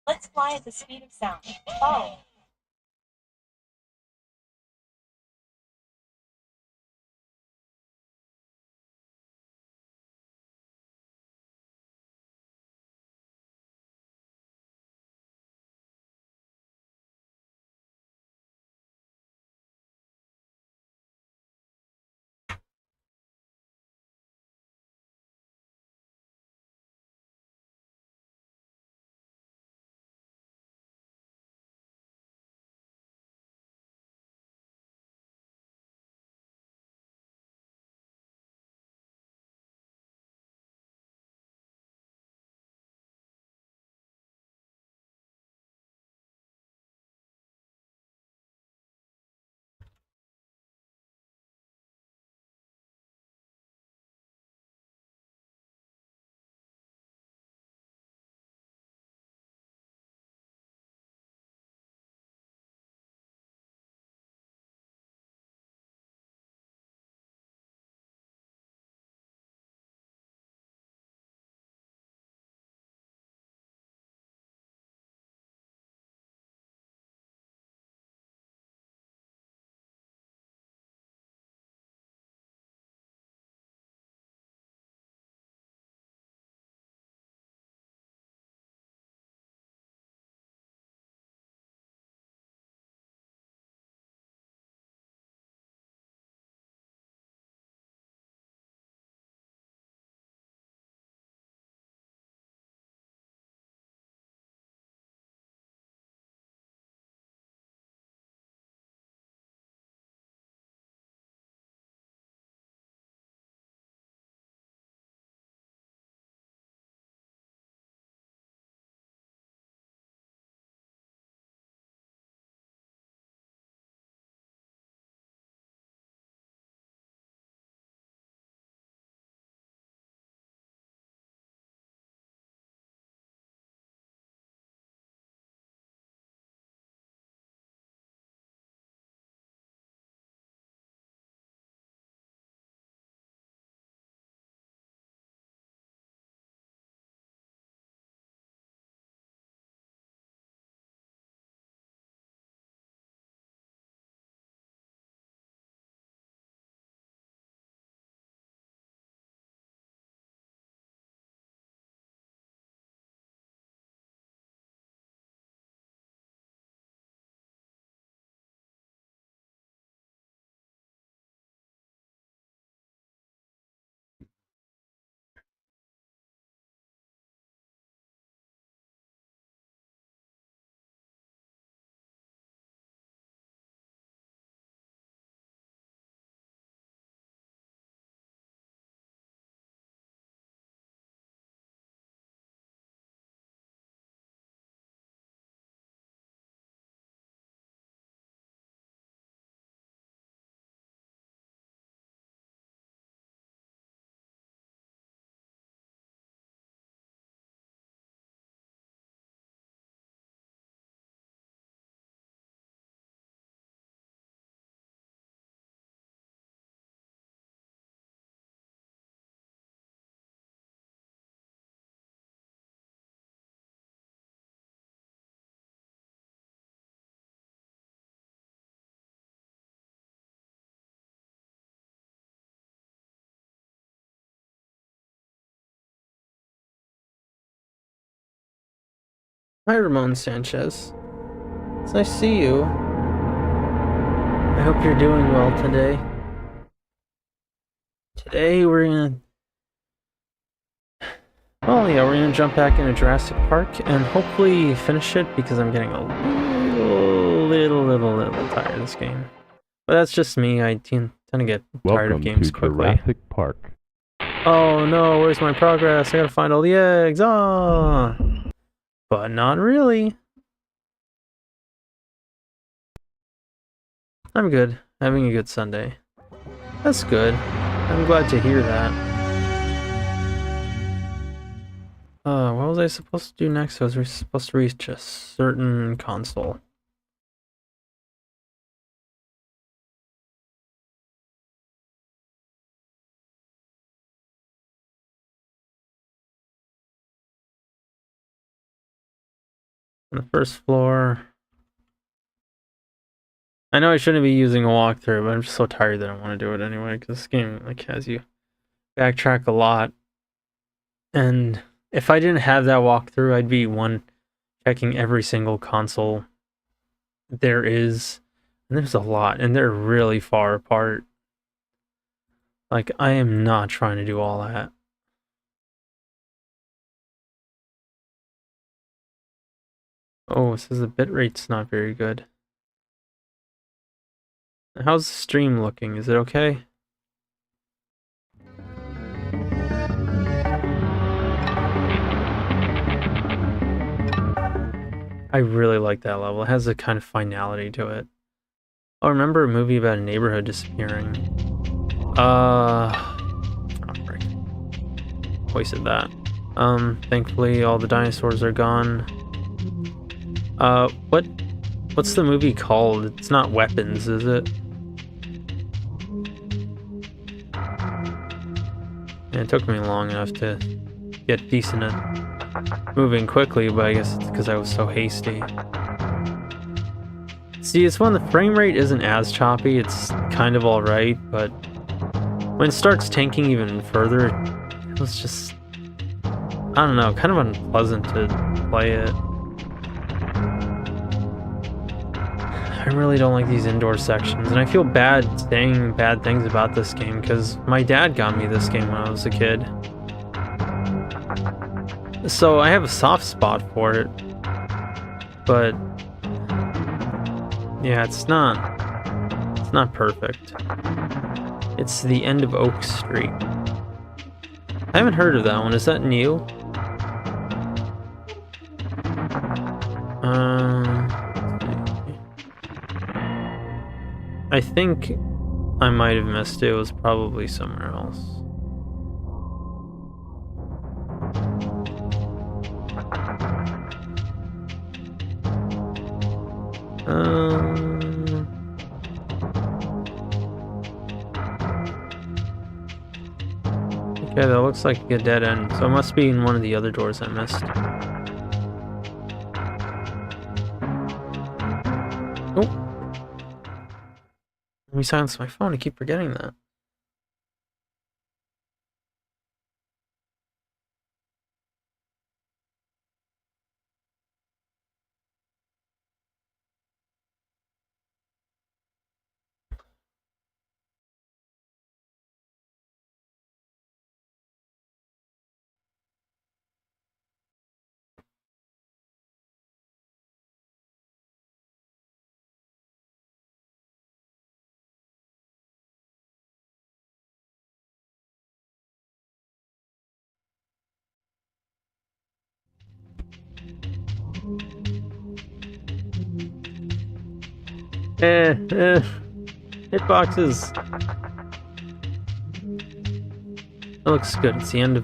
Let's fly at the speed of sound. Oh. Hi, Ramon Sanchez. It's nice to see you. I hope you're doing well today. Today we're gonna, we're gonna jump back into Jurassic Park and hopefully finish it because I'm getting a little tired of this game. But that's just me. I tend to get tired of Welcome games to quickly. Jurassic Park. Oh no, where's my progress? I gotta find all the eggs. Ah, but not really. I'm good. Having a good Sunday. That's good. I'm glad to hear that. What was I supposed to do next? I was supposed to reach a certain console. On the first floor. I know I shouldn't be using a walkthrough, but I'm just so tired that I want to do it anyway, because this game like has you backtrack a lot. And if I didn't have that walkthrough, I'd be checking every single console there is. And there's a lot, and they're really far apart. Like, I am not trying to do all that. Oh, it says the bitrate's not very good. How's the stream looking? Is it okay? I really like that level. It has a kind of finality to it. Oh, remember a movie about a neighborhood disappearing? Oh, frick. Wasted that. Thankfully all the dinosaurs are gone. What's the movie called? It's not Weapons, is it? Yeah, it took me long enough to get decent at moving quickly, but I guess it's because I was so hasty. See, it's when the frame rate isn't as choppy, it's kind of alright, but when it starts tanking even further, it was just, I don't know, kind of unpleasant to play it. I really don't like these indoor sections, and I feel bad saying bad things about this game, because my dad got me this game when I was a kid. So I have a soft spot for it, but yeah, it's not perfect. It's The End of Oak Street. I haven't heard of that one. Is that new? I think I might have missed it. It was probably somewhere else. Okay, that looks like a dead end, so it must be in one of the other doors I missed. Oh! Let me silence my phone, I keep forgetting that. Hitboxes. That looks good. It's the end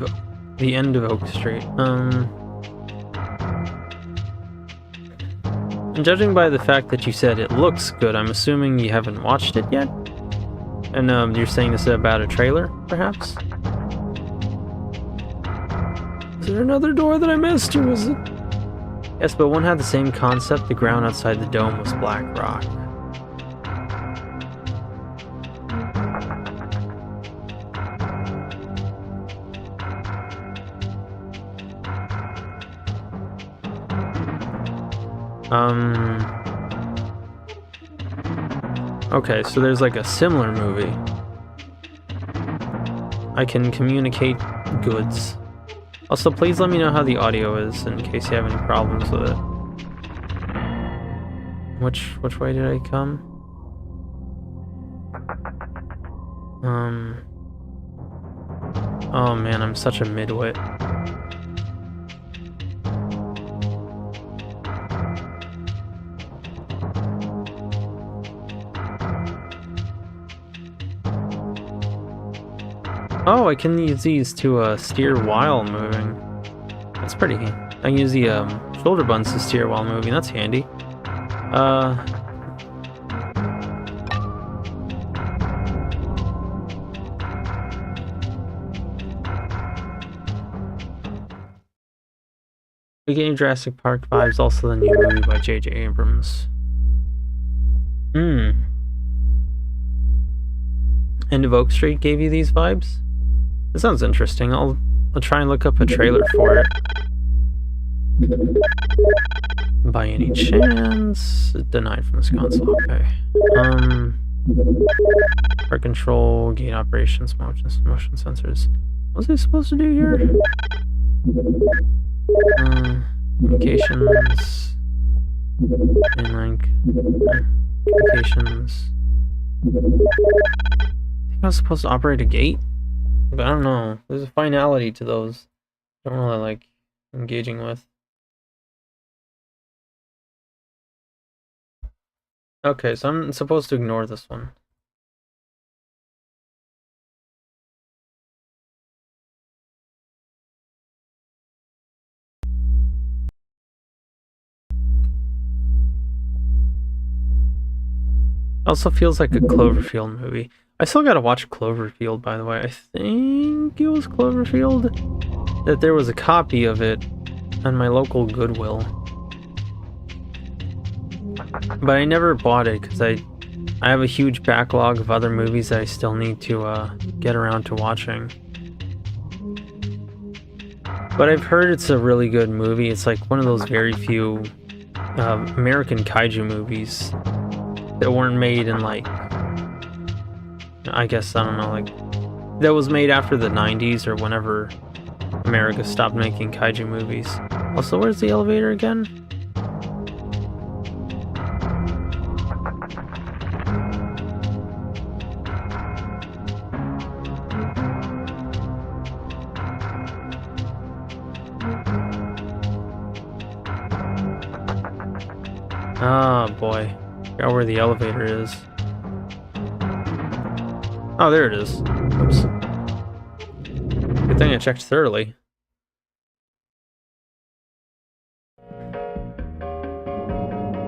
of Oak Street. And judging by the fact that you said it looks good, I'm assuming you haven't watched it yet? And you're saying this about a trailer, perhaps? Is there another door that I missed, or was it? Yes, but one had the same concept. The ground outside the dome was black rock. Okay, so there's like a similar movie. I can communicate goods. Also, please let me know how the audio is in case you have any problems with it. Which way did I come? Oh man, I'm such a midwit. Oh, I can use these to steer while moving. That's pretty handy. I can use the shoulder buttons to steer while moving. That's handy. We gave Jurassic Park vibes, also the new movie by J.J. Abrams. And Oak Street gave you these vibes? This sounds interesting. I'll try and look up a trailer for it. By any chance? Denied from this console, okay. Car control, gate operations, motion sensors. What was I supposed to do here? Communications. Inline communications. I think I was supposed to operate a gate? But I don't know. There's a finality to those I don't really like engaging with. Okay, so I'm supposed to ignore this one. Also feels like a Cloverfield movie. I still gotta watch Cloverfield, by the way. I think it was Cloverfield that there was a copy of it on my local Goodwill. But I never bought it because I have a huge backlog of other movies that I still need to get around to watching. But I've heard it's a really good movie. It's like one of those very few American kaiju movies that weren't made in, like, I guess, I don't know, like, that was made after the 90s or whenever America stopped making kaiju movies. Also, where's the elevator again? Oh boy. Forgot where the elevator is. Oh, there it is. Oops. Good thing I checked thoroughly.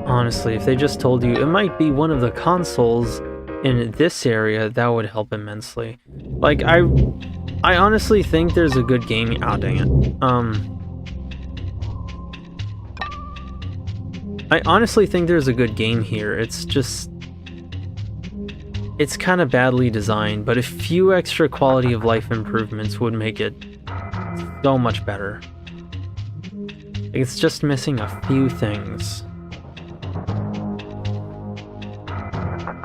Honestly, if they just told you it might be one of the consoles in this area, that would help immensely. Like, I honestly think there's a good game. Oh, dang it. I honestly think there's a good game here. It's just... it's kind of badly designed, but a few extra quality of life improvements would make it so much better. It's just missing a few things.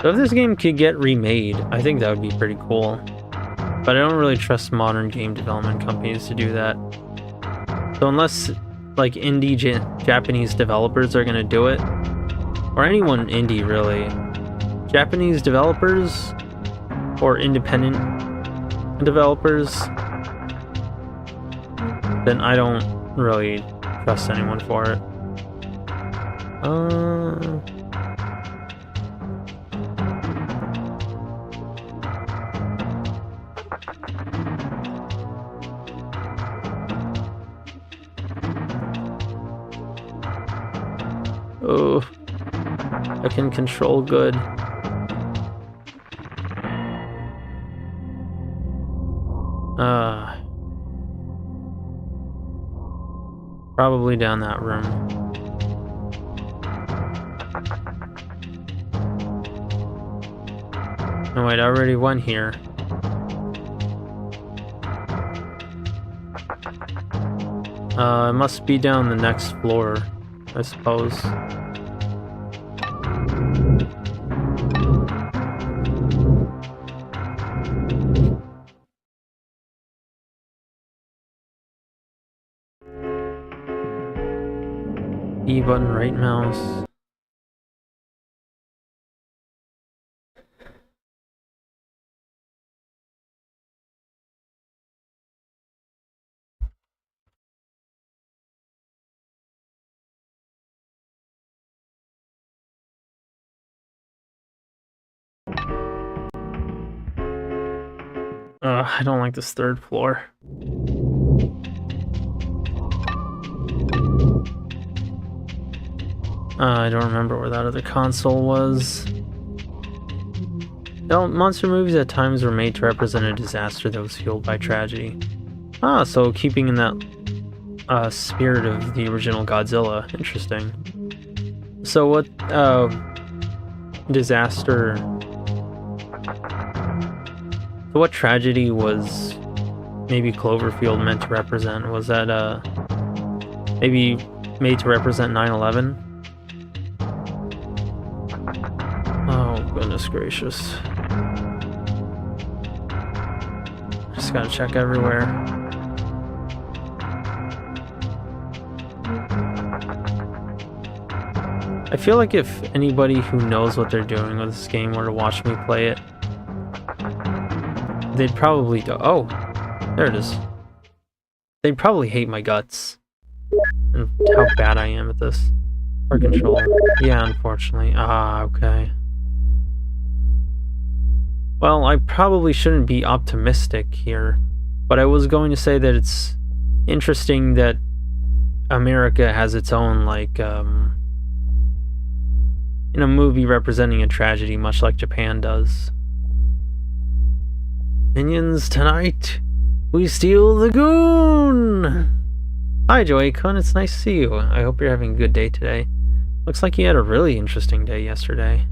So if this game could get remade, I think that would be pretty cool. But I don't really trust modern game development companies to do that. So unless, like, indie Japanese developers are gonna do it, or anyone indie really, Japanese developers or independent developers, then I don't really trust anyone for it. Oh, I can control good. Probably down that room. No, wait, I already went here. It must be down the next floor, I suppose. E button, right mouse. I don't like this third floor. I don't remember where that other console was. Monster movies at times were made to represent a disaster that was fueled by tragedy. Ah, so keeping in that spirit of the original Godzilla. Interesting. So what disaster? So what tragedy was maybe Cloverfield meant to represent? Was that maybe made to represent 9/11? Oh goodness gracious. Just gotta check everywhere. I feel like if anybody who knows what they're doing with this game were to watch me play it, they'd probably go, oh, there it is. They'd probably hate my guts and how bad I am at this. Or control. Yeah, unfortunately. Ah, okay. Well, I probably shouldn't be optimistic here, but I was going to say that it's interesting that America has its own, like, in a movie representing a tragedy, much like Japan does. Minions, tonight, we steal the goon! Hi, Joey-kun, it's nice to see you. I hope you're having a good day today. Looks like you had a really interesting day yesterday.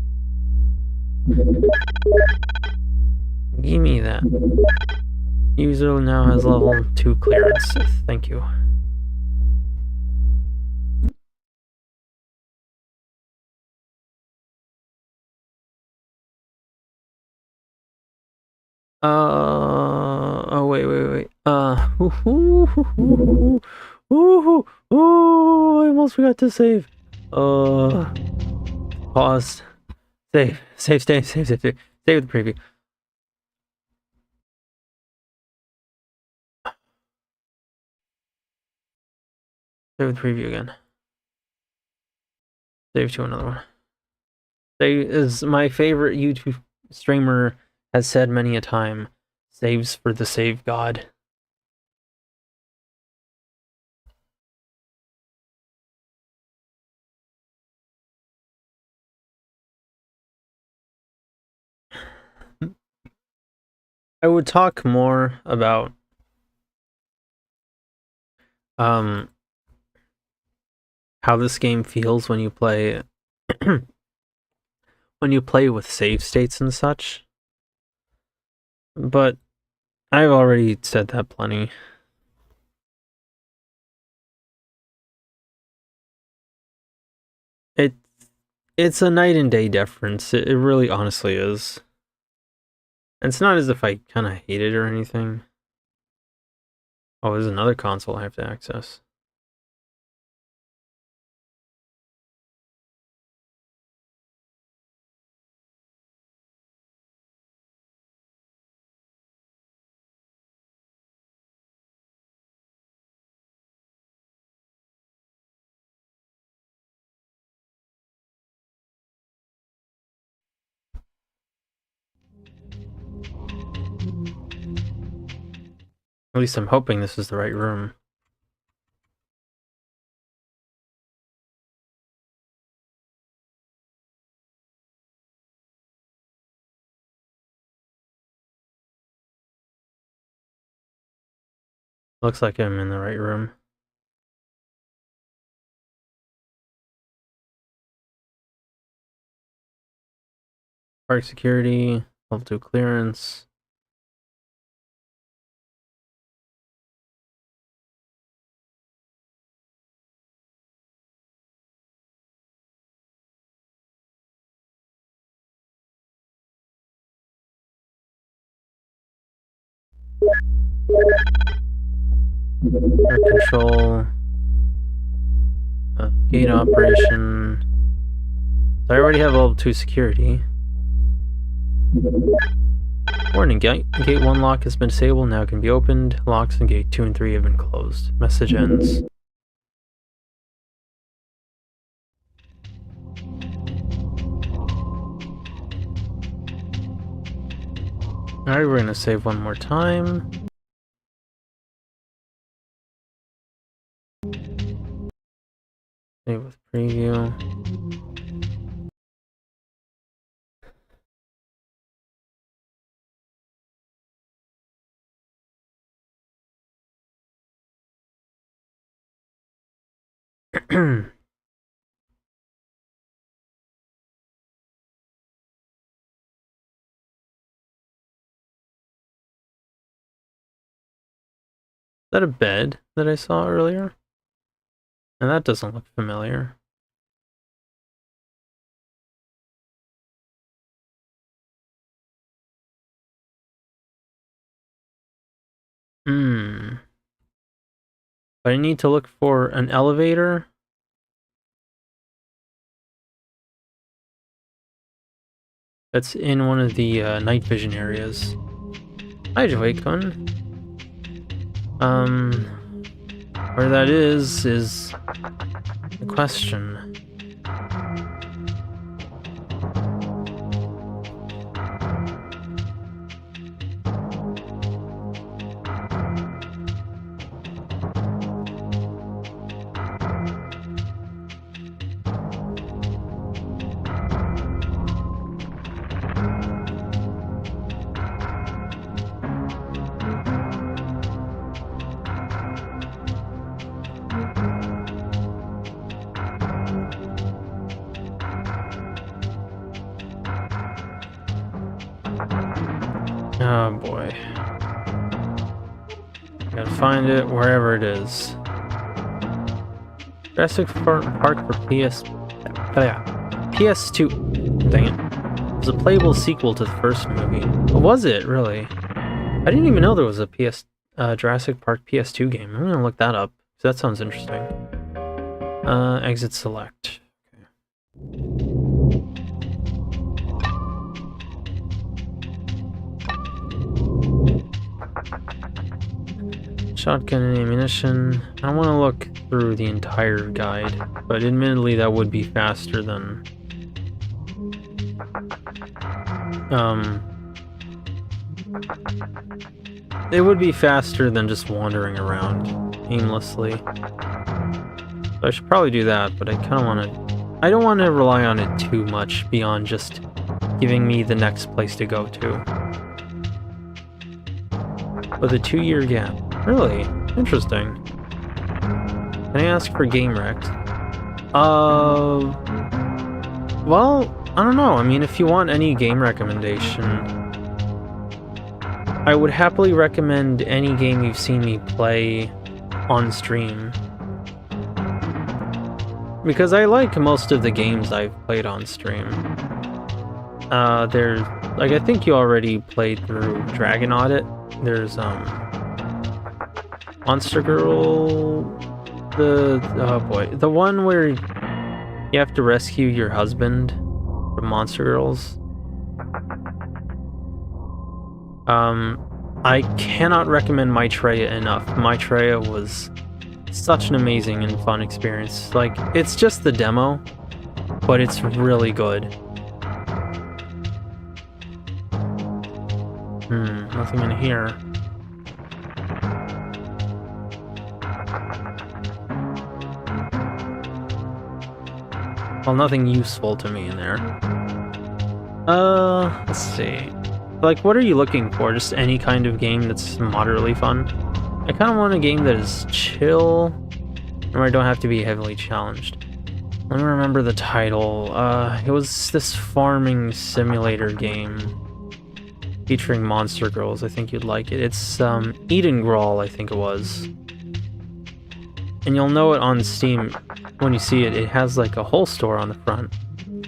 Give me that. User now has level 2 clearance. Thank you. Oh, wait. I almost forgot to save. Pause. Save with the preview. Save with the preview again. Save to another one. Save is my favorite YouTube streamer has said many a time. Saves for the save god. I would talk more about how this game feels when you play when you play with save states and such. But I've already said that plenty. It's a night and day difference. It really honestly is. And it's not as if I kind of hate it or anything. Oh, there's another console I have to access. At least I'm hoping this is the right room. Looks like I'm in the right room. Park security, level 2 clearance. Air control. Gate operation. So I already have level 2 security. Warning, gate 1 lock has been disabled, now can be opened. Locks in gate 2 and 3 have been closed. Message ends. Alright, we're gonna save one more time. Save with preview. Is that a bed that I saw earlier? And that doesn't look familiar. But I need to look for an elevator. That's in one of the night vision areas. Hi, Joy-kun. Where that is the question. Oh boy. Gotta find it wherever it is. Jurassic Park for PS2. Dang it. It was a playable sequel to the first movie. Was it, really? I didn't even know there was a Jurassic Park PS2 game. I'm gonna look that up. That sounds interesting. Exit select. Shotgun and ammunition. I want to look through the entire guide, but admittedly that would be faster than it would be faster than just wandering around aimlessly. So I should probably do that, but I kind of want to I don't want to rely on it too much beyond just giving me the next place to go to. With a 2-year gap. Really? Interesting. Can I ask for game rect? Well, I don't know. I mean, if you want any game recommendation, I would happily recommend any game you've seen me play on stream. Because I like most of the games I've played on stream. There's, like, I think you already played through Dragon Audit. There's, Monster Girl, oh boy, the one where you have to rescue your husband from Monster Girls. I cannot recommend Maitreya enough. Maitreya was such an amazing and fun experience. Like, it's just the demo, but it's really good. Nothing in here. Well, nothing useful to me in there. Let's see. Like, what are you looking for? Just any kind of game that's moderately fun? I kind of want a game that is chill, and where I don't have to be heavily challenged. Let me remember the title. It was this farming simulator game featuring monster girls. I think you'd like it. It's, Eden Grawl, I think it was. And you'll know it on Steam when you see it. It has like a whole store on the front.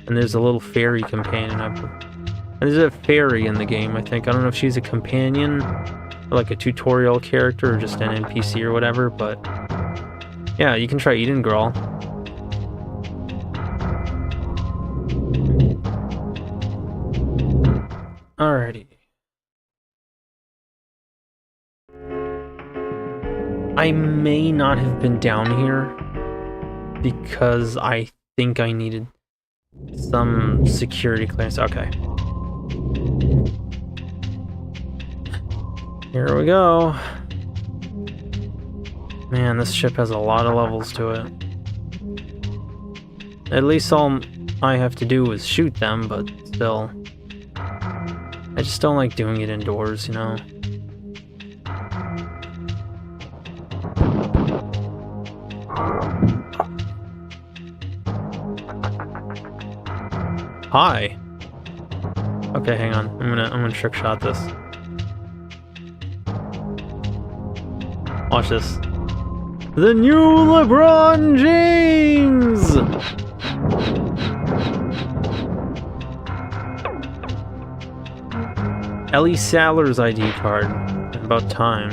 And there's a little fairy companion. And there's a fairy in the game, I think. I don't know if she's a companion, or like a tutorial character, or just an NPC or whatever, but yeah, you can try Eden Grawl. Alrighty. I may not have been down here because I think I needed some security clearance. Okay. Here we go. Man, this ship has a lot of levels to it. At least all I have to do is shoot them, but still. I just don't like doing it indoors, you know? hi. Okay, hang on. I'm gonna trick shot this. Watch this. The new LeBron James! Ellie Saller's ID card. About time.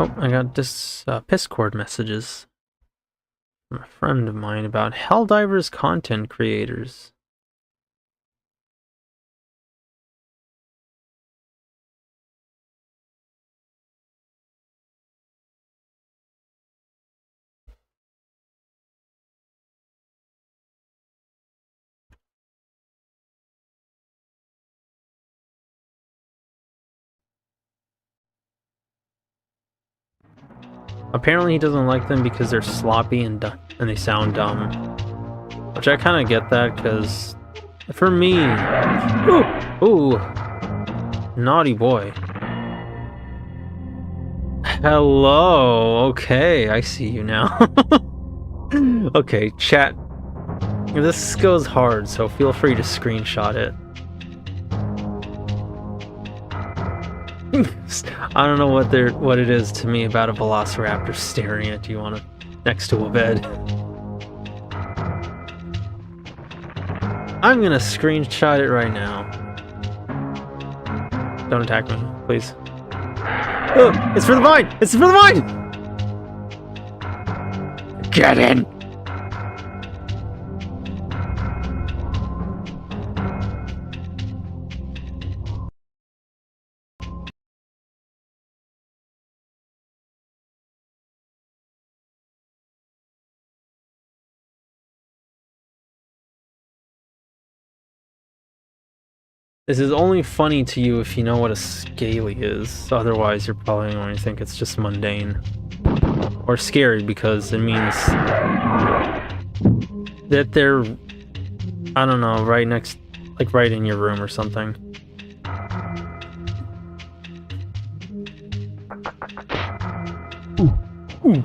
Oh, I got this Discord messages from a friend of mine about Helldivers content creators. Apparently he doesn't like them because they're sloppy and they sound dumb. Which I kind of get that, because for me... Ooh! Naughty boy. Hello! Okay, I see you now. Okay, chat. This goes hard, so feel free to screenshot it. I don't know what it is to me about a velociraptor staring at you next to a bed. I'm gonna screenshot it right now. Don't attack me, please. Oh, it's for the vine! It's for the vine! Get in! This is only funny to you if you know what a scaly is. Otherwise, you're probably going to think it's just mundane. Or scary, because it means that they're, I don't know, right next, like right in your room or something. Ooh.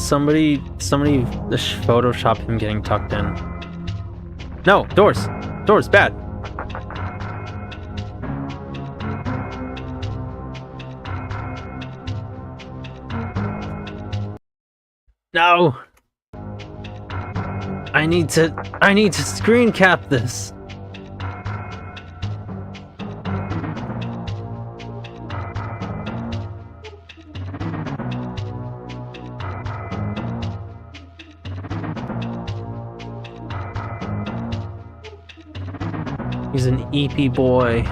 Somebody Photoshop him getting tucked in. No, doors, bad. No. I need to screen cap this. He's an EP boy.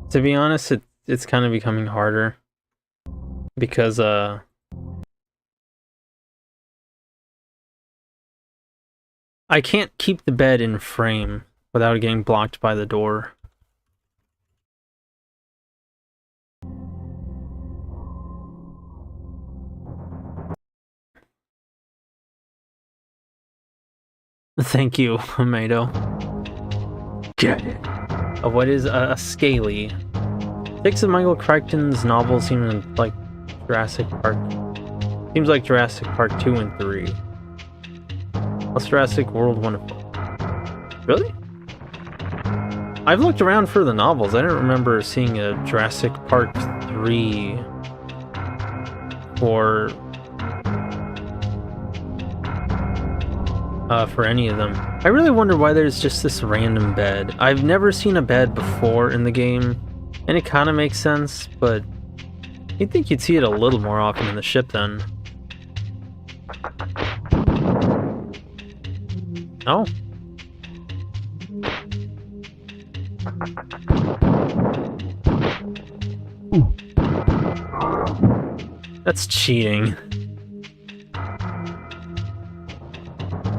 To be honest, it's kind of becoming harder because I can't keep the bed in frame without getting blocked by the door. Thank you, Mato. Get it. What is a scaly? 6 of Michael Crichton's novels seem like Jurassic Park. Seems like Jurassic Park 2 and 3. Plus Jurassic World 1 and 4. Really? I've looked around for the novels. I don't remember seeing a Jurassic Park 3 for any of them. I really wonder why there's just this random bed. I've never seen a bed before in the game, and it kind of makes sense, but you'd think you'd see it a little more often in the ship then. Oh. That's cheating.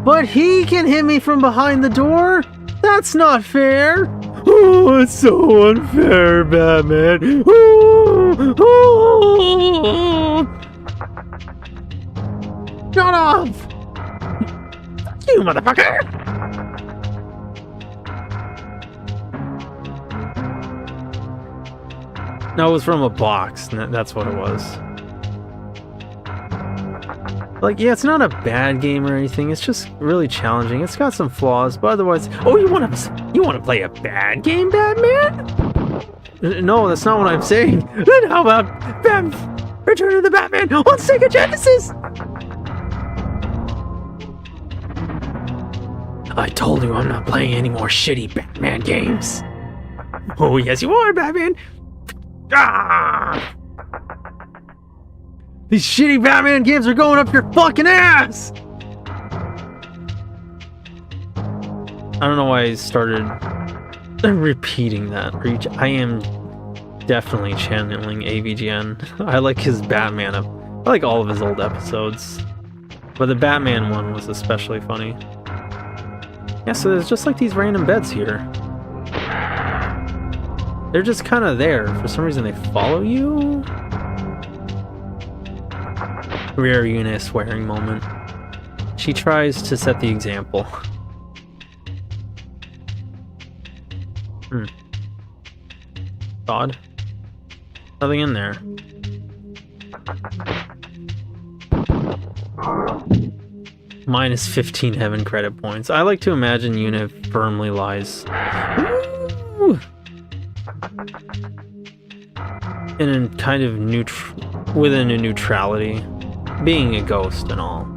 But he can hit me from behind the door? That's not fair! Oh, it's so unfair, Batman! Oh, oh. Shut off! you, motherfucker! No, it was from a box. That's what it was. Like, yeah, it's not a bad game or anything. It's just really challenging. It's got some flaws, but otherwise... Oh, you want to play a bad game, Batman? No, that's not what I'm saying. Then how about Return of the Batman on Sega Genesis? I told you I'm not playing any more shitty Batman games. Oh, yes, you are, Batman. Ah! These shitty Batman games are going up your fucking ass! I don't know why I started repeating that. I am definitely channeling AVGN. I like his Batman. I like all of his old episodes. But the Batman one was especially funny. Yeah, so there's just like these random beds here. They're just kind of there. For some reason, they follow you. Rare Yu-nee swearing moment. She tries to set the example. Odd. Nothing in there. Minus 15 heaven credit points. I like to imagine Yu-nee firmly lies. Ooh! In a kind of within a neutrality. Being a ghost and all.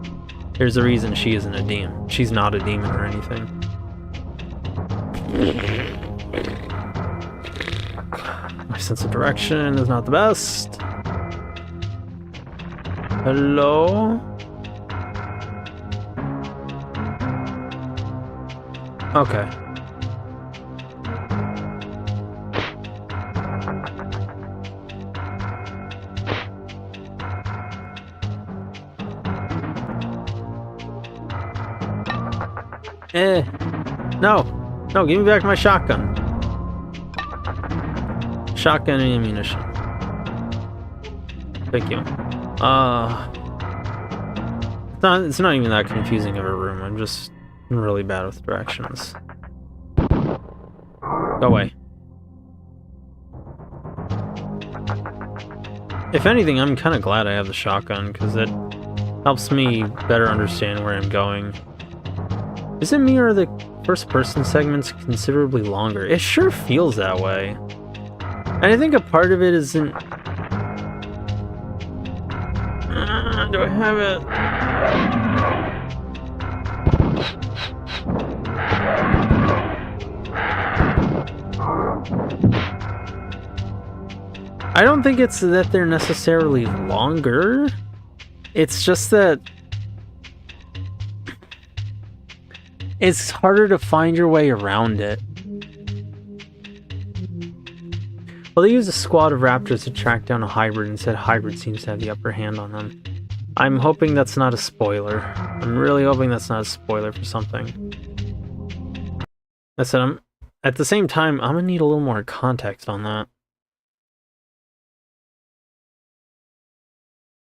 There's a reason she isn't a demon. She's not a demon or anything. My sense of direction is not the best. Hello? Okay. No. No, give me back my shotgun. Shotgun and ammunition. Thank you. It's not even that confusing of a room. I'm just really bad with directions. Go away. If anything, I'm kind of glad I have the shotgun, because it helps me better understand where I'm going. Is it me or are the first-person segments considerably longer? It sure feels that way. And I think a part of it isn't... do I have it? I don't think it's that they're necessarily longer. It's just that it's harder to find your way around it. Well, they used a squad of raptors to track down a hybrid and said hybrid seems to have the upper hand on them. I'm hoping that's not a spoiler. I'm really hoping that's not a spoiler for something. I said, at the same time, I'm gonna need a little more context on that.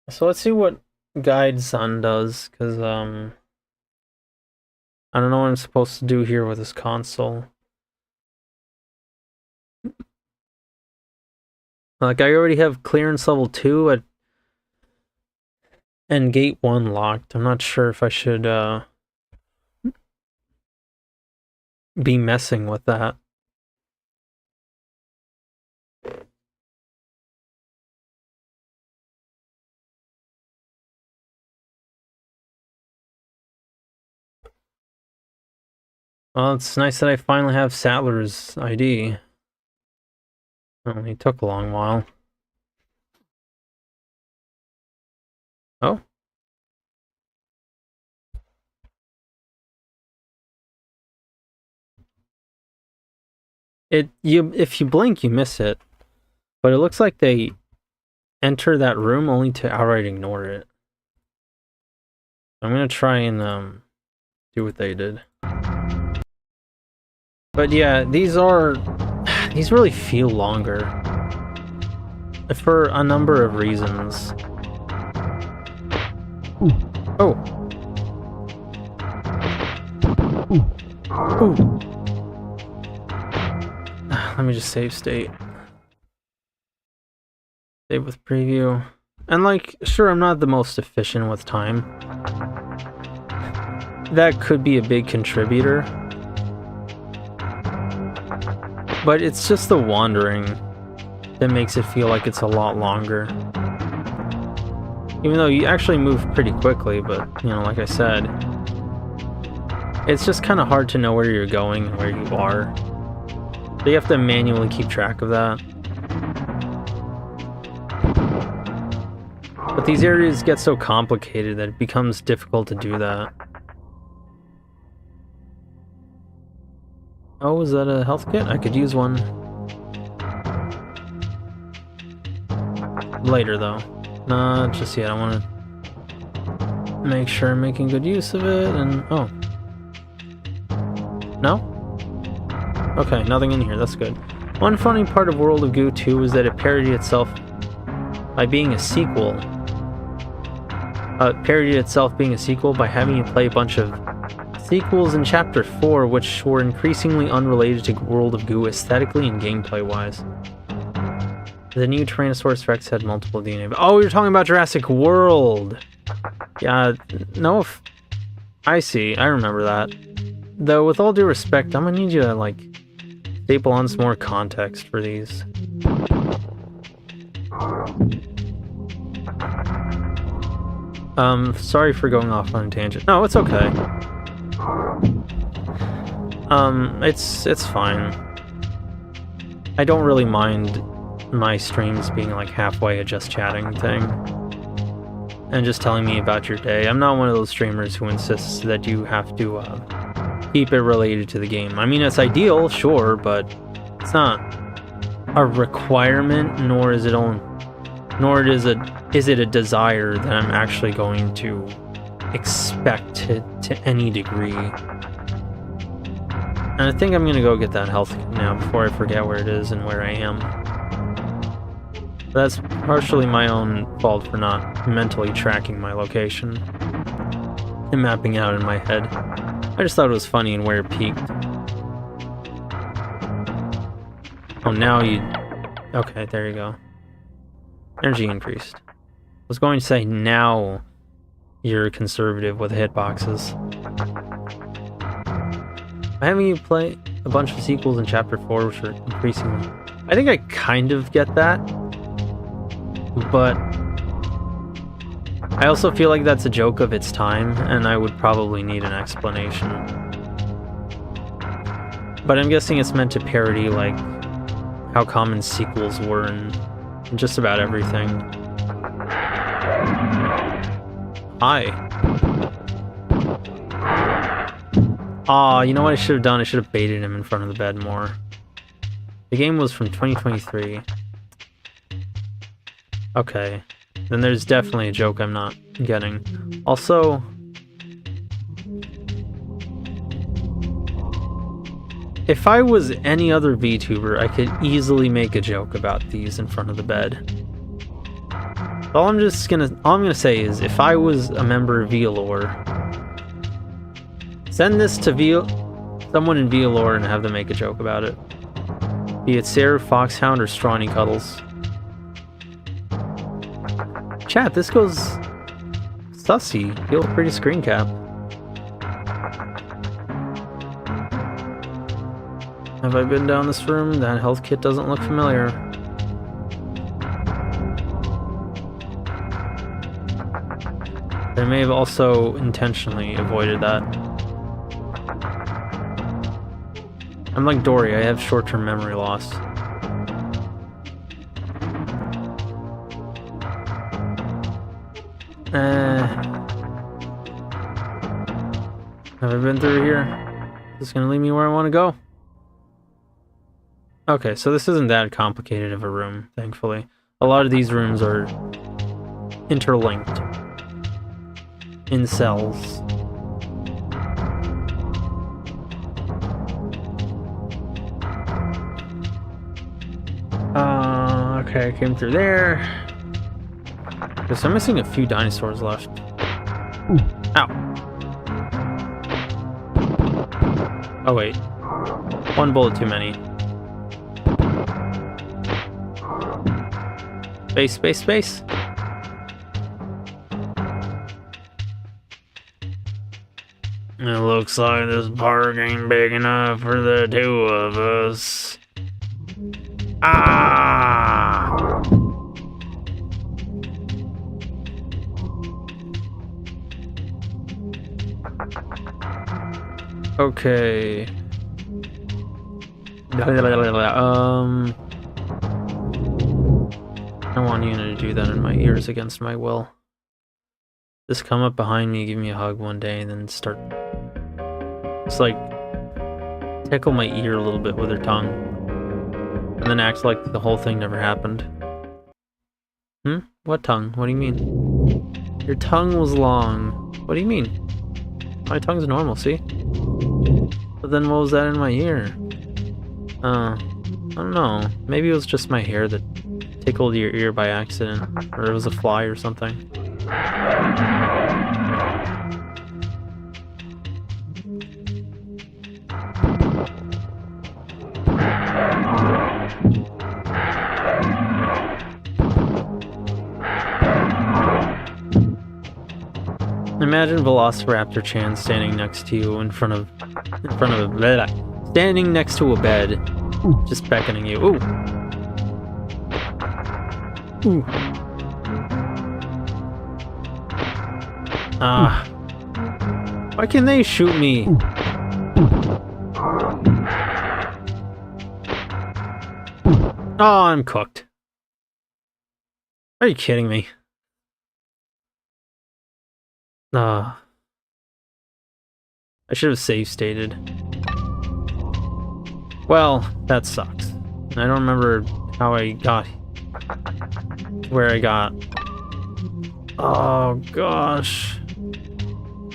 So let's see what Guide Sun does, because, I don't know what I'm supposed to do here with this console. Like, I already have clearance level 2 and gate 1 locked. I'm not sure if I should, be messing with that. Well, it's nice that I finally have Sattler's ID. Well, he took a long while. Oh. If you blink, you miss it. But it looks like they enter that room only to outright ignore it. I'm gonna try and do what they did. But yeah, these really feel longer for a number of reasons. Oh. Ooh. Let me just save state. Save with preview. And like, sure, I'm not the most efficient with time. That could be a big contributor. But it's just the wandering that makes it feel like it's a lot longer. Even though you actually move pretty quickly, but, you know, like I said, it's just kind of hard to know where you're going and where you are. So you have to manually keep track of that. But these areas get so complicated that it becomes difficult to do that. Oh, is that a health kit? I could use one. Later, though. Not just yet. I want to make sure I'm making good use of it, and... oh. No? Okay, nothing in here. That's good. One funny part of World of Goo 2 is that it parodied itself by being a sequel. Parodied itself being a sequel by having you play a bunch of sequels in Chapter 4, which were increasingly unrelated to World of Goo aesthetically and gameplay-wise. The new Tyrannosaurus Rex had multiple DNA... oh, we were talking about Jurassic World! Yeah, no... I see, I remember that. Though, with all due respect, I'm gonna need you to, like, staple on some more context for these. Sorry for going off on a tangent. No, it's okay. It's fine. I don't really mind my streams being like halfway a just chatting thing. And just telling me about your day. I'm not one of those streamers who insists that you have to, keep it related to the game. I mean, it's ideal, sure, but it's not a requirement, nor is it a desire that I'm actually going to expect to any degree. And I think I'm gonna go get that health kit now before I forget where it is and where I am. That's partially my own fault for not mentally tracking my location and mapping out in my head. I just thought it was funny and where it peaked. Oh, now you... okay, there you go. Energy increased. I was going to say, now you're conservative with hitboxes. By having you play a bunch of sequels in Chapter 4, which are increasingly... I think I kind of get that. But I also feel like that's a joke of its time, and I would probably need an explanation. But I'm guessing it's meant to parody, like, how common sequels were in just about everything. Hi. Aw, you know what I should have done? I should have baited him in front of the bed more. The game was from 2023. Okay. Then there's definitely a joke I'm not getting. Also... if I was any other VTuber, I could easily make a joke about these in front of the bed. All I'm gonna say is, if I was a member of VLore, send this to someone in VLore and have them make a joke about it. Be it Sarah, Foxhound, or Strawny Cuddles. Chat, this goes sussy. Feel pretty screen cap. Have I been down this room? That health kit doesn't look familiar. I may have also intentionally avoided that. I'm like Dory, I have short-term memory loss. Have I been through here? Is this gonna lead me where I want to go? Okay, so this isn't that complicated of a room, thankfully. A lot of these rooms are interlinked in cells. Okay, I came through there. Guess I'm missing a few dinosaurs left. Ow. Oh wait. One bullet too many. Space, space, space. It looks like this park ain't big enough for the two of us. Ah! Okay. I don't want Yu-nee to do that in my ears against my will. Just come up behind me, give me a hug one day, and then start... It's like... tickle my ear a little bit with her tongue. And then act like the whole thing never happened. Hmm? What tongue? What do you mean? Your tongue was long. What do you mean? My tongue's normal, see? But then what was that in my ear? I don't know. Maybe it was just my hair that tickled your ear by accident. Or it was a fly or something. Imagine Velociraptor Chan standing next to you in front of a bed, standing next to a bed, just beckoning you. Ooh. Ooh. Ah. Why can't they shoot me? Oh, I'm cooked. Are you kidding me? I should have save stated. Well, that sucks. I don't remember how I got where I got. Oh gosh.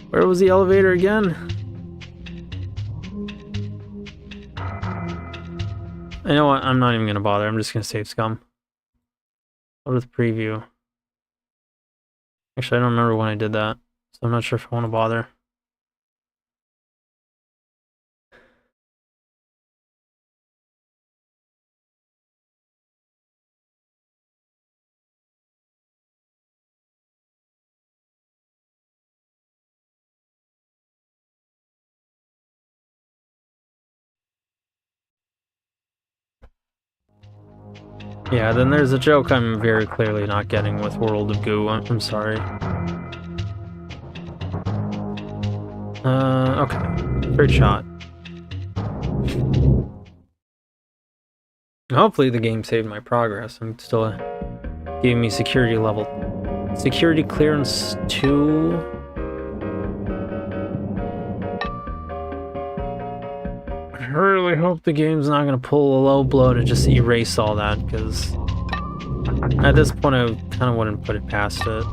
Where was the elevator again? You know what? I'm not even gonna bother. I'm just gonna save scum. Go to the preview. Actually, I don't remember when I did that. So I'm not sure if I want to bother. Yeah, then there's a joke I'm very clearly not getting with World of Goo. I'm sorry. Okay. Third shot. Hopefully the game saved my progress. I'm still giving me security level. Security clearance 2. I really hope the game's not going to pull a low blow to just erase all that, because at this point I kind of wouldn't put it past it.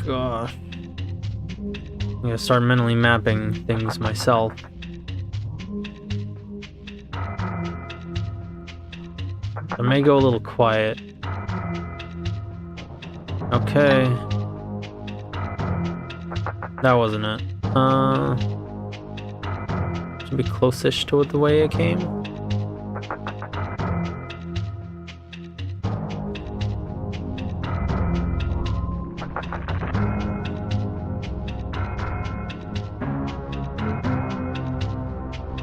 Gosh. I'm gonna start mentally mapping things myself. I may go a little quiet. Okay. That wasn't it. Should be close-ish to the way I came.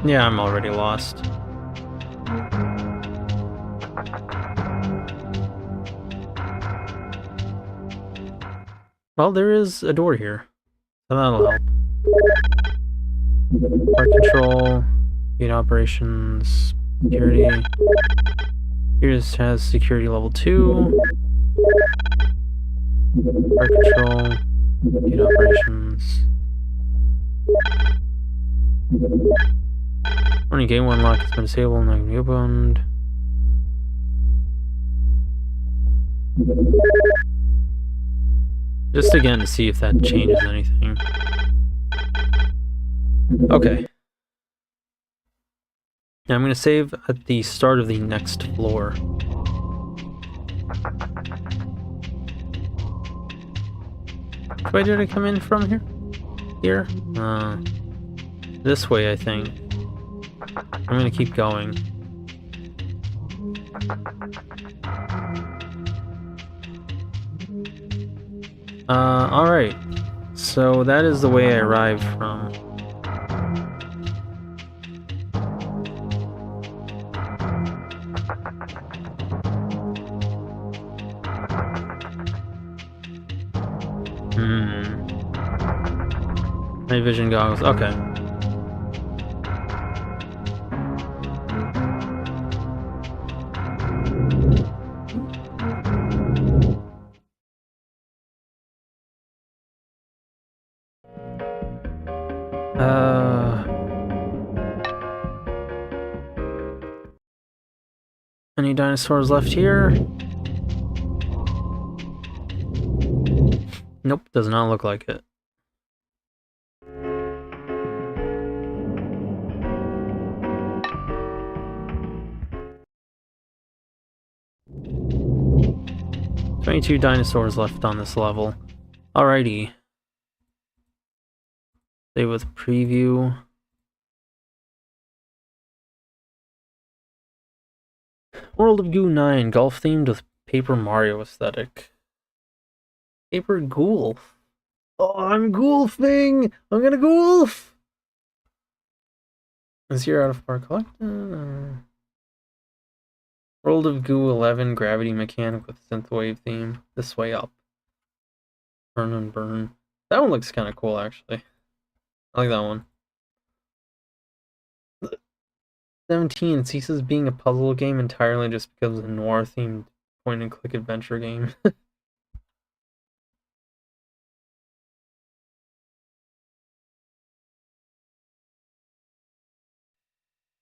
Yeah, I'm already lost. Well, there is a door here, so that'll help. Park control, gate operations, security. Here's has security level 2. Park control, gate operations. Only gate 1 lock has been disabled, not gonna be opened. Just again to see if that changes anything. Okay. Now I'm gonna save at the start of the next floor. Which way did I come in from here? here? This way, I think. I'm gonna keep going. Alright. So that is the way I arrived from. Night vision goggles, okay. Any dinosaurs left here? Nope, does not look like it. "22 dinosaurs left on this level." Alrighty. Stay with preview. World of Goo 9, golf themed with Paper Mario aesthetic. Paper Golf. Oh, I'm golfing! I'm gonna golf! Is here out of park collector? World of Goo 11, gravity mechanic with synthwave theme. This way up. Burn and burn. That one looks kind of cool, actually. I like that one. 17 ceases being a puzzle game entirely just because of a noir-themed point-and-click adventure game.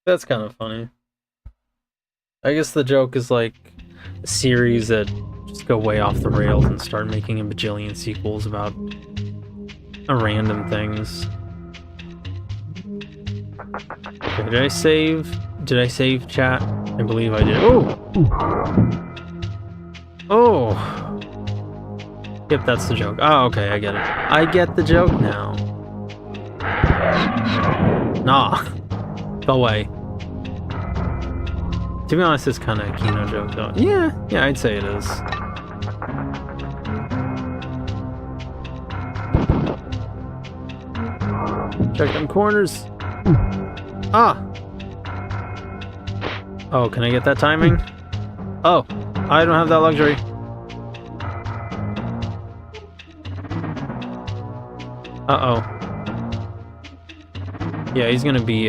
That's kind of funny. I guess the joke is like a series that just go way off the rails and start making a bajillion sequels about random things. Okay, did I save? Did I save, chat? I believe I did. Oh! Oh! Yep, that's the joke. Oh, okay, I get it. I get the joke now. Nah. Go away. To be honest, it's kind of a Kino joke, though. Yeah, I'd say it is. Check them corners. Ah! Oh, can I get that timing? Oh, I don't have that luxury. Uh-oh. Yeah, he's gonna be,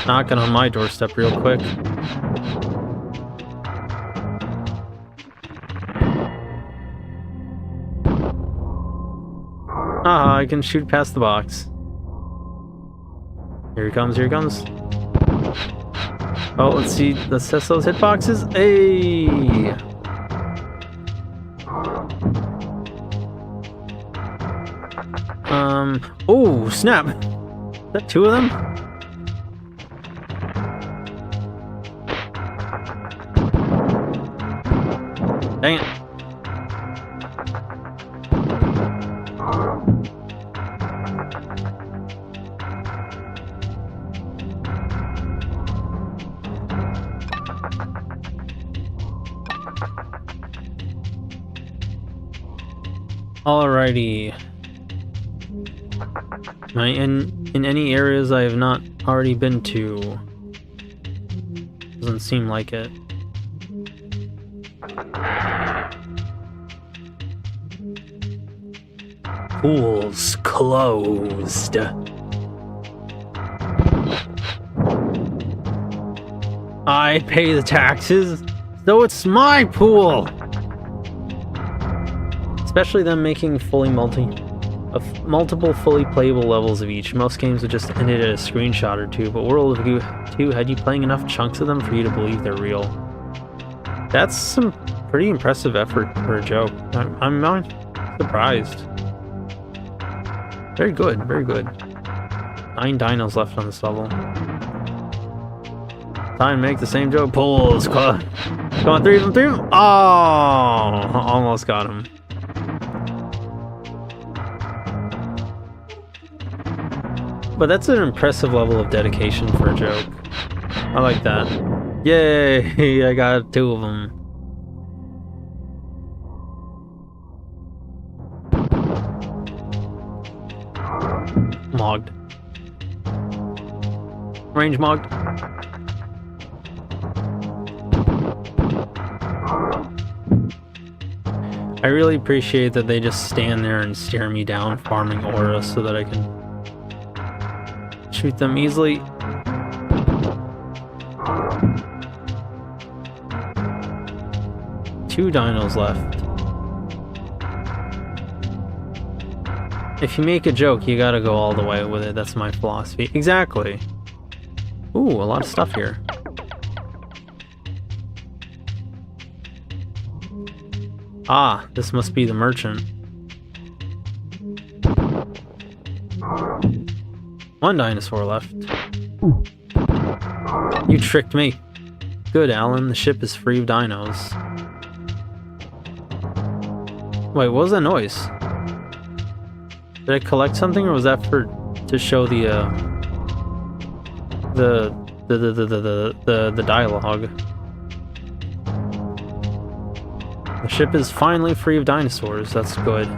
knocking on my doorstep real quick. Ah, I can shoot past the box. Here he comes, here he comes. Oh, let's see, let's test those hitboxes. Hey! Oh, snap! Is that two of them? Dang it. Alrighty. Am I in any areas I have not already been to? Doesn't seem like it. Pools closed. I pay the taxes, so it's my pool! Especially them making multiple fully playable levels of each. Most games would just end it at a screenshot or two, but World of Goo 2 had you playing enough chunks of them for you to believe they're real. That's some pretty impressive effort for a joke. I'm not surprised. Very good, very good. 9 dinos left on this level. Time to make the same joke. Pulls. Come on, 3 of them, 3 of them. Oh, almost got him. But that's an impressive level of dedication for a joke. I like that. Yay! I got 2 of them. Mogged. Range mogged. I really appreciate that they just stand there and stare me down farming aura so that I can shoot them easily. Two dinos left. If you make a joke, you gotta go all the way with it. That's my philosophy. Exactly. Ooh, a lot of stuff here. Ah, this must be the merchant. 1 dinosaur left. You tricked me. Good, Alan. The ship is free of dinos. Wait, what was that noise? Did I collect something, or was that to show the dialogue? The ship is finally free of dinosaurs. That's good.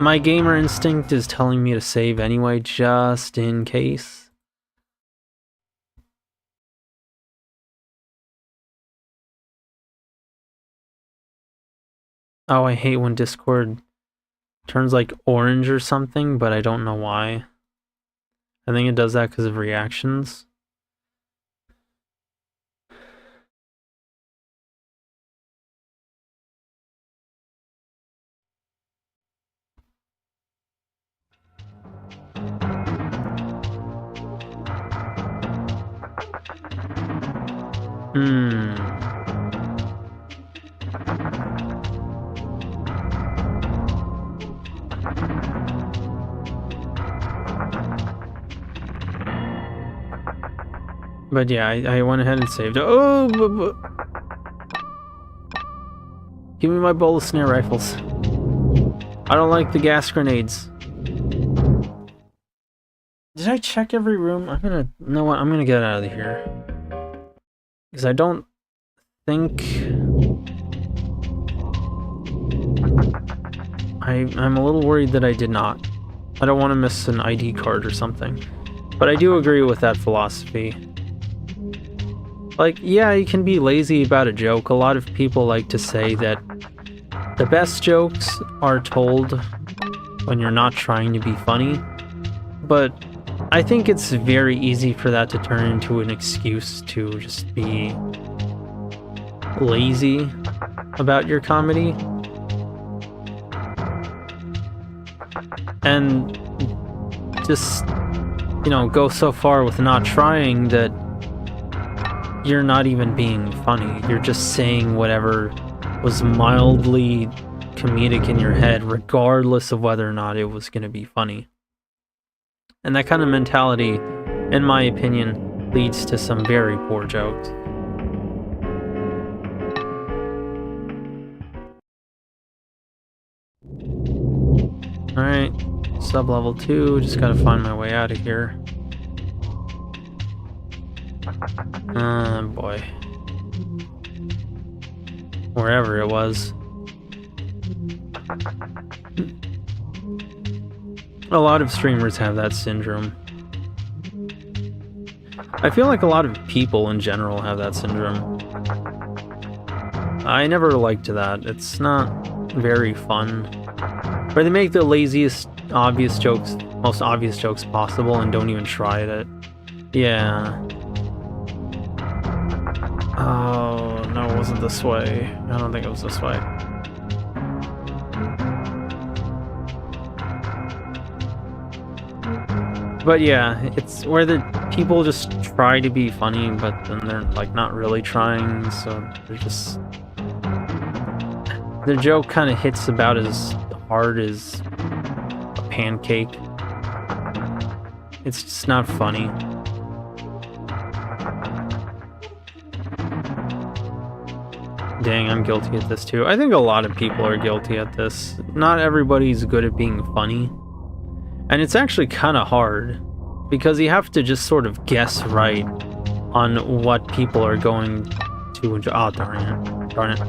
My gamer instinct is telling me to save anyway, just in case. Oh, I hate when Discord turns like orange or something, but I don't know why. I think it does that because of reactions. But yeah, I went ahead and saved it. Oh! Give me my bowl of snare rifles. I don't like the gas grenades. Did I check every room? You know what? I'm gonna get out of here. Because I don't think... I'm a little worried that I did not. I don't want to miss an ID card or something. But I do agree with that philosophy. Like, yeah, you can be lazy about a joke. A lot of people like to say that the best jokes are told when you're not trying to be funny. But I think it's very easy for that to turn into an excuse to just be lazy about your comedy. And just, you know, go so far with not trying that you're not even being funny. You're just saying whatever was mildly comedic in your head, regardless of whether or not it was going to be funny. And that kind of mentality, in my opinion, leads to some very poor jokes. Alright, sub-level 2, just gotta find my way out of here. Boy. Wherever it was. A lot of streamers have that syndrome. I feel like a lot of people in general have that syndrome. I never liked that. It's not very fun. Where they make the laziest, obvious jokes, most obvious jokes possible and don't even try at it. Yeah. Oh, no, it wasn't this way. I don't think it was this way. But yeah, it's where the people just try to be funny, but then they're like not really trying, so they're just... The joke kind of hits about as hard as a pancake. It's just not funny. Dang, I'm guilty at this too. I think a lot of people are guilty at this. Not everybody's good at being funny. And it's actually kind of hard, because you have to just sort of guess right on what people are going to enjoy. Oh, darn it.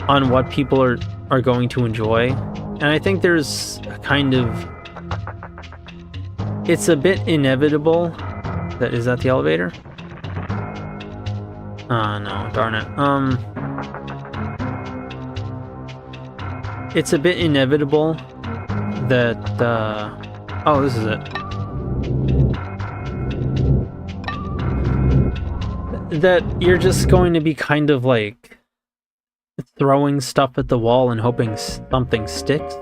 On what people are going to enjoy. And I think there's a kind of... It's a bit inevitable. Is that the elevator? Oh, no, darn it. It's a bit inevitable that, oh, this is it. That you're just going to be kind of like throwing stuff at the wall and hoping something sticks.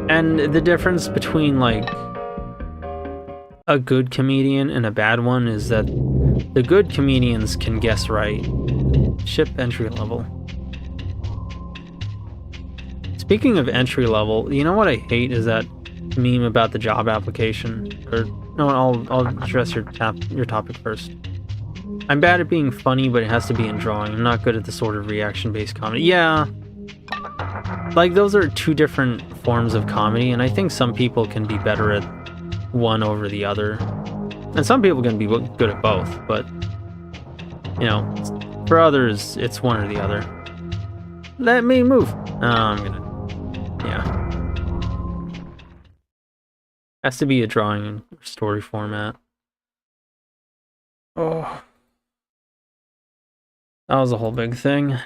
And the difference between like a good comedian and a bad one is that the good comedians can guess right. Ship entry level. Speaking of entry level, you know what I hate is that meme about the job application. Or no, I'll address your topic first. I'm bad at being funny, but it has to be in drawing. I'm not good at the sort of reaction-based comedy. Yeah, like those are two different forms of comedy, and I think some people can be better at one over the other, and some people can be good at both. But you know, for others, it's one or the other. Let me move. I'm gonna. Yeah. Has to be a drawing and story format. Oh. That was a whole big thing.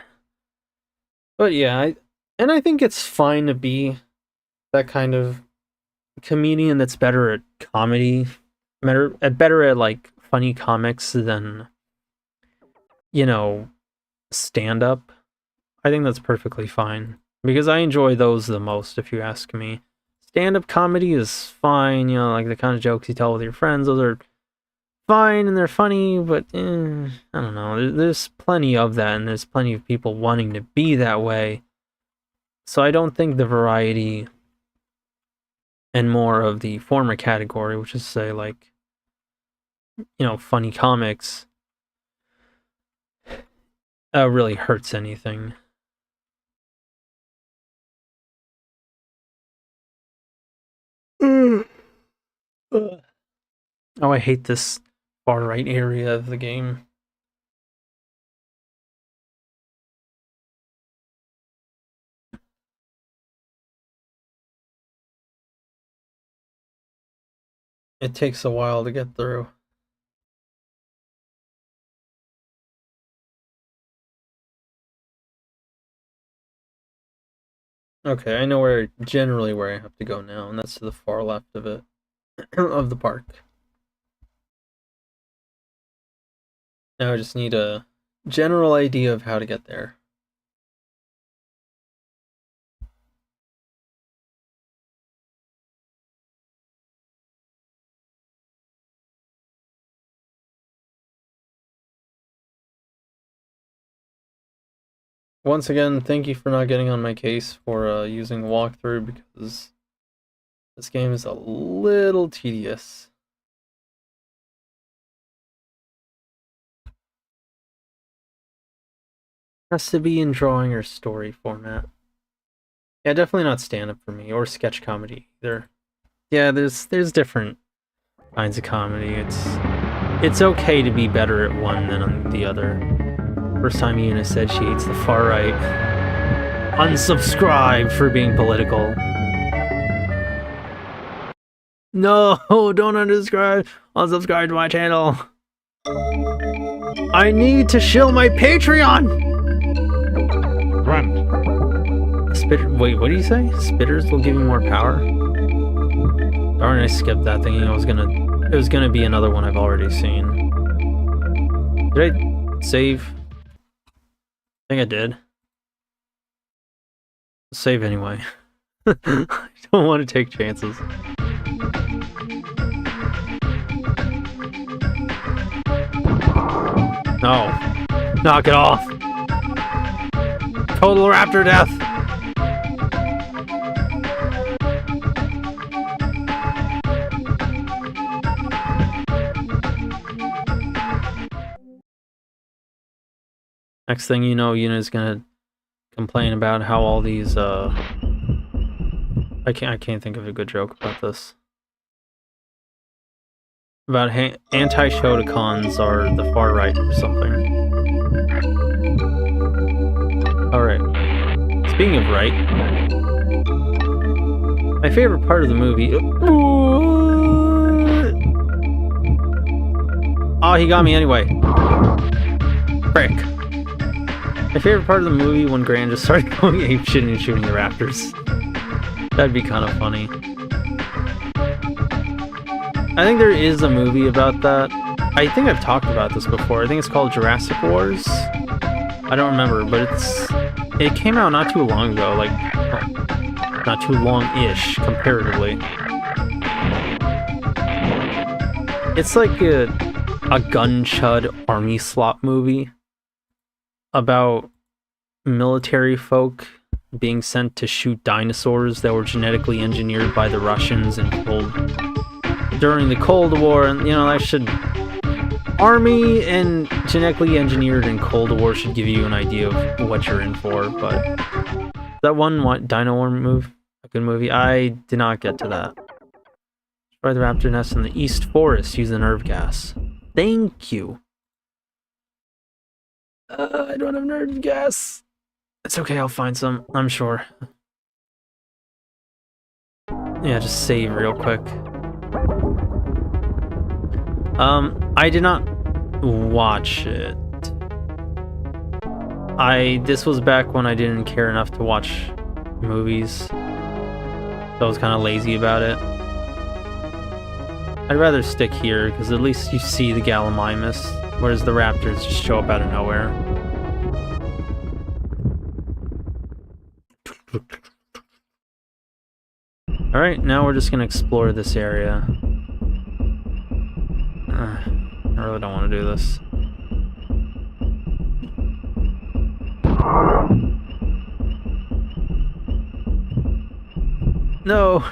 But yeah, I think it's fine to be that kind of comedian that's better at comedy, better at like funny comics than, you know, stand-up. I think that's perfectly fine, because I enjoy those the most, if you ask me. Stand-up comedy is fine, you know, like the kind of jokes you tell with your friends, those are fine and they're funny, but I don't know, there's plenty of that, and there's plenty of people wanting to be that way. So I don't think the variety and more of the former category, which is say like, you know, funny comics, really hurts anything. Oh, I hate this far right area of the game. It takes a while to get through. Okay, I know generally where I have to go now, and that's to the far left of it, of the park. Now I just need a general idea of how to get there. Once again, thank you for not getting on my case for using walkthrough, because this game is a little tedious. Has to be in drawing or story format. Yeah, definitely not stand-up for me, or sketch comedy either. Yeah, there's different kinds of comedy. It's okay to be better at one than on the other. First time Yu-nee said she hates the far right. Unsubscribe for being political. No, don't unsubscribe. Unsubscribe to my channel. I need to shill my Patreon! Run. Wait, what do you say? Spitters will give you more power? Darn, I skipped that thinking it was gonna be another one I've already seen. Did I save? I think I did. Save anyway. I don't want to take chances. No. Knock it off. Total raptor death. Next thing you know, Yuna's gonna complain about how all these I can't think of a good joke about this. About anti-Shotacons are the far right or something. Alright. Speaking of right, my favorite part of the movie... Oh, he got me anyway. Frick. My favorite part of the movie when Gran just started going apeshit and shooting the raptors. That'd be kind of funny. I think there is a movie about that. I think I've talked about this before. I think it's called Jurassic Wars. I don't remember, but it came out not too long ago, like not too long-ish comparatively. It's like a gun chud army slop movie about military folk being sent to shoot dinosaurs that were genetically engineered by the Russians and killed during the Cold War. And you know, that should... Army and genetically engineered in Cold War should give you an idea of what you're in for, but that one Dino War move, a good movie. I did not get to that. Destroy the raptor nest in the East Forest. Use the nerve gas. Thank you. I don't have nerve gas. It's okay, I'll find some, I'm sure. Yeah, just save real quick. I did not watch it. This was back when I didn't care enough to watch movies. So I was kind of lazy about it. I'd rather stick here, because at least you see the Gallimimus, whereas the raptors just show up out of nowhere. Alright, now we're just gonna explore this area. I really don't want to do this. No!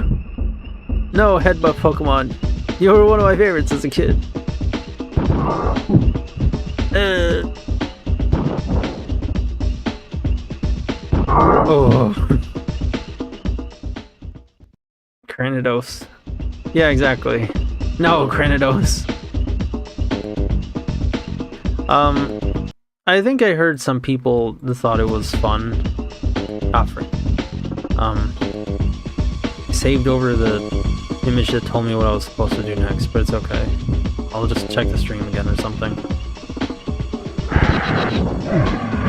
No, headbutt Pokemon! You were one of my favorites as a kid. Oh. Cranidos. Yeah, exactly. No, Cranidos. I think I heard some people that thought it was fun. Saved over the image that told me what I was supposed to do next, but it's okay. I'll just check the stream again or something.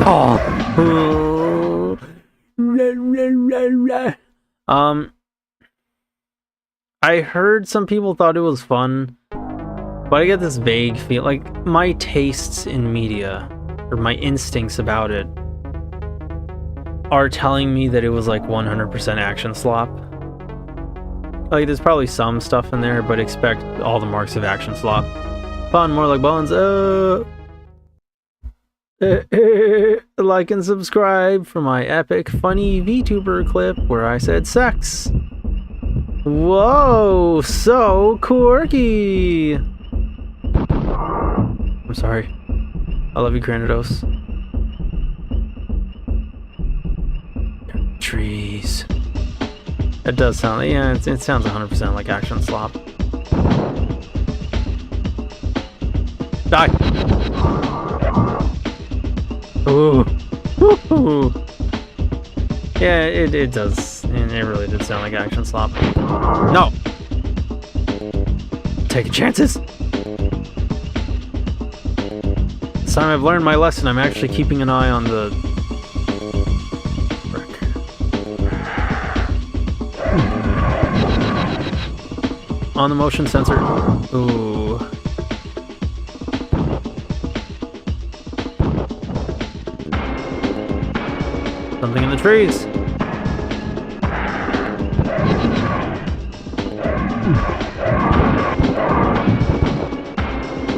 Oh! I heard some people thought it was fun, but I get this vague feel, like, my tastes in media, or my instincts about it, are telling me that it was like 100% action slop. Like, there's probably some stuff in there, but expect all the marks of action slop. Fun, more like bones. Like and subscribe for my epic, funny VTuber clip where I said sex. Whoa, so quirky. I'm sorry. I love you, Granados. Trees. It does sound, yeah, it sounds 100% like action slop. Die! Ooh. Woo-hoo. Yeah, it does. And it really did sound like action slop. No! Taking chances! This time I've learned my lesson. I'm actually keeping an eye on the... on the motion sensor. Ooh. Something in the trees.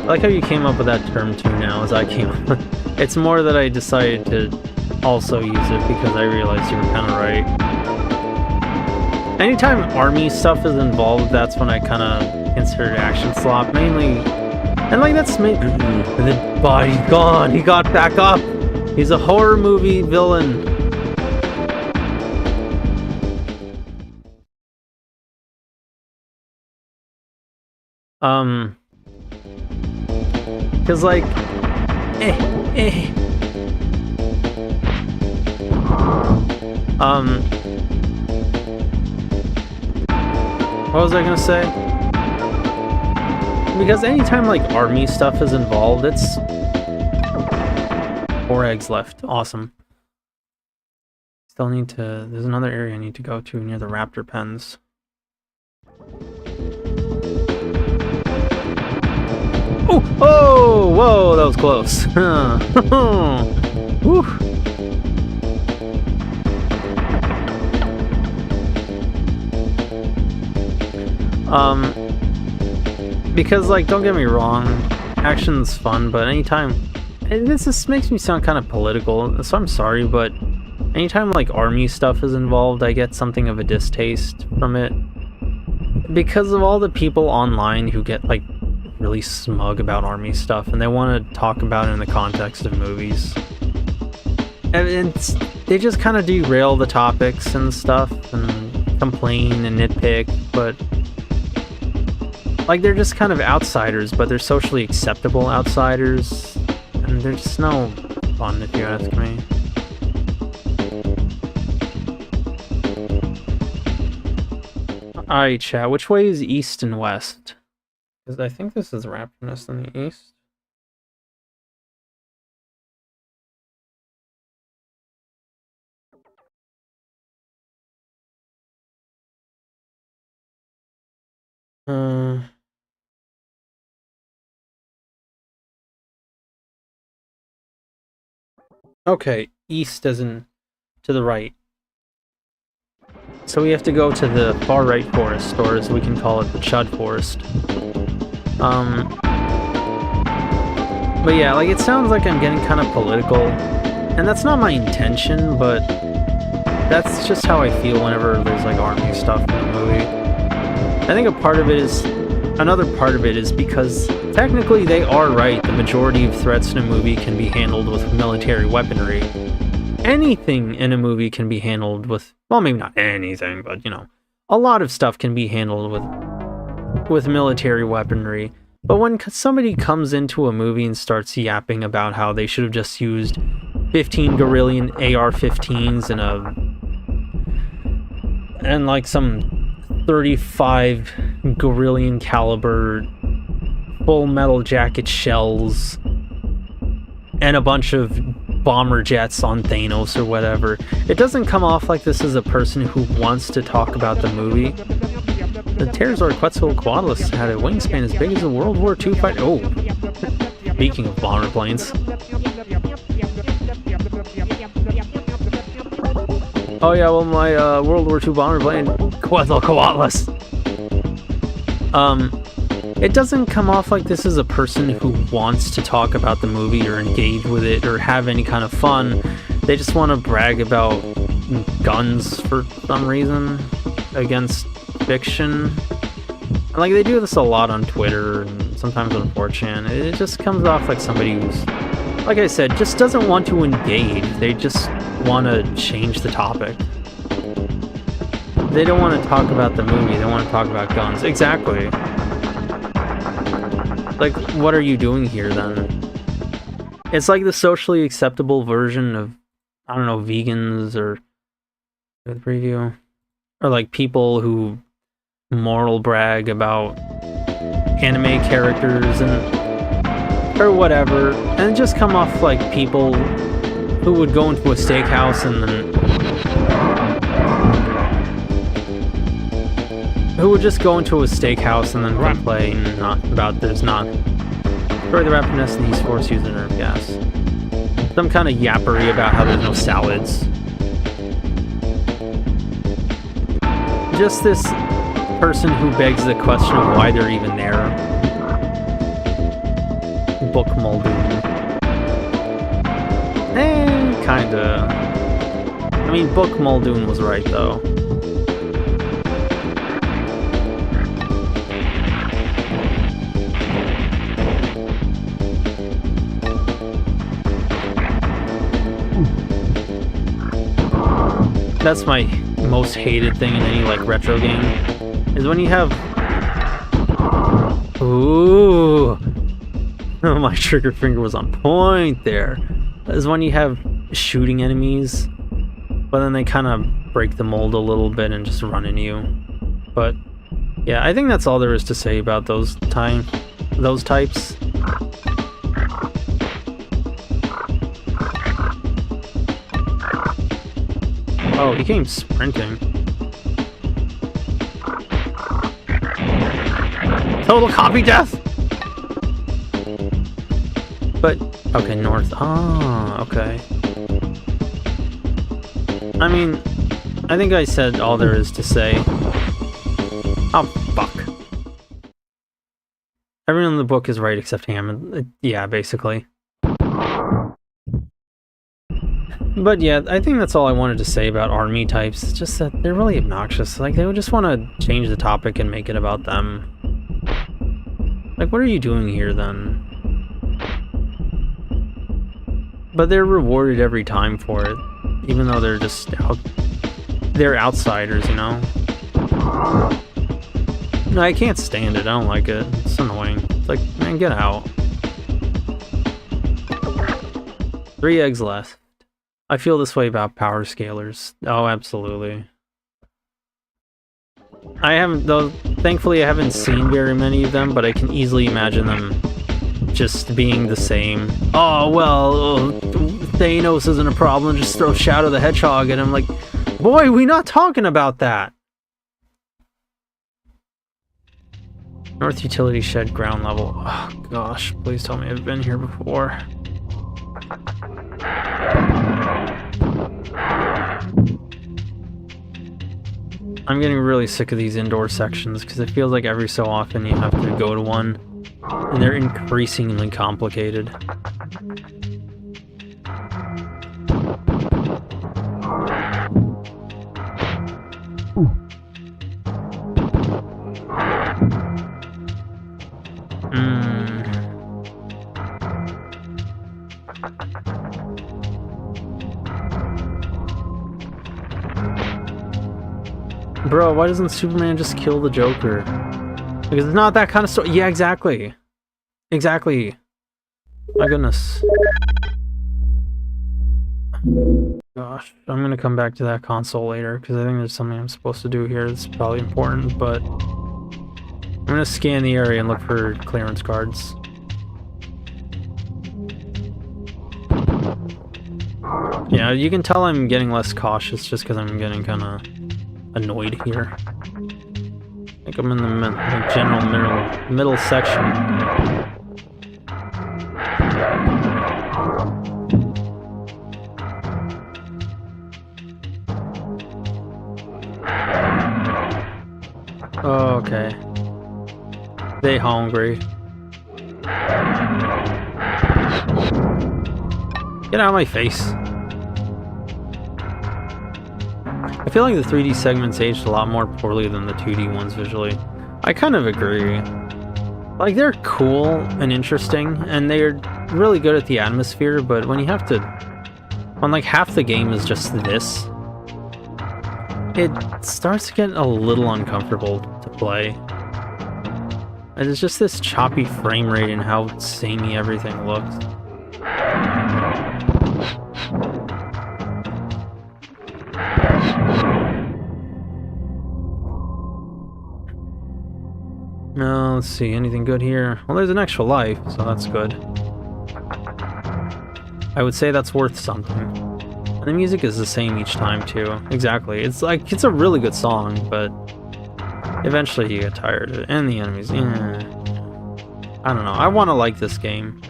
I like how you came up with that term too now as I came up. It's more that I decided to also use it because I realized you were kind of right. Anytime army stuff is involved, that's when I kind of consider it action slop, mainly. And like, that's maybe the body's gone. He got back up. He's a horror movie villain. Cause like, what was I gonna say? Because anytime like army stuff is involved, it's 4 eggs left. Awesome. Still need to. There's another area I need to go to near the raptor pens. Oh! Oh! Whoa! That was close. Woo! Because, like, don't get me wrong, action's fun, but anytime... This just makes me sound kind of political, so I'm sorry, but anytime, like, army stuff is involved, I get something of a distaste from it. Because of all the people online who get, like, really smug about army stuff, and they want to talk about it in the context of movies. And they just kind of derail the topics and stuff, and complain and nitpick, but... Like, they're just kind of outsiders, but they're socially acceptable outsiders, and they're just no fun, if you ask me. Alright, chat, which way is east and west? Because I think this is Raptor Nest in the east. Okay, east as in to the right. So we have to go to the far right forest, or as we can call it, the Chud Forest. But yeah, like, it sounds like I'm getting kind of political, and that's not my intention, but that's just how I feel whenever there's, like, army stuff in a movie. I think another part of it is because technically they are right. The majority of threats in a movie can be handled with military weaponry. Anything in a movie can be handled with, well, maybe not anything, but, you know, a lot of stuff can be handled with military weaponry. But when somebody comes into a movie and starts yapping about how they should have just used 15 Gorillion AR-15s and like some 35 Gorillion caliber full metal jacket shells and a bunch of bomber jets on Thanos or whatever, it doesn't come off like this is a person who wants to talk about the movie. The Pterosaur Quetzalcoatlus had a wingspan as big as a World War II fighter. Oh, speaking of bomber planes. Oh yeah, well, my World War II bomber plane, Quetzalcoatlus. It doesn't come off like this is a person who wants to talk about the movie or engage with it or have any kind of fun. They just want to brag about guns for some reason against fiction. And, like, they do this a lot on Twitter and sometimes on 4chan. It just comes off like somebody who's, like I said, just doesn't want to engage. They just want to change the topic. They don't want to talk about the movie. They want to talk about guns. Exactly. Like, what are you doing here, then? It's like the socially acceptable version of, I don't know, vegans or the preview. Or like people who moral brag about anime characters and or whatever, and just come off like people who would go into a steakhouse and then who would just go into a steakhouse and then complain about there's not further Raptor Nest in the East Forest using nerve gas. Some kind of yappery about how there's no salads. Just this person who begs the question of why they're even there. Book Muldoon. Kinda. I mean, Book Muldoon was right, though. that's my most hated thing in any like retro game, is when you have... Ooh! Oh, my trigger finger was on point there. Is when you have shooting enemies, but then they kind of break the mold a little bit and just run into you. But yeah, I think that's all there is to say about those types. Oh, he came sprinting. Total copy death! But, okay, north. Ah, okay. I mean, I think I said all there is to say. Oh, fuck. Everyone in the book is right except Hammond. Yeah, basically. But yeah, I think that's all I wanted to say about army types. It's just that they're really obnoxious. Like, they would just want to change the topic and make it about them. Like, what are you doing here, then? But they're rewarded every time for it. Even though they're just they're outsiders, you know? No, I can't stand it. I don't like it. It's annoying. It's like, man, get out. 3 eggs left. I feel this way about power scalers. Oh, absolutely. I haven't, though, thankfully I haven't seen very many of them, but I can easily imagine them just being the same. Oh, well, Thanos isn't a problem, just throw Shadow the Hedgehog at him. Like, boy, we're not talking about that. North Utility Shed, ground level. Oh, gosh, please tell me I've been here before. I'm getting really sick of these indoor sections because it feels like every so often you have to go to one, and they're increasingly complicated. Bro, why doesn't Superman just kill the Joker? Because it's not that kind of story. Yeah, exactly. Exactly. My goodness. Gosh, I'm gonna come back to that console later, because I think there's something I'm supposed to do here that's probably important, but... I'm gonna scan the area and look for clearance cards. Yeah, you can tell I'm getting less cautious just because I'm getting kind of annoyed here. I think I'm in the general middle section. Oh, okay. They hungry. Get out of my face. I feel like the 3D segments aged a lot more poorly than the 2D ones visually. I kind of agree. Like, they're cool and interesting, and they're really good at the atmosphere, but when you have to... when, like, half the game is just this, it starts to get a little uncomfortable to play. And it's just this choppy frame rate and how samey everything looks. No, let's see, anything good here? Well, there's an extra life, so that's good. I would say that's worth something. And the music is the same each time, too. Exactly. It's like, it's a really good song, but eventually you get tired of it. And the enemies, I don't know. I want to like this game.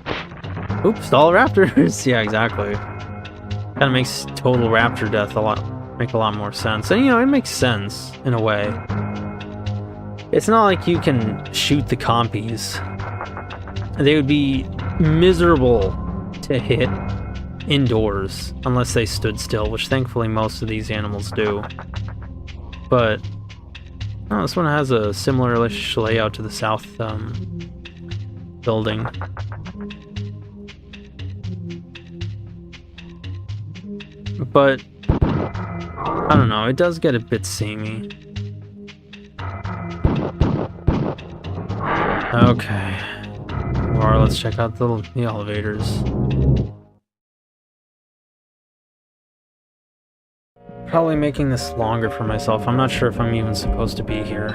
Oops, all raptors. Yeah, exactly. Kind of makes total raptor death make a lot more sense. And, you know, it makes sense, in a way. It's not like you can shoot the compies. They would be miserable to hit indoors unless they stood still, which thankfully most of these animals do. But oh, this one has a similar layout to the south building. But I don't know, it does get a bit samey. Okay. Or let's check out the elevators. Probably making this longer for myself. I'm not sure if I'm even supposed to be here.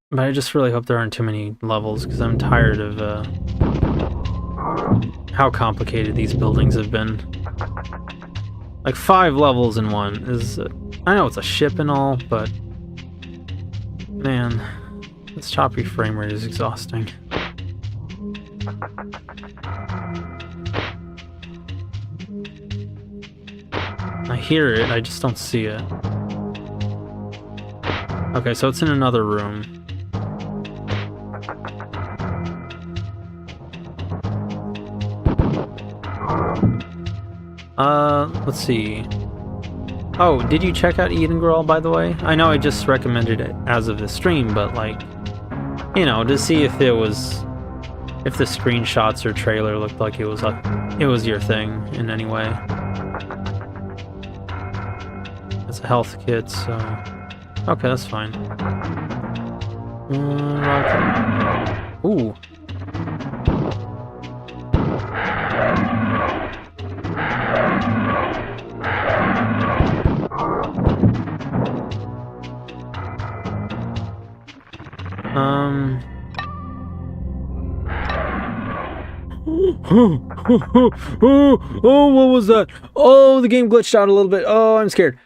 But I just really hope there aren't too many levels, because I'm tired of how complicated these buildings have been. Like 5 levels in one is... I know it's a ship and all, but... Man, this choppy frame rate is exhausting. I hear it, I just don't see it. Okay, so it's in another room. Let's see. Oh, did you check out Eden Girl, by the way? I know I just recommended it as of the stream, but like, you know, to see if it was... if the screenshots or trailer looked like it was your thing in any way. It's a health kit, so... Okay, that's fine. Ooh. Oh, what was that? Oh, the game glitched out a little bit. Oh, I'm scared.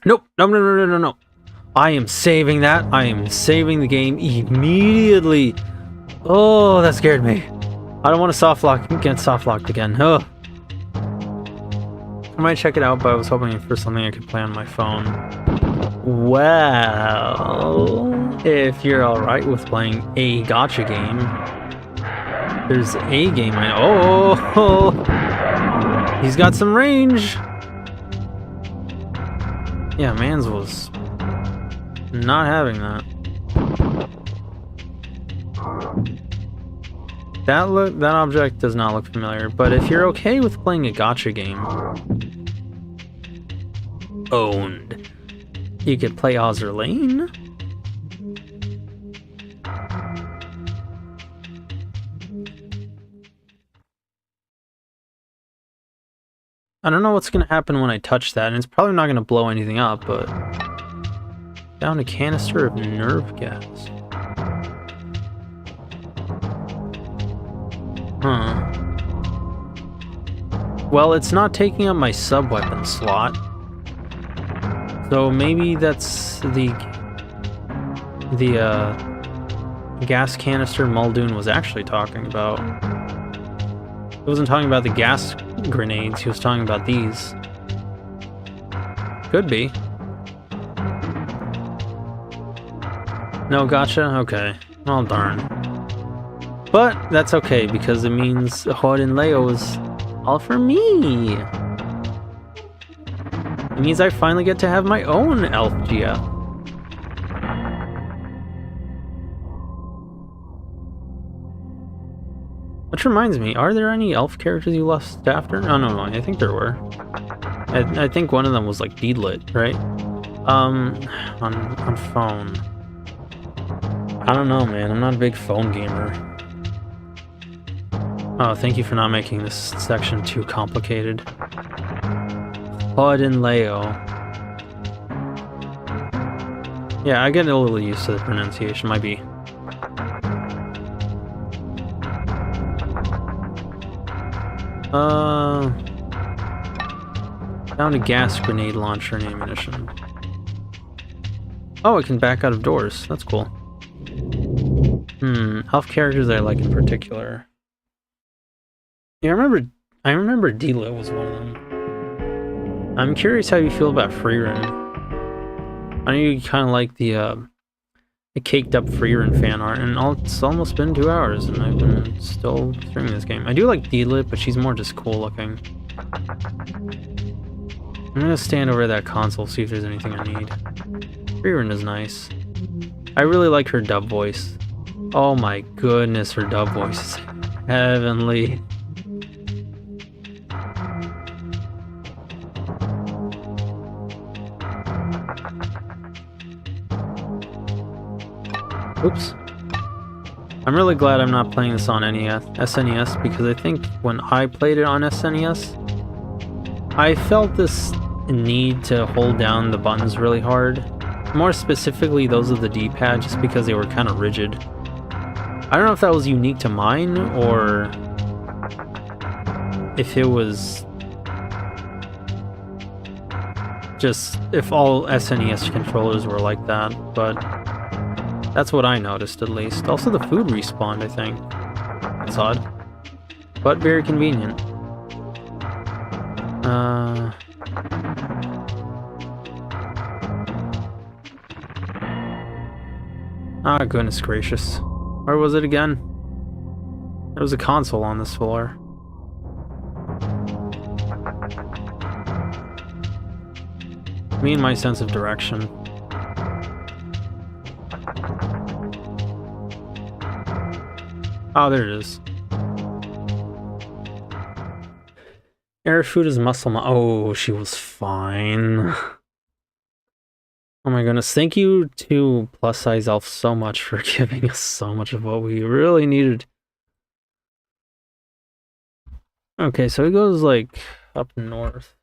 Nope. No. I am saving that. I am saving the game immediately. Oh, that scared me. I don't want to get soft locked again. Oh. I might check it out, but I was hoping for something I could play on my phone. Well, if you're alright with playing a gacha game, there's a game I know. Oh, he's got some range. Yeah, Mans was not having that. That object does not look familiar, but if you're okay with playing a gacha game, owned, you could play Azur Lane. I don't know what's going to happen when I touch that, and it's probably not going to blow anything up, but... Found a canister of nerve gas. Huh. Well, it's not taking up my sub-weapon slot. So maybe that's the gas canister Muldoon was actually talking about. He wasn't talking about the gas grenades, he was talking about these. Could be. No gotcha? Okay. Well, darn. But that's okay, because it means Hod and Leo is all for me. It means I finally get to have my own elf GF. Which reminds me, are there any elf characters you lust after? Oh, no, I think there were. I think one of them was like Deedlit, right? On phone. I don't know, man. I'm not a big phone gamer. Oh, thank you for not making this section too complicated. Hod and Leo. Yeah, I get a little used to the pronunciation. Might be. Found a gas grenade launcher and ammunition. Oh, it can back out of doors. That's cool. Elf characters I like in particular. Yeah, I remember Deedlit was one of them. I'm curious how you feel about Freerun. I know you kind of like the caked up Freerun fan art, and it's almost been 2 hours, and I've been still streaming this game. I do like Deedlit, but she's more just cool looking. I'm gonna stand over that console, see if there's anything I need. Freerun is nice. I really like her dub voice. Oh my goodness, her dub voice is heavenly. Oops. I'm really glad I'm not playing this on SNES because I think when I played it on SNES, I felt this need to hold down the buttons really hard. More specifically, those of the D-pad, just because they were kind of rigid. I don't know if that was unique to mine, or if it was just if all SNES controllers were like that, but that's what I noticed, at least. Also, the food respawned, I think. That's odd. But very convenient. Ah, goodness gracious. Where was it again? There was a console on this floor. Me and my sense of direction. Oh, there it is. Air food is muscle. Oh, she was fine. Oh my goodness. Thank you to Plus Size Elf so much for giving us so much of what we really needed. Okay, so it goes like up north.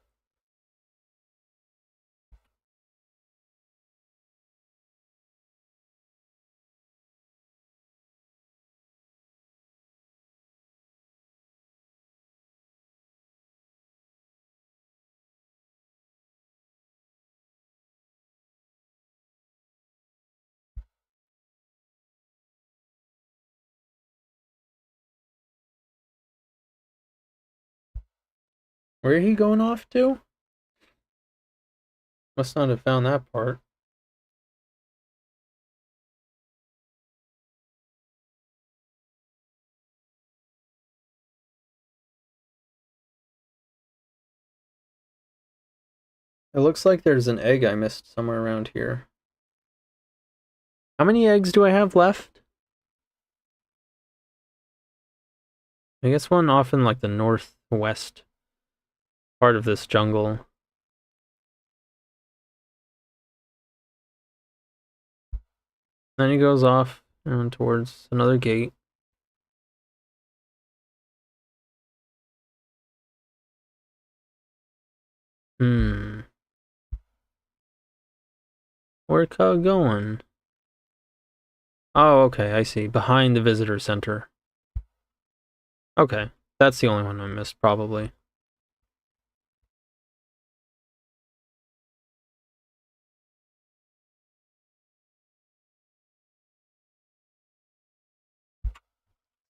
Where are he going off to? Must not have found that part. It looks like there's an egg I missed somewhere around here. How many eggs do I have left? I guess one off in like the northwest part of this jungle. Then he goes off and towards another gate. Where's Cog going? Oh, okay, I see. Behind the visitor center. Okay, that's the only one I missed, probably.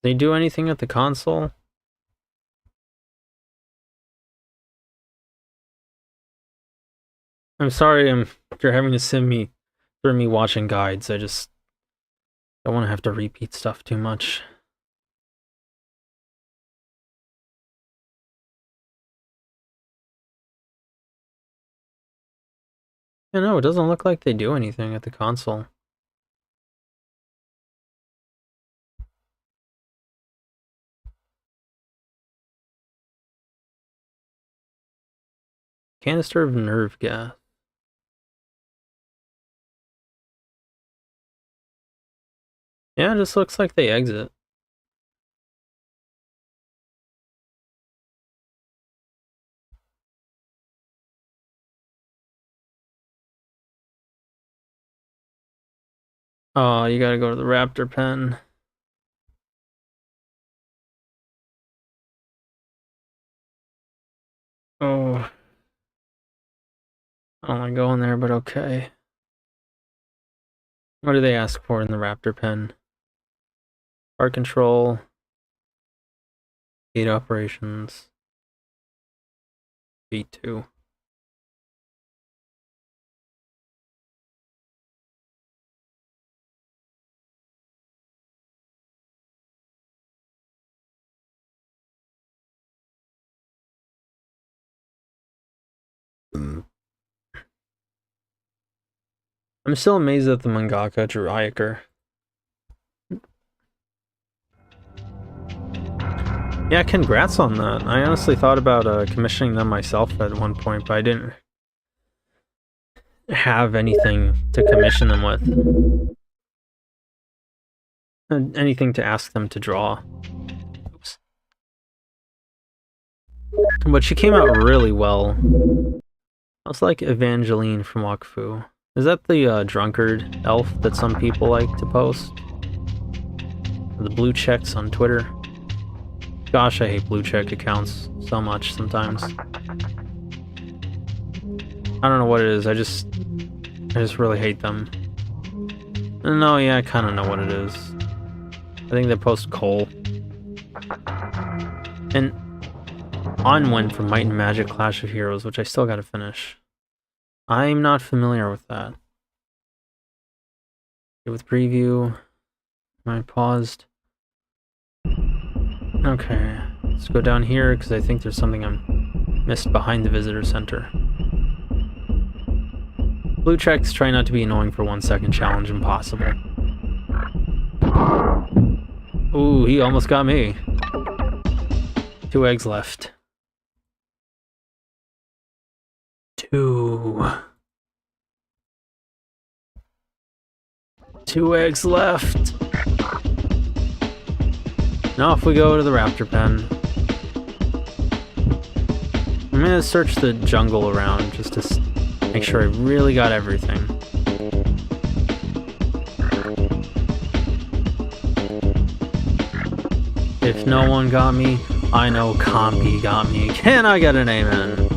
They do anything at the console? I'm sorry you're having to send me through me watching guides. I just don't want to have to repeat stuff too much. Yeah, no, it doesn't look like they do anything at the console. Canister of nerve gas. Yeah, it just looks like they exit. Oh, you gotta go to the raptor pen. Oh. I don't like going there, but okay. What do they ask for in the raptor pen? Car control. Gate operations. V2. I'm still amazed that the mangaka drew Hicker. Yeah, congrats on that. I honestly thought about commissioning them myself at one point, but I didn't have anything to commission them with. anything to ask them to draw. Oops. But she came out really well. I was like Evangeline from Wakfu. Is that the drunkard elf that some people like to post? The blue checks on Twitter. Gosh, I hate blue check accounts so much sometimes. I don't know what it is, I just really hate them. No, yeah, I kind of know what it is. I think they post coal. And Onwin from Might and Magic Clash of Heroes, which I still gotta finish. I'm not familiar with that. Okay, with preview, I paused. Okay, let's go down here because I think there's something I'm missed behind the visitor center. Blue checks try not to be annoying for 1 second, challenge impossible. Ooh, he almost got me. 2 eggs left. 2 eggs left. Now if we go to the raptor pen. I'm gonna search the jungle around just to make sure I really got everything. If no one got me, I know Compy got me. Can I get an amen?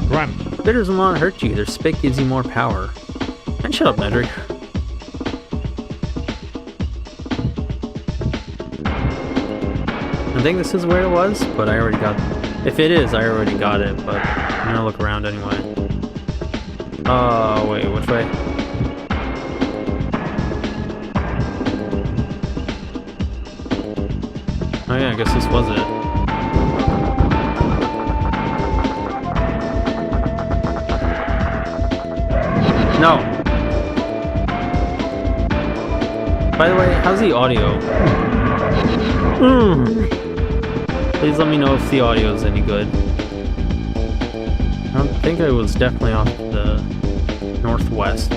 Run. Bitters will not hurt you. Their spit gives you more power. And shut up, Nedrick. I think this is where it was, but I already got... If it is, I already got it, but I'm gonna look around anyway. Oh, wait, which way? Oh yeah, I guess this was it. No! By the way, how's the audio? Please let me know if the audio is any good. I don't think I was definitely off the northwest.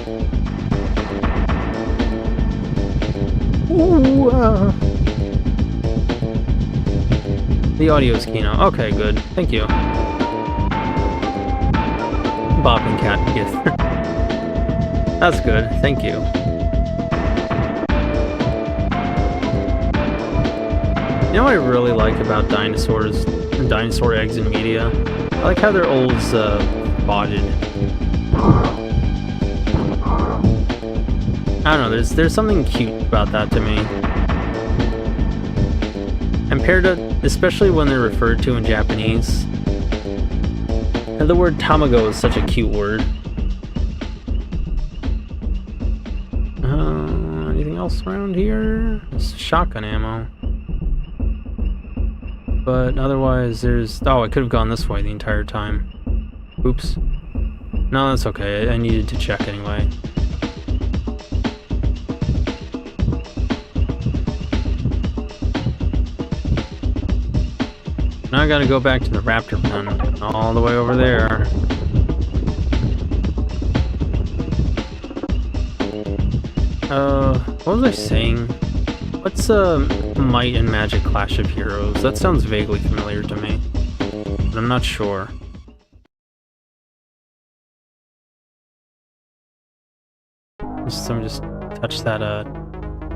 Ooh, the audio's key now. Okay, good. Thank you. Bopping cat gift. That's good. Thank you. You know what I really like about dinosaurs and dinosaur eggs in media? I like how they're always botted. I don't know, there's something cute about that to me. Compared to, especially when they're referred to in Japanese. And the word tamago is such a cute word. Anything else around here? It's shotgun ammo. But otherwise, there's... Oh, I could have gone this way the entire time. Oops. No, that's okay. I needed to check anyway. Now I gotta go back to the raptor pen. All the way over there. What was I saying? What's Might and Magic Clash of Heroes? That sounds vaguely familiar to me, but I'm not sure. Someone just touched that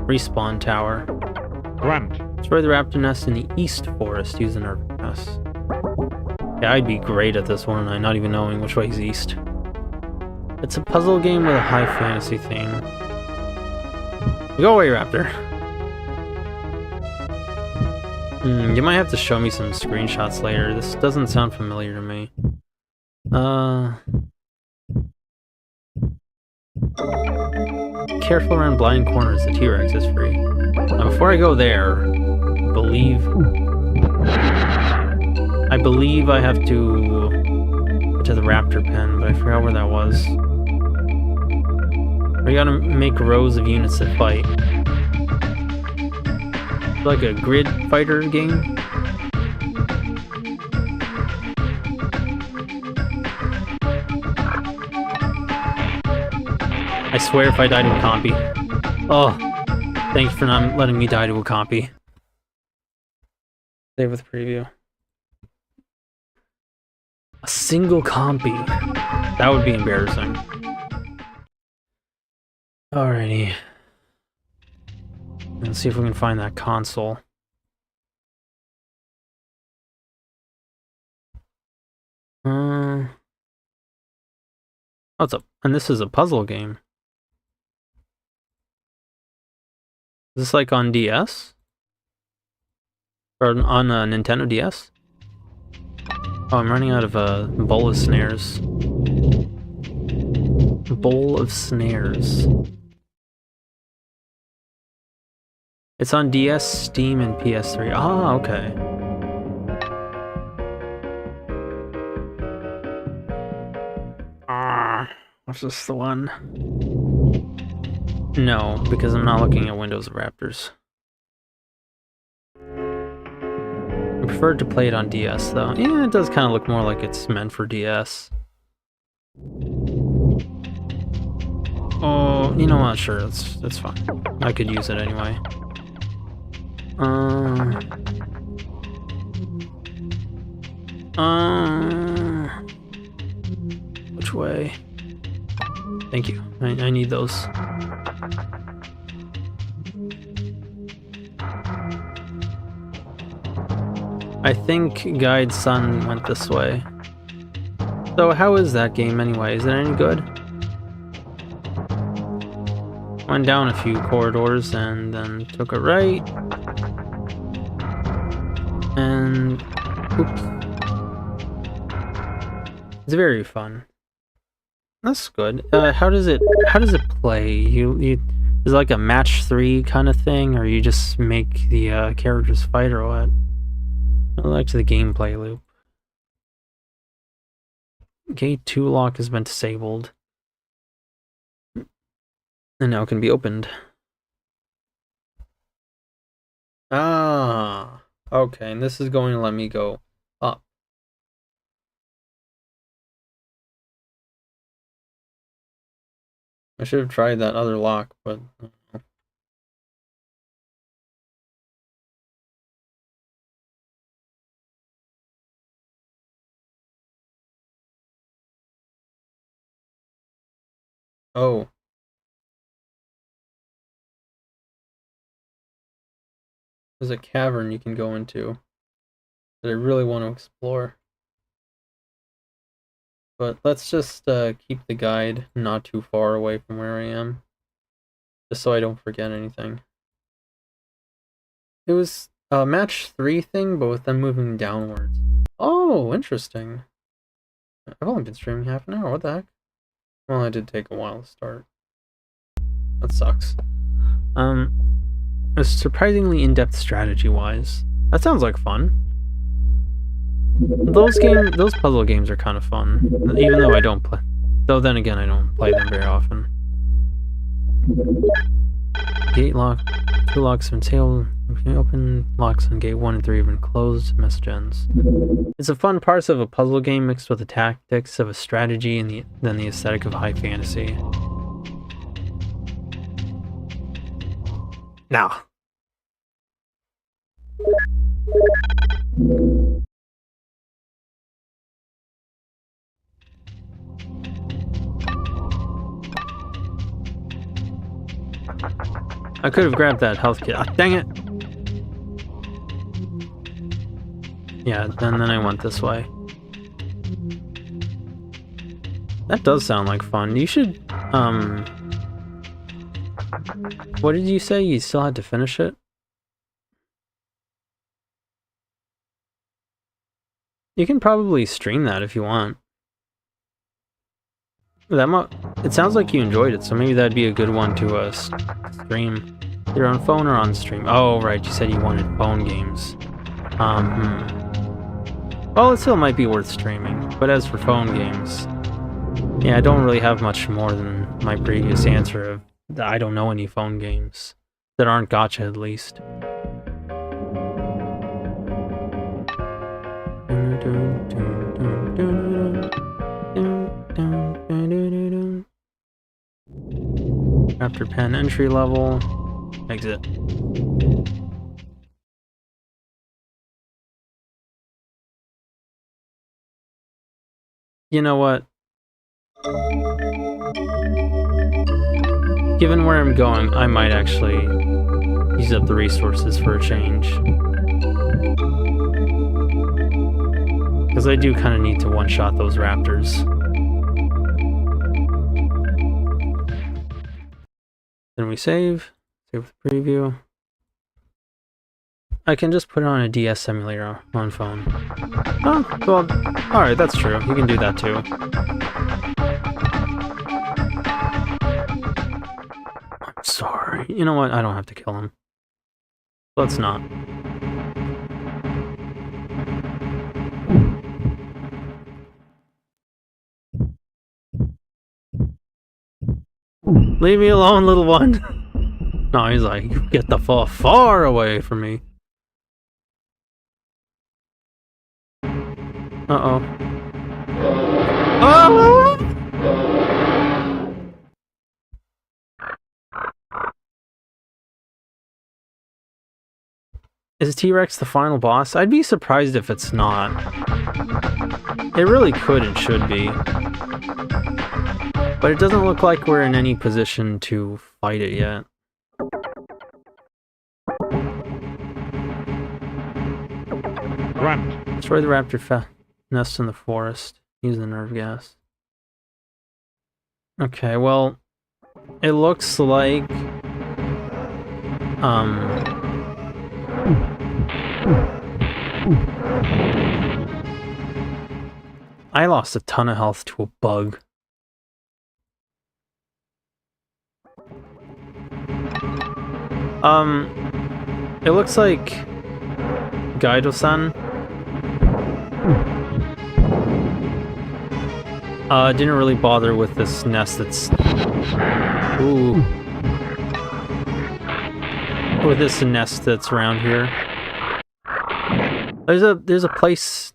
respawn tower. Run. Destroy the raptor nest in the East Forest using our nest. Yeah, I'd be great at this one, not even knowing which way is east. It's a puzzle game with a high fantasy theme. Go away, raptor. You might have to show me some screenshots later. This doesn't sound familiar to me. Careful around blind corners, the T-Rex is free. Now, before I go there, I believe I have to get to the raptor pen, but I forgot where that was. We gotta make rows of units that fight. Like a grid fighter game. I swear if I died in Compy. Oh, thanks for not letting me die to a copy. Save with preview. A single copy. That would be embarrassing. Alrighty. Let's see if we can find that console. What's up? And this is a puzzle game. Is this like on DS? Or on a Nintendo DS? Oh, I'm running out of a bowl of snares. Bowl of snares. It's on DS, Steam, and PS3. Ah, okay. Was this the one? No, because I'm not looking at Windows Raptors. I prefer to play it on DS, though. Yeah, it does kind of look more like it's meant for DS. Oh, you know what? Sure, that's fine. I could use it anyway. Which way? Thank you. I need those. I think Guide's son went this way. So how is that game anyway? Is it any good? Went down a few corridors and then took a right. And oops. It's very fun. That's good. How does it play? Is it like a match 3 kind of thing, or you just make the characters fight, or what? I like the gameplay loop. Gate 2 lock has been disabled. And now can be opened. Ah, okay, and this is going to let me go up. I should have tried that other lock, but I don't know. Oh. There's a cavern you can go into that I really want to explore. But let's just keep the guide not too far away from where I am, just so I don't forget anything. It was a match 3 thing, but with them moving downwards. Oh, interesting. I've only been streaming half an hour, what the heck? Well, it did take a while to start. That sucks. It's surprisingly in-depth strategy-wise. That sounds like fun. Those puzzle games are kind of fun, even though I don't play. Though then again, I don't play them very often. Gate lock, 2 locks have been disabled. Open locks on gate 1 and 3 have been closed. Message ends. It's a fun parts of a puzzle game mixed with the tactics of a strategy and then the aesthetic of high fantasy. Now. I could have grabbed that health kit. Ah, dang it! Yeah, and then I went this way. That does sound like fun. You should, what did you say? You still had to finish it? You can probably stream that if you want. It sounds like you enjoyed it, so maybe that'd be a good one to stream. Either on phone or on stream. Oh, right, you said you wanted phone games. Well, it still might be worth streaming, but as for phone games, yeah, I don't really have much more than my previous answer of I don't know any phone games that aren't gacha, at least. Grab Raptor pen entry level. Exit. You know what? Given where I'm going, I might actually use up the resources for a change. Because I do kind of need to one-shot those raptors. Then we save. Save with preview. I can just put it on a DS emulator on phone. Oh, well, alright, that's true. You can do that too. I'm sorry. You know what? I don't have to kill him. Let's not. Leave me alone, little one. No, he's like, get the far away from me. Uh-oh. Oh! Is T-Rex the final boss? I'd be surprised if it's not. It really could and should be. But it doesn't look like we're in any position to fight it yet. Grunt. Destroy the raptor nest in the forest. Use the nerve gas. Okay, well, it looks like I lost a ton of health to a bug. It looks like Gaido-san didn't really bother with this nest that's... Ooh. With this nest that's around here. There's a place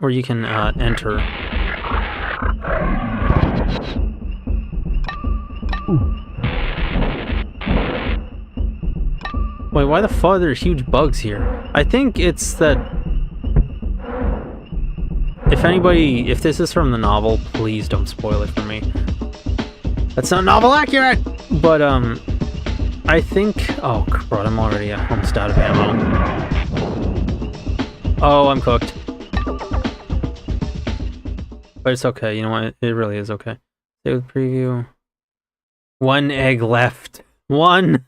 where you can enter. Wait, why the fuck are there huge bugs here? I think it's that... If this is from the novel, please don't spoil it for me. That's not novel accurate! But, I think... Oh, crud, I'm already almost out of ammo. Oh, I'm cooked. But it's okay, you know what? It really is okay. Save with preview. 1 egg left. 1!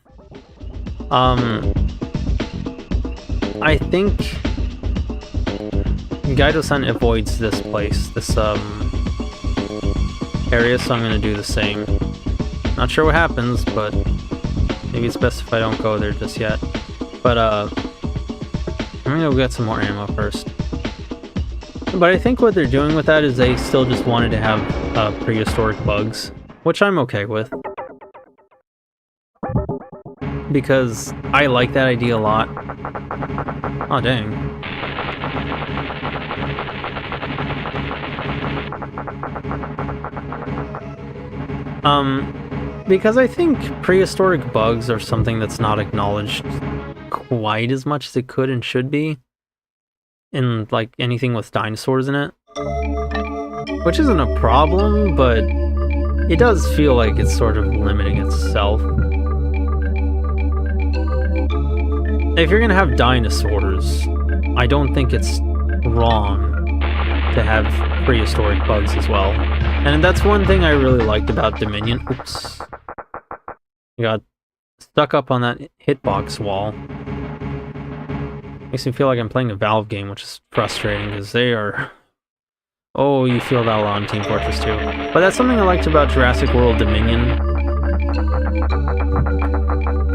I think Gaido-san avoids this place, this, area, so I'm gonna do the same. Not sure what happens, but maybe it's best if I don't go there just yet. But, I'm gonna go get some more ammo first. But I think what they're doing with that is they still just wanted to have, prehistoric bugs, which I'm okay with. Because I like that idea a lot. Oh, dang. Because I think prehistoric bugs are something that's not acknowledged quite as much as it could and should be in, like, anything with dinosaurs in it. Which isn't a problem, but it does feel like it's sort of limiting itself. If you're gonna have dinosaurs, I don't think it's wrong to have prehistoric bugs as well. And that's one thing I really liked about Dominion. Oops. I got stuck up on that hitbox wall. Makes me feel like I'm playing a Valve game, which is frustrating, because they are... Oh, you feel that a lot on Team Fortress 2. But that's something I liked about Jurassic World Dominion.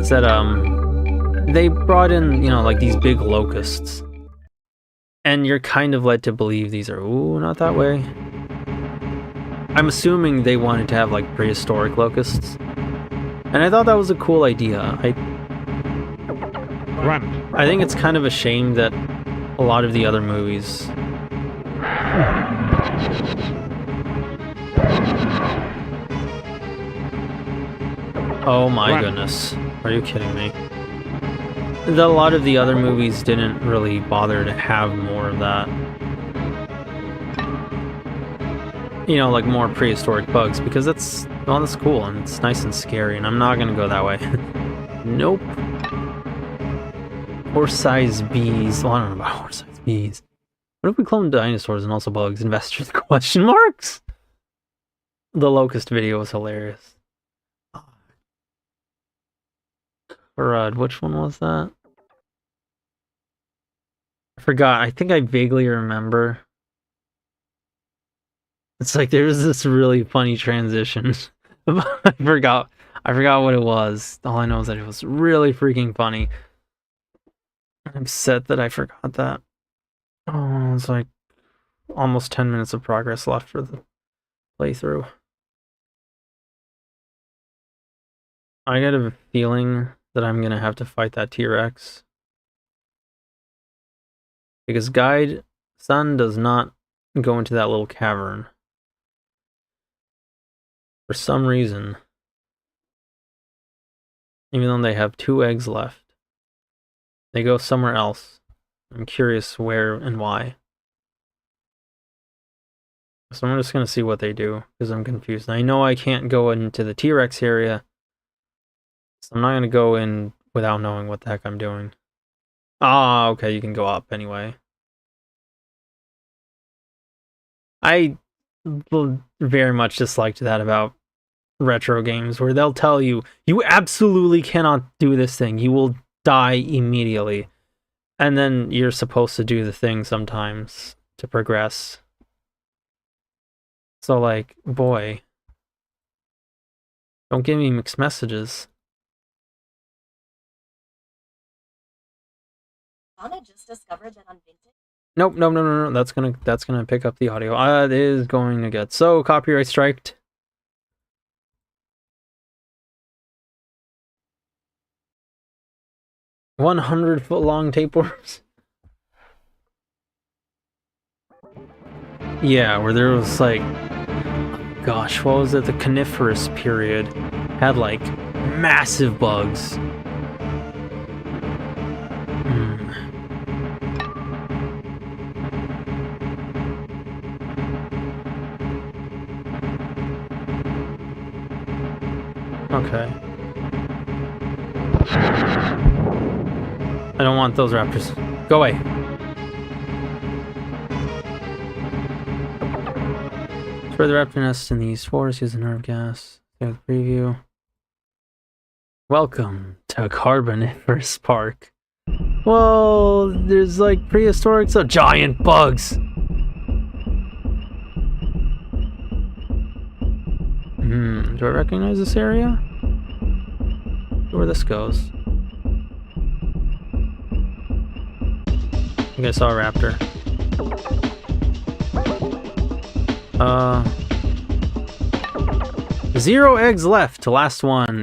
Is that, they brought in, you know, like these big locusts. And you're kind of led to believe these are, ooh, not that way. I'm assuming they wanted to have, like, prehistoric locusts. And I thought that was a cool idea. I think it's kind of a shame that a lot of the other movies... Oh my Run. goodness. Are you kidding me? A lot of the other movies didn't really bother to have more of that. You know, like more prehistoric bugs, because that's cool and it's nice and scary, and I'm not gonna go that way. Nope. Horse-sized bees. Well, I don't know about horse-sized bees. What if we clone dinosaurs and also bugs? Investors? Question marks? The locust video was hilarious. Crud, which one was that? I forgot. I think I vaguely remember. It's like there was this really funny transition. I forgot what it was. All I know is that it was really freaking funny. I'm upset that I forgot that. Oh, it's like almost 10 minutes of progress left for the playthrough. I got a feeling that I'm gonna have to fight that T-Rex. Because Guide Sun does not go into that little cavern. For some reason. Even though they have 2 eggs left. They go somewhere else. I'm curious where and why. So I'm just gonna see what they do, because I'm confused. I know I can't go into the T-Rex area. So I'm not gonna go in without knowing what the heck I'm doing. Ah, okay, you can go up anyway. I very much disliked that about retro games, where they'll tell you, you absolutely cannot do this thing. You will die immediately. And then you're supposed to do the thing sometimes to progress. So, like, boy. Don't give me mixed messages. Anna just discovered that on Vintage. Nope, no. That's gonna pick up the audio. It is going to get so copyright striked. "100-foot long tapeworms." Yeah, where there was like, gosh, what was it? The coniferous period had like massive bugs. Okay. I don't want those raptors. Go away. Spread the raptor nest in these forests using nerve gas. Take a preview. Welcome to Carboniferous Park. Whoa, there's like prehistoric stuff. Giant bugs! Do I recognize this area? Where this goes? I think I saw a raptor. 0 eggs left. Last one.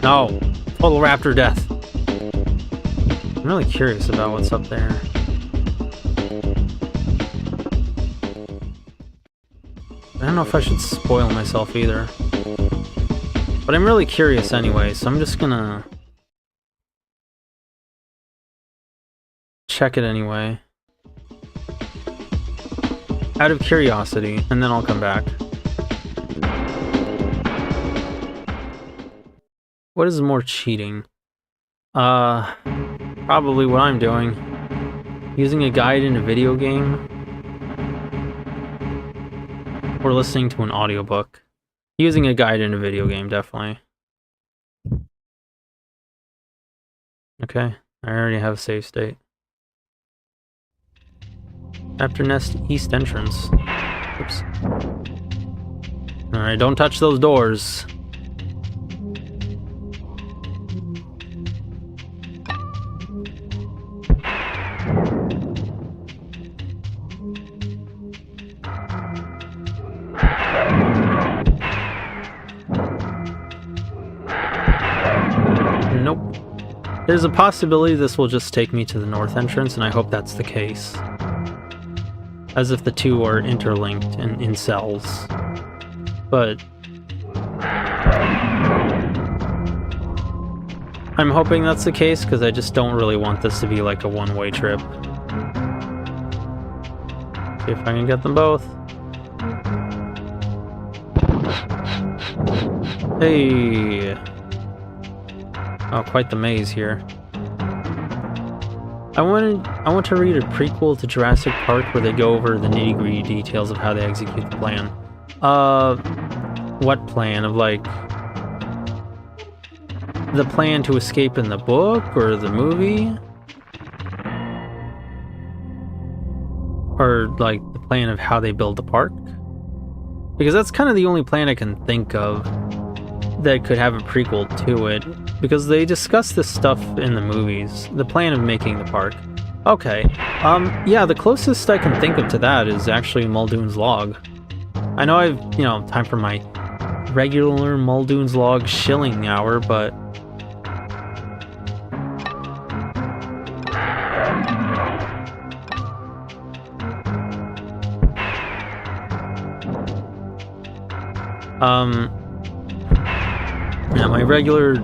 No. Total raptor death. I'm really curious about what's up there. I don't know if I should spoil myself either. But I'm really curious anyway, so I'm just gonna check it anyway. Out of curiosity, and then I'll come back. What is more cheating? Probably what I'm doing. Using a guide in a video game. Or listening to an audiobook. Using a guide in a video game, definitely. Okay, I already have a save state. After Nest East entrance. Oops. Alright, don't touch those doors. Nope. There's a possibility this will just take me to the north entrance, and I hope that's the case. As if the two are interlinked and in cells. But I'm hoping that's the case, because I just don't really want this to be like a one-way trip. See if I can get them both. Hey! Oh, quite the maze here. I want to read a prequel to Jurassic Park where they go over the nitty-gritty details of how they execute the plan. What plan? Of like the plan to escape in the book or the movie? Or like the plan of how they build the park? Because that's kind of the only plan I can think of that could have a prequel to it. Because they discuss this stuff in the movies, the plan of making the park. Okay, yeah, the closest I can think of to that is actually Muldoon's log. I know I've, time for my regular Muldoon's log shilling hour, but... yeah, my regular...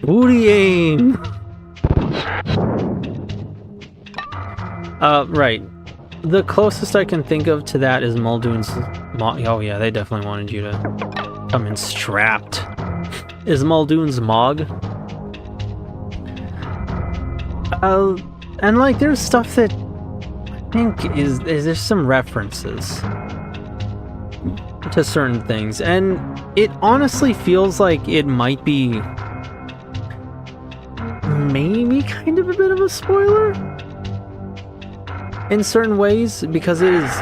Booty aim! Right. The closest I can think of to that is Muldoon's... Oh yeah, they definitely wanted you to come in strapped. Is Muldoon's Mog. And like, there's stuff that I think is there's some references to certain things, and it honestly feels like it might be maybe kind of a bit of a spoiler in certain ways, because it is,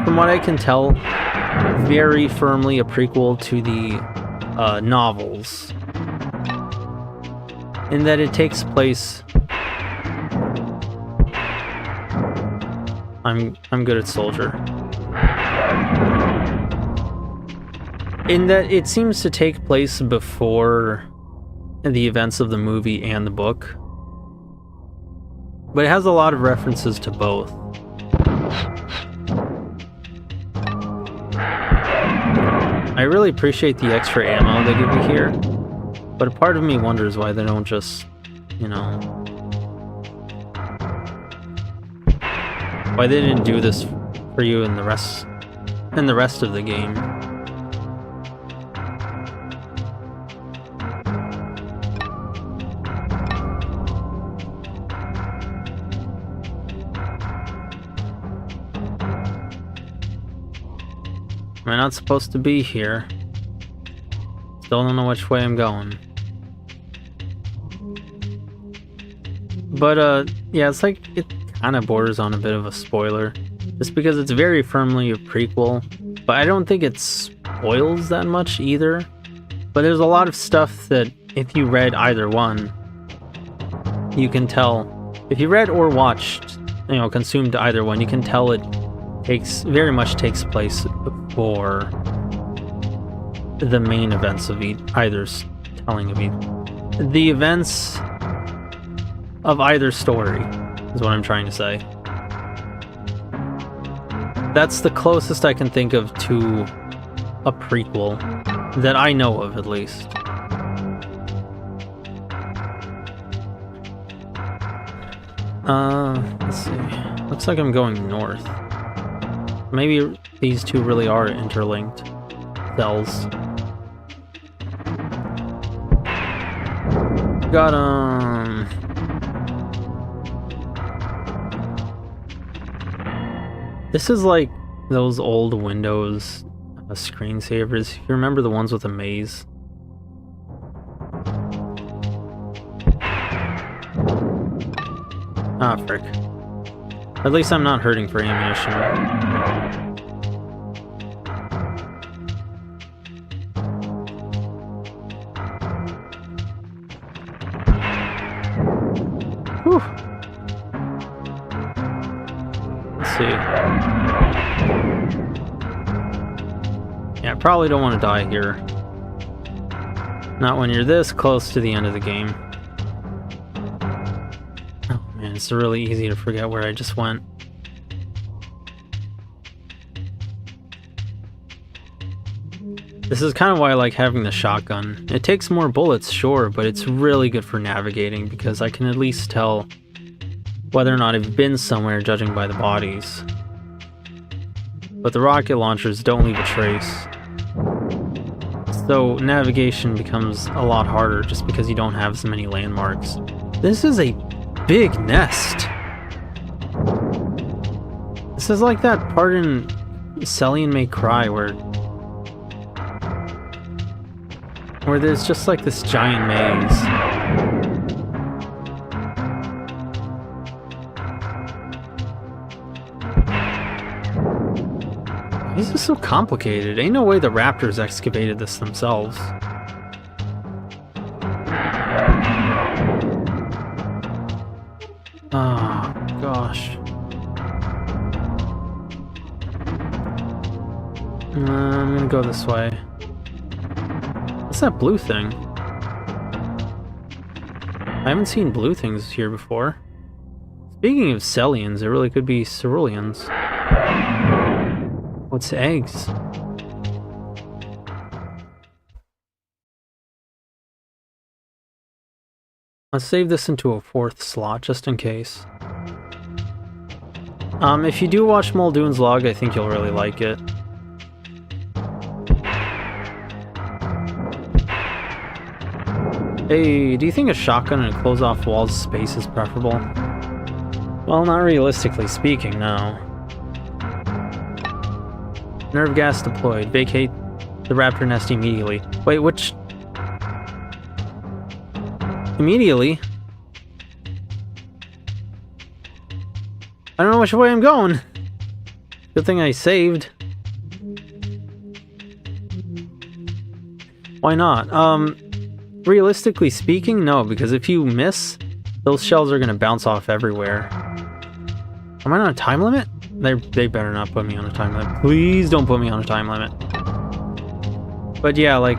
from what I can tell, very firmly a prequel to the novels, in that it takes place... I'm good at soldier. In that it seems to take place before the events of the movie and the book, but it has a lot of references to both. I really appreciate the extra ammo they give you here, but a part of me wonders why they don't just, why they didn't do this for you in the rest of the game. Am I not supposed to be here? Still don't know which way I'm going. But, yeah, it's like, it kind of borders on a bit of a spoiler. Just because it's very firmly a prequel. But I don't think it spoils that much either. But there's a lot of stuff that, if you read either one, you can tell. If you read or watched, consumed either one, you can tell it very much takes place before the main events of either's telling of the events of either story is what I'm trying to say. That's the closest I can think of to a prequel that I know of, at least. Let's see. Looks like I'm going north. Maybe these two really are interlinked cells. Got 'em. This is like those old Windows screensavers. If you remember the ones with a maze. Ah, frick. At least I'm not hurting for ammunition. Whew. Let's see. Yeah, I probably don't want to die here. Not when you're this close to the end of the game. Oh man, it's really easy to forget where I just went. This is kind of why I like having the shotgun. It takes more bullets, sure, but it's really good for navigating because I can at least tell whether or not I've been somewhere judging by the bodies. But the rocket launchers don't leave a trace. So navigation becomes a lot harder just because you don't have so many landmarks. This is a big nest. This is like that part in Selly and May Cry where there's just like this giant maze. This is so complicated. Ain't no way the raptors excavated this themselves. Oh, gosh. I'm gonna go this way. What's that blue thing? I haven't seen blue things here before. Speaking of Cellians, it really could be ceruleans. What's eggs? Let's save this into a 4th slot, just in case. If you do watch Muldoon's vlog, I think you'll really like it. Hey, do you think a shotgun in a closed-off walled space is preferable? Well, not realistically speaking, no. Nerve gas deployed. Vacate the raptor nest immediately. Wait, which... Immediately? I don't know which way I'm going. Good thing I saved. Why not? Realistically speaking, no, because if you miss, those shells are gonna bounce off everywhere. Am I on a time limit? They better not put me on a time limit. Please don't put me on a time limit. But yeah, like...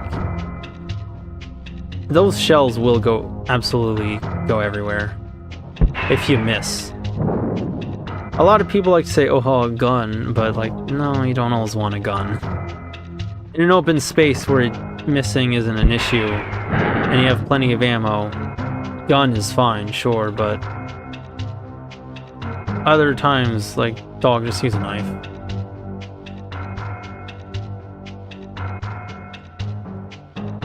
those shells will absolutely go everywhere. If you miss. A lot of people like to say, oh, a gun, but like, no, you don't always want a gun. In an open space where missing isn't an issue, and you have plenty of ammo, gun is fine, sure, but other times, like, dog, just use a knife.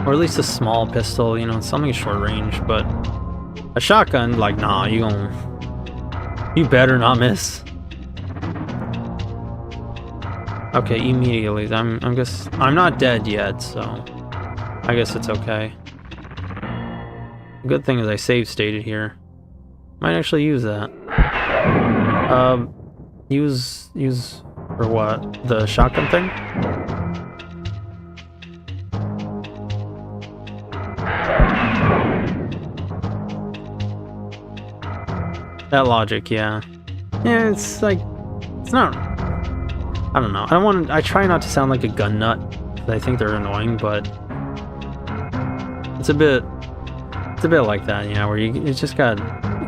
Or at least a small pistol, you know, something short range, but a shotgun, like, nah, you better not miss. Okay, immediately. I'm not dead yet, so I guess it's okay. The good thing is I save stated here. Might actually use that. Use for what? The shotgun thing? That logic, yeah. Yeah, it's like, it's not, I don't know. I try not to sound like a gun nut, I think they're annoying, but it's a bit like that, yeah, where it's just got,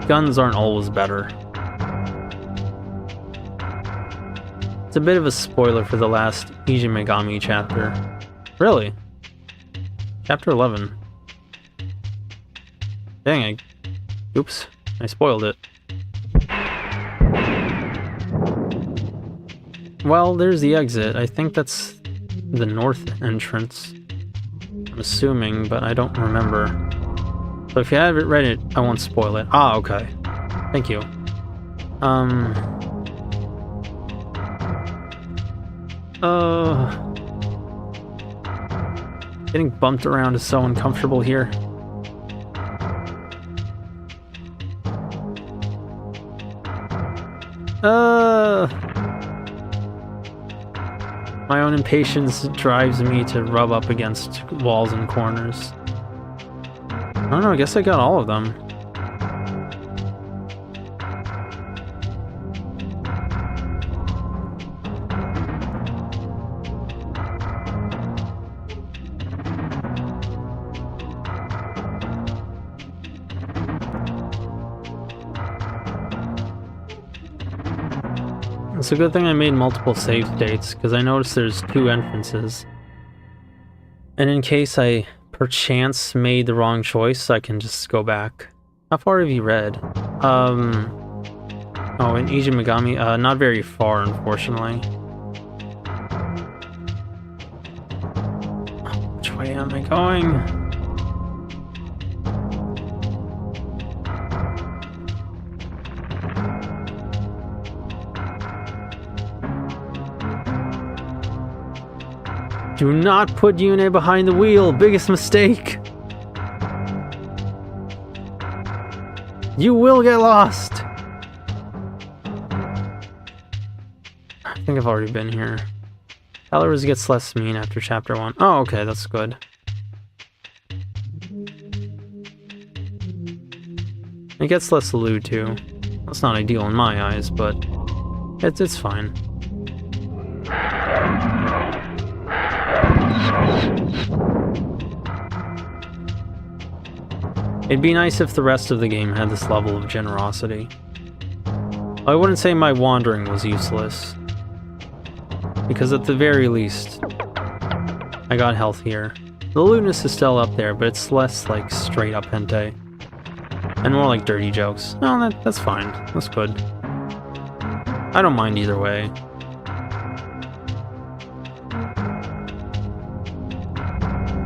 guns aren't always better. It's a bit of a spoiler for the last Iji Megami chapter. Really? Chapter 11. Dang, oops, I spoiled it. Well, there's the exit. I think that's the north entrance. I'm assuming, but I don't remember. So if you haven't read it, I won't spoil it. Ah, okay. Thank you. Getting bumped around is so uncomfortable here. My own impatience drives me to rub up against walls and corners. I don't know, I guess I got all of them. It's a good thing I made multiple save states, because I noticed there's 2 entrances. And in case I perchance made the wrong choice, I can just go back. How far have you read? Oh, in Iji Megami? Not very far, unfortunately. Which way am I going? Do not put Yu-nee behind the wheel. Biggest mistake. You will get lost. I think I've already been here. Calories gets less mean after chapter 1. Oh, okay, that's good. It gets less loot too. That's not ideal in my eyes, but it's fine. It'd be nice if the rest of the game had this level of generosity. I wouldn't say my wandering was useless, because at the very least, I got healthier. The lewdness is still up there, but it's less like straight up hentai, and more like dirty jokes. No, that's fine. That's good. I don't mind either way.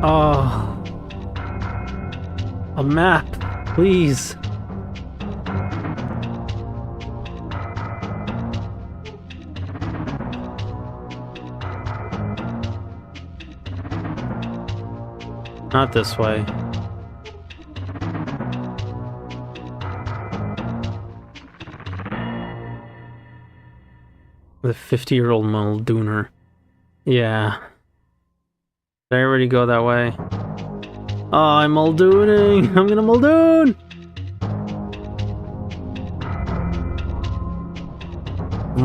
Oh. A map, please. Not this way. The 50-year-old Muldooner. Yeah. Did I already go that way? Oh, I'm Muldooning! I'm gonna Muldoon!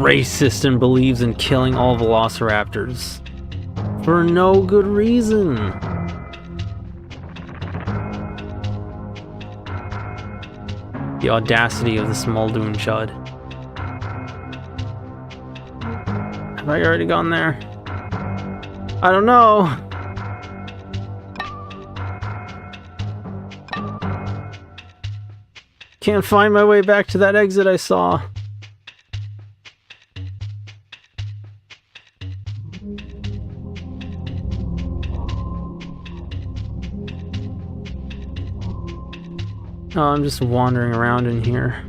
Racist and believes in killing all velociraptors. For no good reason. The audacity of this Muldoon chud. Have I already gone there? I don't know! Can't find my way back to that exit I saw. Oh, I'm just wandering around in here.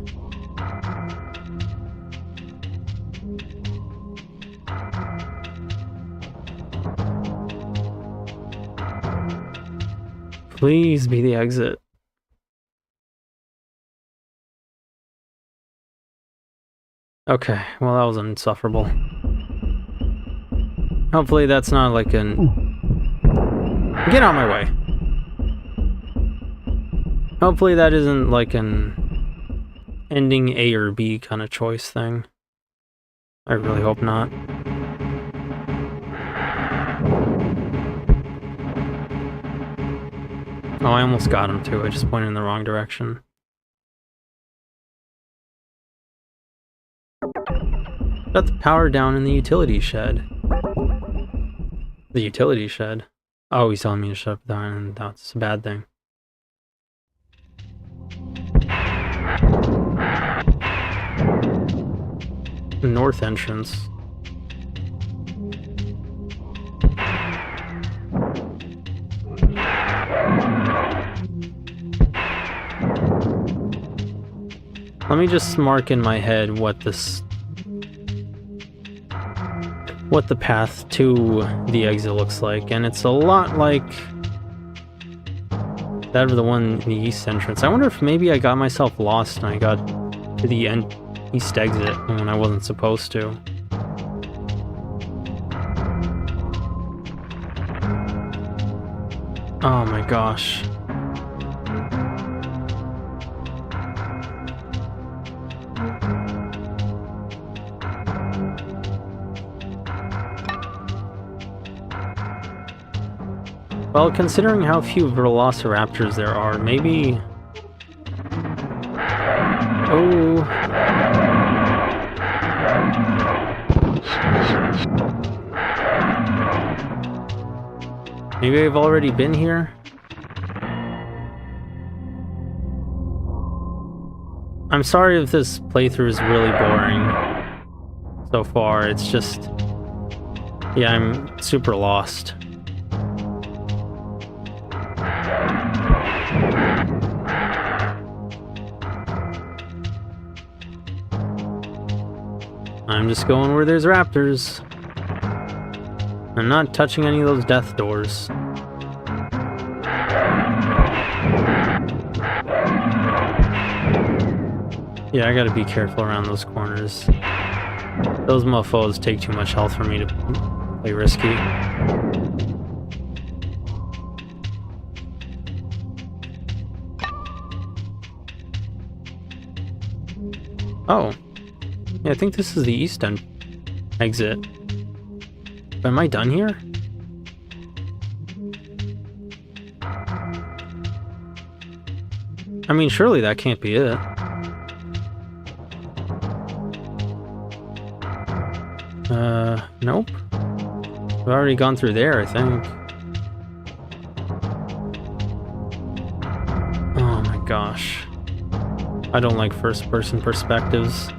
Please be the exit. Okay, well that was insufferable. Hopefully that's not like an... Get out of my way! Hopefully that isn't like an ending A or B kind of choice thing. I really hope not. Oh, I almost got him too, I just pointed in the wrong direction. Got the power down in the utility shed. The utility shed? Oh, he's telling me to shut up down, and that's a bad thing. The north entrance. Let me just mark in my head what the path to the exit looks like, and it's a lot like that of the one in the east entrance. I wonder if maybe I got myself lost and I got to the east exit when I wasn't supposed to. Oh my gosh. Well, considering how few velociraptors there are, maybe... Oh... Maybe I've already been here? I'm sorry if this playthrough is really boring so far. It's just... yeah, I'm super lost. I'm just going where there's raptors. I'm not touching any of those death doors. Yeah, I gotta be careful around those corners. Those mofos take too much health for me to play risky. Oh. Yeah, I think this is the east end exit. But am I done here? I mean, surely that can't be it. Nope. I've already gone through there, I think. Oh my gosh. I don't like first-person perspectives.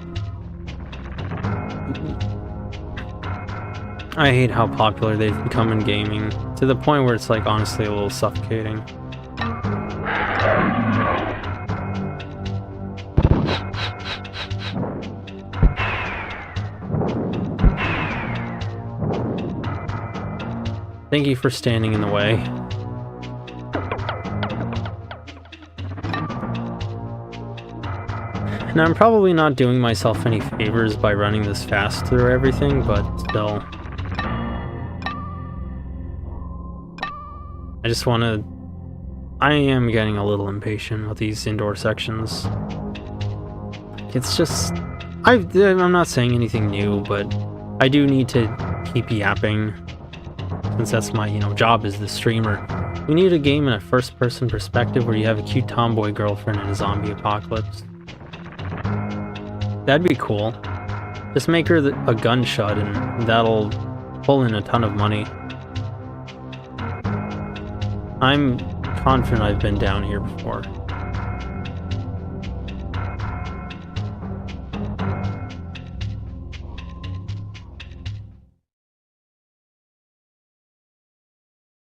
I hate how popular they've become in gaming, to the point where it's like honestly a little suffocating. Thank you for standing in the way. Now, I'm probably not doing myself any favors by running this fast through everything, but still. I just want to... I am getting a little impatient with these indoor sections. It's just... I'm not saying anything new, but I do need to keep yapping. Since that's my, job as the streamer. We need a game in a first-person perspective where you have a cute tomboy girlfriend in a zombie apocalypse. That'd be cool. Just make her a gunshot and that'll pull in a ton of money. I'm confident I've been down here before.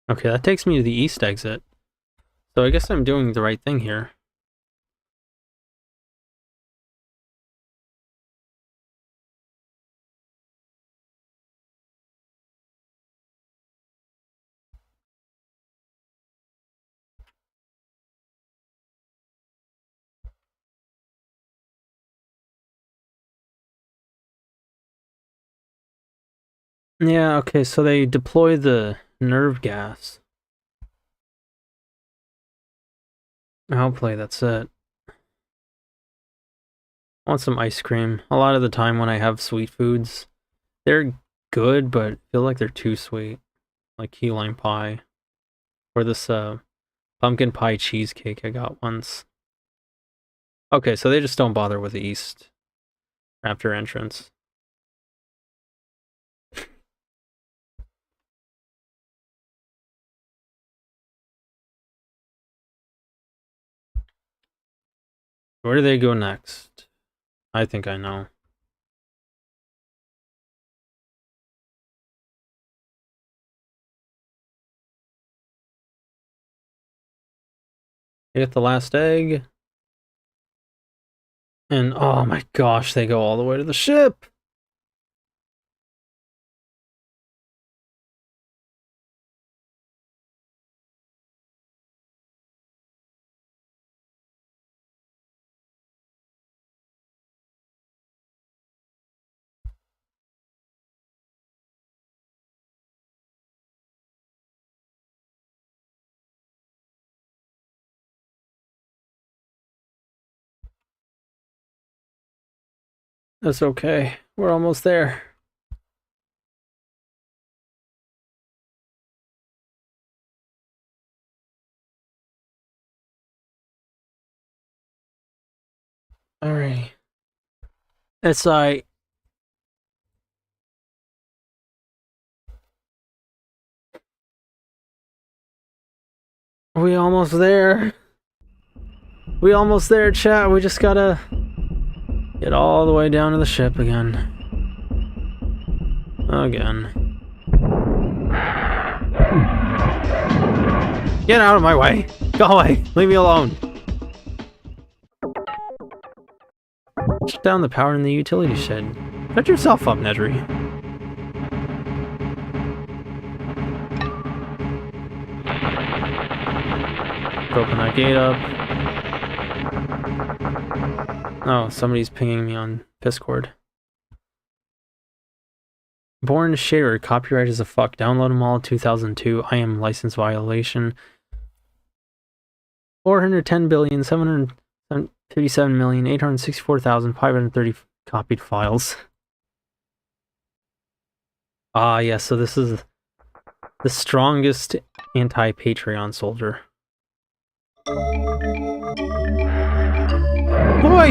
Okay, that takes me to the east exit. So I guess I'm doing the right thing here. Yeah, okay, so they deploy the nerve gas. Hopefully that's it. I want some ice cream. A lot of the time when I have sweet foods, they're good, but I feel like they're too sweet. Like key lime pie. Or this pumpkin pie cheesecake I got once. Okay, so they just don't bother with the east after entrance. Where do they go next? I think I know. They get the last egg. And oh my gosh, they go all the way to the ship! That's okay. We're almost there. Alright. It's We almost there. We almost there, chat. We just gotta get all the way down to the ship again. Again. Get out of my way! Go away! Leave me alone! Shut down the power in the utility shed. Shut yourself up, Nedry. Open that gate up. Oh, somebody's pinging me on Discord. Born Shader, copyright as a fuck. Download them all 2002. I am license violation. 410,757,864,530 copied files. Ah, yes, so this is the strongest anti-Patreon soldier. Boy!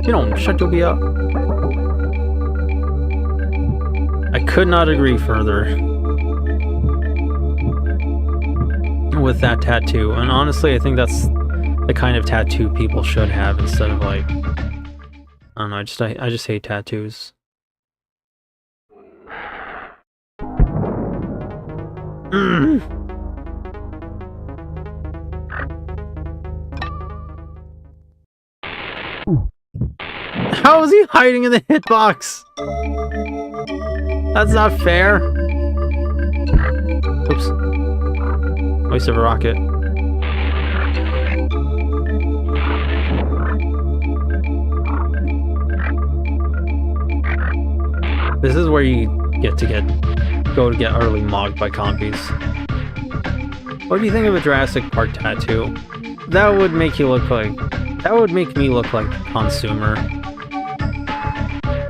You don't shut your up. I could not agree further with that tattoo, and honestly I think that's the kind of tattoo people should have instead of like, I don't know, I just hate tattoos. How is he hiding in the hitbox? That's not fair. Oops. Waste of a rocket. This is where you go to get early mogged by compies. What do you think of a Jurassic Park tattoo? That would make you look like... That would make me look like a consumer.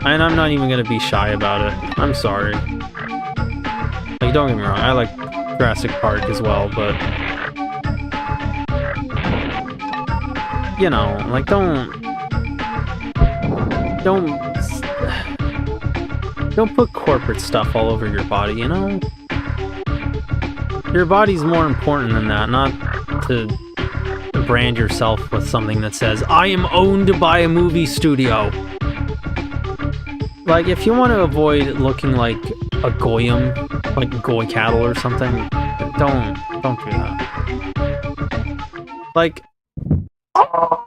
And I'm not even gonna be shy about it. I'm sorry. Like, don't get me wrong, I like Jurassic Park as well, but... You know, like, don't put corporate stuff all over your body, you know? Your body's more important than that, not to brand yourself with something that says, I am owned by a movie studio. Like, if you want to avoid looking like a goyim, like goy cattle or something, don't do that. Like, oh!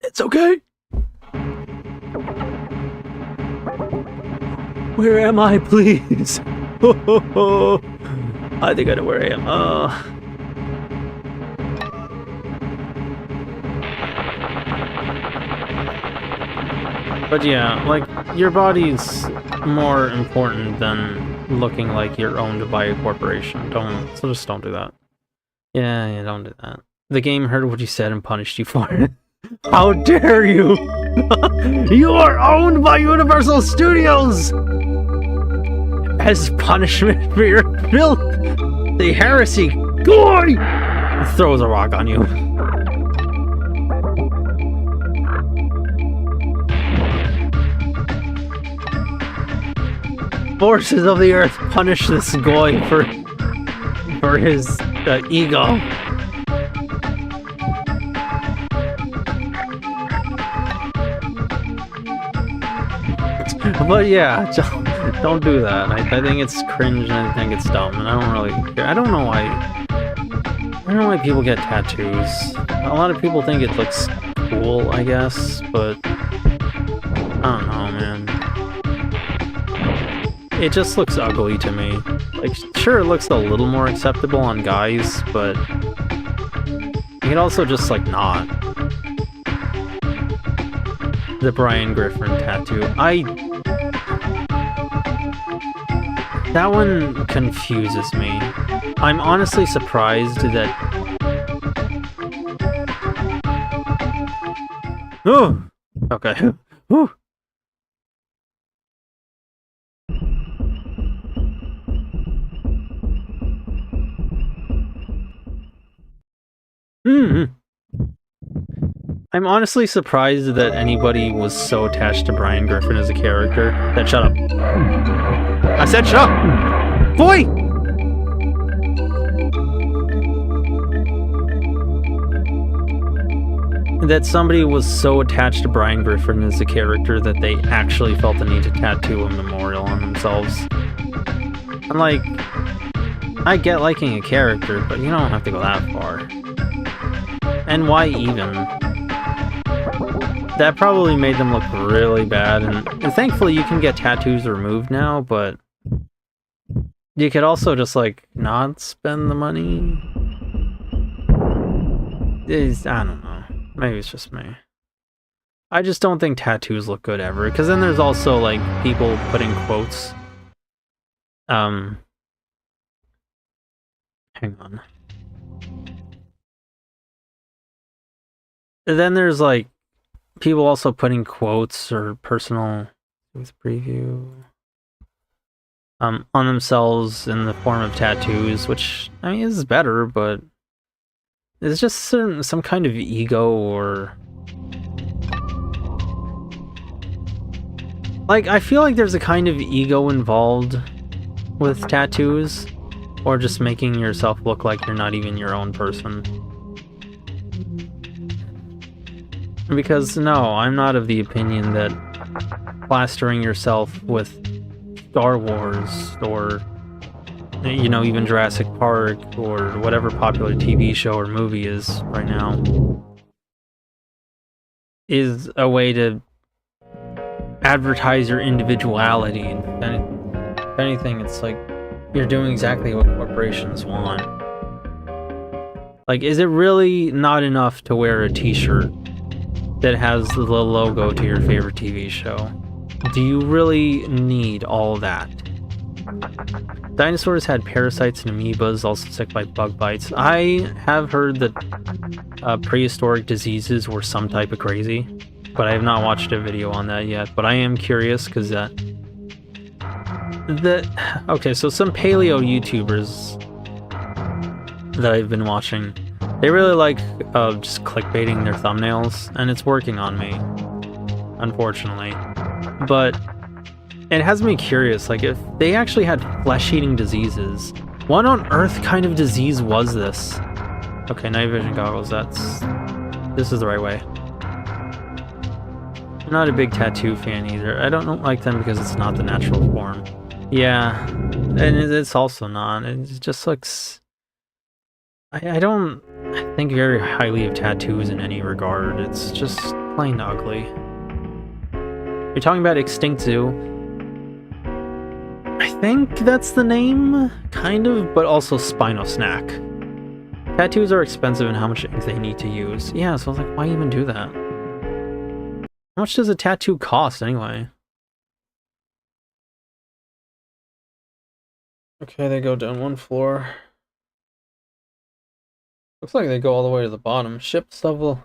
It's okay. Where am I, please? I think I know where I am. But yeah, like, your body's more important than looking like you're owned by a corporation. So just don't do that. Yeah, don't do that. The game heard what you said and punished you for it. How dare you! You are owned by Universal Studios! As punishment for your filth, the heresy, goy! Throws a rock on you. Forces of the earth punish this goy for his ego. But yeah, don't do that. I think it's cringe and I think it's dumb, and I don't really care. I don't know why people get tattoos. A lot of people think it looks cool, I guess, but I don't know, man. It just looks ugly to me. Like, sure, it looks a little more acceptable on guys, but you could also just, like, not. The Brian Griffin tattoo. That one confuses me. I'm honestly surprised that... Oh! Okay. Whew. I'm honestly surprised that anybody was so attached to Brian Griffin as a character that... Shut up. I said shut up! Boy! that somebody was so attached to Brian Griffin as a character that they actually felt the need to tattoo a memorial on themselves. I'm like, I get liking a character, but you don't have to go that far. And why even? That probably made them look really bad, and thankfully you can get tattoos removed now, but you could also just, like, not spend the money. I don't know. Maybe it's just me. I just don't think tattoos look good ever, because then there's also, like, people putting quotes. Hang on. And then there's, like, people also putting quotes or personal preview on themselves in the form of tattoos, which, I mean, is better, but it's just some kind of ego or... Like, I feel like there's a kind of ego involved with tattoos, or just making yourself look like you're not even your own person. Because, no, I'm not of the opinion that plastering yourself with Star Wars, or, you know, even Jurassic Park, or whatever popular TV show or movie is right now, is a way to advertise your individuality. If anything, it's like you're doing exactly what corporations want. Like, is it really not enough to wear a t-shirt that has the logo to your favorite TV show? Do you really need all that? Dinosaurs had parasites and amoebas, also sick by bug bites. I have heard that prehistoric diseases were some type of crazy, but I have not watched a video on that yet. But I am curious, because okay, so some paleo YouTubers that I've been watching, they really like just clickbaiting their thumbnails, and it's working on me, unfortunately. But it has me curious, like, if they actually had flesh-eating diseases, what on earth kind of disease was this? Okay, night vision goggles, this is the right way. I'm not a big tattoo fan either. I don't like them because it's not the natural form. Yeah, and it's also not. It just looks... I don't think very highly of tattoos in any regard. It's just plain ugly. You're talking about Extinct Zoo. I think that's the name, kind of, but also Spino Snack. Tattoos are expensive and how much ink they need to use. Yeah, so I was like, why even do that? How much does a tattoo cost anyway? Okay, they go down one floor. Looks like they go all the way to the bottom. Ship sub-level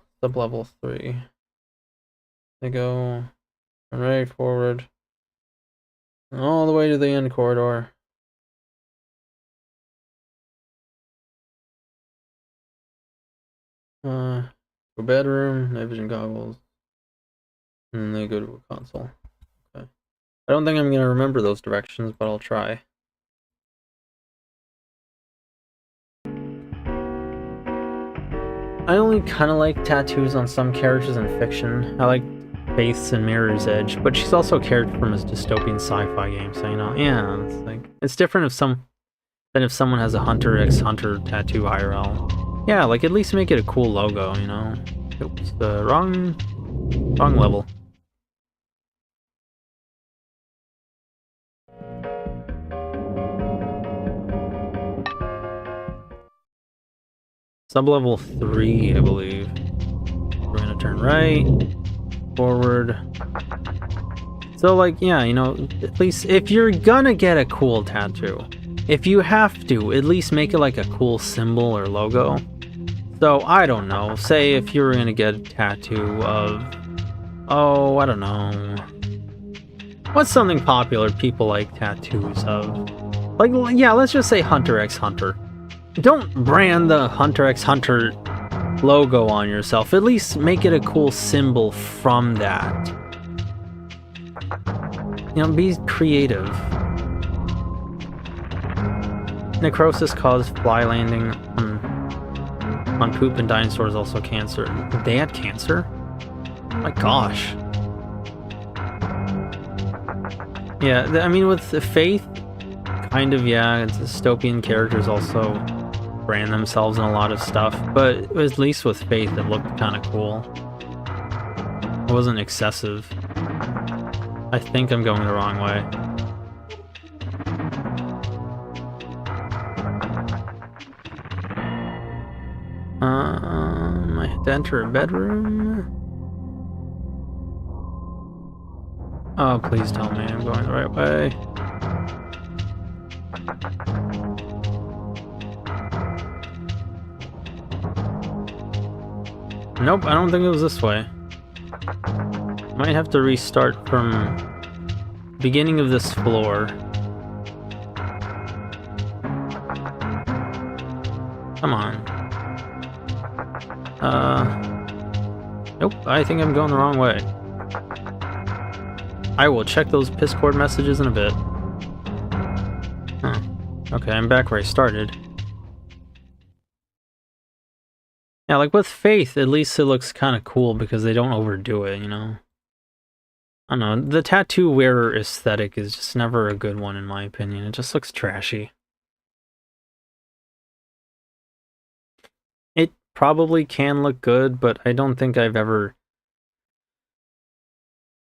3. They go right forward, all the way to the end corridor. A bedroom, night vision goggles, and they go to a console. Okay. I don't think I'm gonna remember those directions, but I'll try. I only kind of like tattoos on some characters in fiction. I like Faith's and Mirror's Edge, but she's also a character from a dystopian sci-fi game, so, you know, yeah, it's like, it's different than if someone has a Hunter x Hunter tattoo IRL. Yeah, like, at least make it a cool logo, you know? Oops, the wrong level. Sub-level 3, I believe. We're gonna turn right, forward. So, like, yeah, you know, at least if you're gonna get a cool tattoo, if you have to, at least make it like a cool symbol or logo. So, I don't know, say if you were gonna get a tattoo of, oh, I don't know. What's something popular people like tattoos of? Like, yeah, let's just say Hunter x Hunter. Don't brand the Hunter x Hunter logo on yourself. At least make it a cool symbol from that. You know, be creative. Necrosis caused fly landing. On poop and dinosaurs also cancer. They had cancer? My gosh. Yeah, I mean with the Faith, kind of, yeah, it's dystopian characters also brand themselves in a lot of stuff, but at least with Faith it looked kind of cool. It wasn't excessive. I think I'm going the wrong way. I had to enter a bedroom. Oh, please tell me I'm going the right way. Nope, I don't think it was this way. Might have to restart from beginning of this floor. Come on. Nope, I think I'm going the wrong way. I will check those Discord messages in a bit. Huh. Okay, I'm back where I started. Yeah, like with Faith, at least it looks kind of cool because they don't overdo it, you know? I don't know, the tattoo wearer aesthetic is just never a good one in my opinion. It just looks trashy. It probably can look good, but I don't think I've ever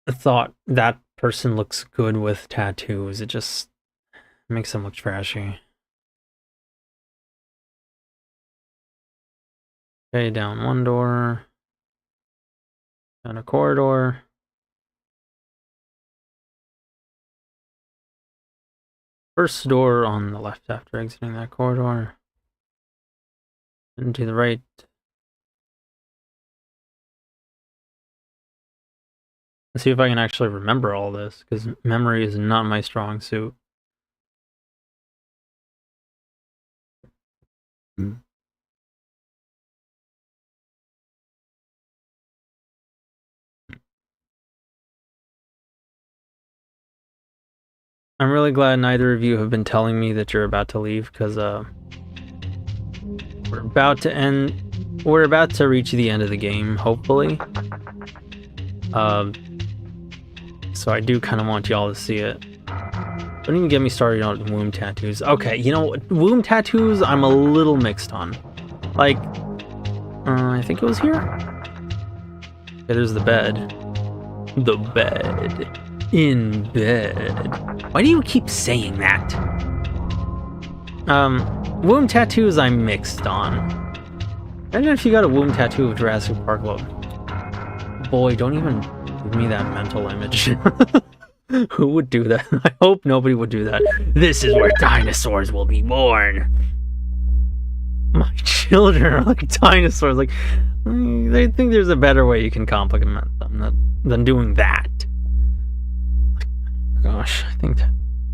thought that person looks good with tattoos. It just makes them look trashy. Okay, down one door. Down a corridor. First door on the left after exiting that corridor. And to the right. Let's see if I can actually remember all this, because memory is not my strong suit. I'm really glad neither of you have been telling me that you're about to leave, because we're about to reach the end of the game, hopefully. So I do kind of want y'all to see it. Don't even get me started on womb tattoos. Okay, you know what? Womb tattoos, I'm a little mixed on. Like, I think it was here? Okay, there's the bed. The bed. In bed. Why do you keep saying that? Womb tattoos, I'm mixed on. Imagine if you got a womb tattoo of Jurassic Park logo. Boy, don't even give me that mental image. Who would do that? I hope nobody would do that. This is where dinosaurs will be born. My children are like dinosaurs. Like, they think there's a better way you can compliment them than doing that. Gosh, I think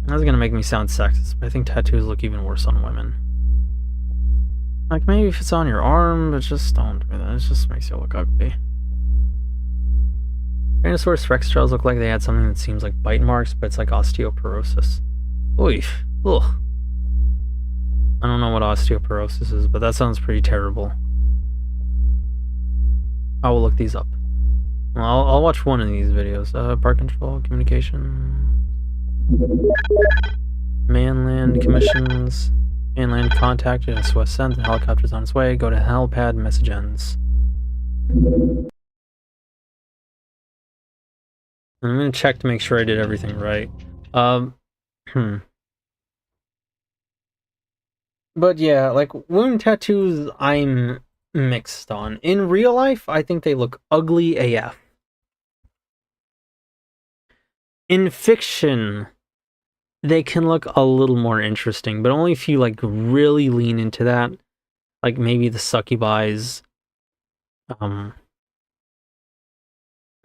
that's gonna make me sound sexist, but I think tattoos look even worse on women. Like, maybe if it's on your arm, but just don't do that. It just makes you look ugly. Tyrannosaurus Rex trails look like they had something that seems like bite marks, but it's like osteoporosis. Oof. Ugh. I don't know what osteoporosis is, but that sounds pretty terrible. I will look these up. Well, I'll watch one of these videos. Park control, communication, Manland commissions, Manland contacted, SOS sent, the helicopter's on its way, go to helipad, message ends. I'm gonna check to make sure I did everything right. But yeah, like, wound tattoos, I'm mixed on. In real life, I think they look ugly AF. In fiction, they can look a little more interesting, but only if you, like, really lean into that. Like, maybe the succubies.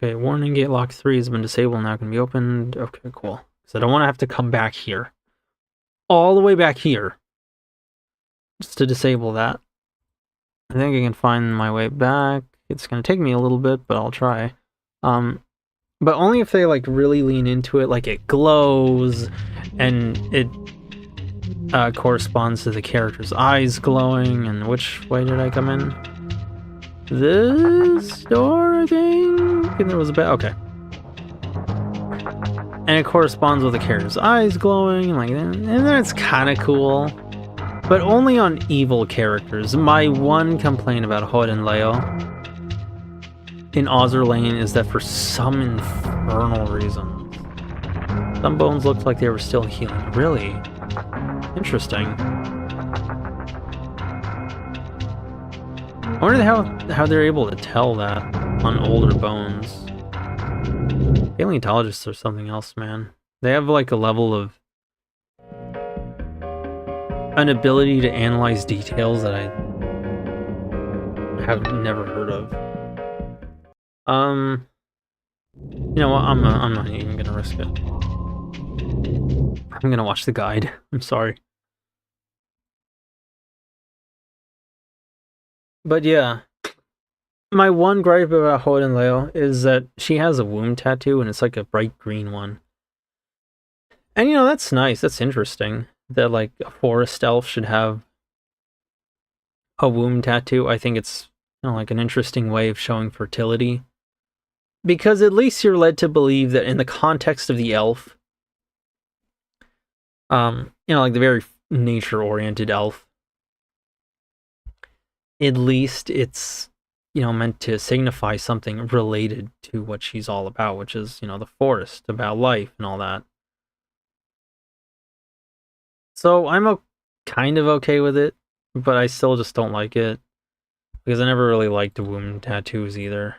Okay, warning, gate lock 3 has been disabled, now can be opened. Okay, cool. So I don't want to have to come back here. All the way back here. Just to disable that. I think I can find my way back. It's going to take me a little bit, but I'll try. But only if they, like, really lean into it, like it glows, and it corresponds to the character's eyes glowing. And which way did I come in? This door, I think? And there was a bed. Okay. And it corresponds with the character's eyes glowing, like, and that's kind of cool. But only on evil characters. My one complaint about Hood and Leo in Ozzer Lane is that for some infernal reason, some bones looked like they were still healing. Really? Interesting. I wonder how they're able to tell that on older bones. Paleontologists are something else, man. They have like a level of an ability to analyze details that I have never heard of. You know what? I'm not even gonna risk it. I'm gonna watch the guide. I'm sorry. But yeah, my one gripe about Hoid and Leo is that she has a womb tattoo and it's like a bright green one. And you know, that's nice, that's interesting. That like a forest elf should have a womb tattoo. I think it's, you know, like an interesting way of showing fertility. Because at least you're led to believe that in the context of the elf, you know, like the very nature-oriented elf, at least it's, you know, meant to signify something related to what she's all about, which is, you know, the forest, about life and all that. So I'm kind of okay with it, but I still just don't like it, because I never really liked womb tattoos either.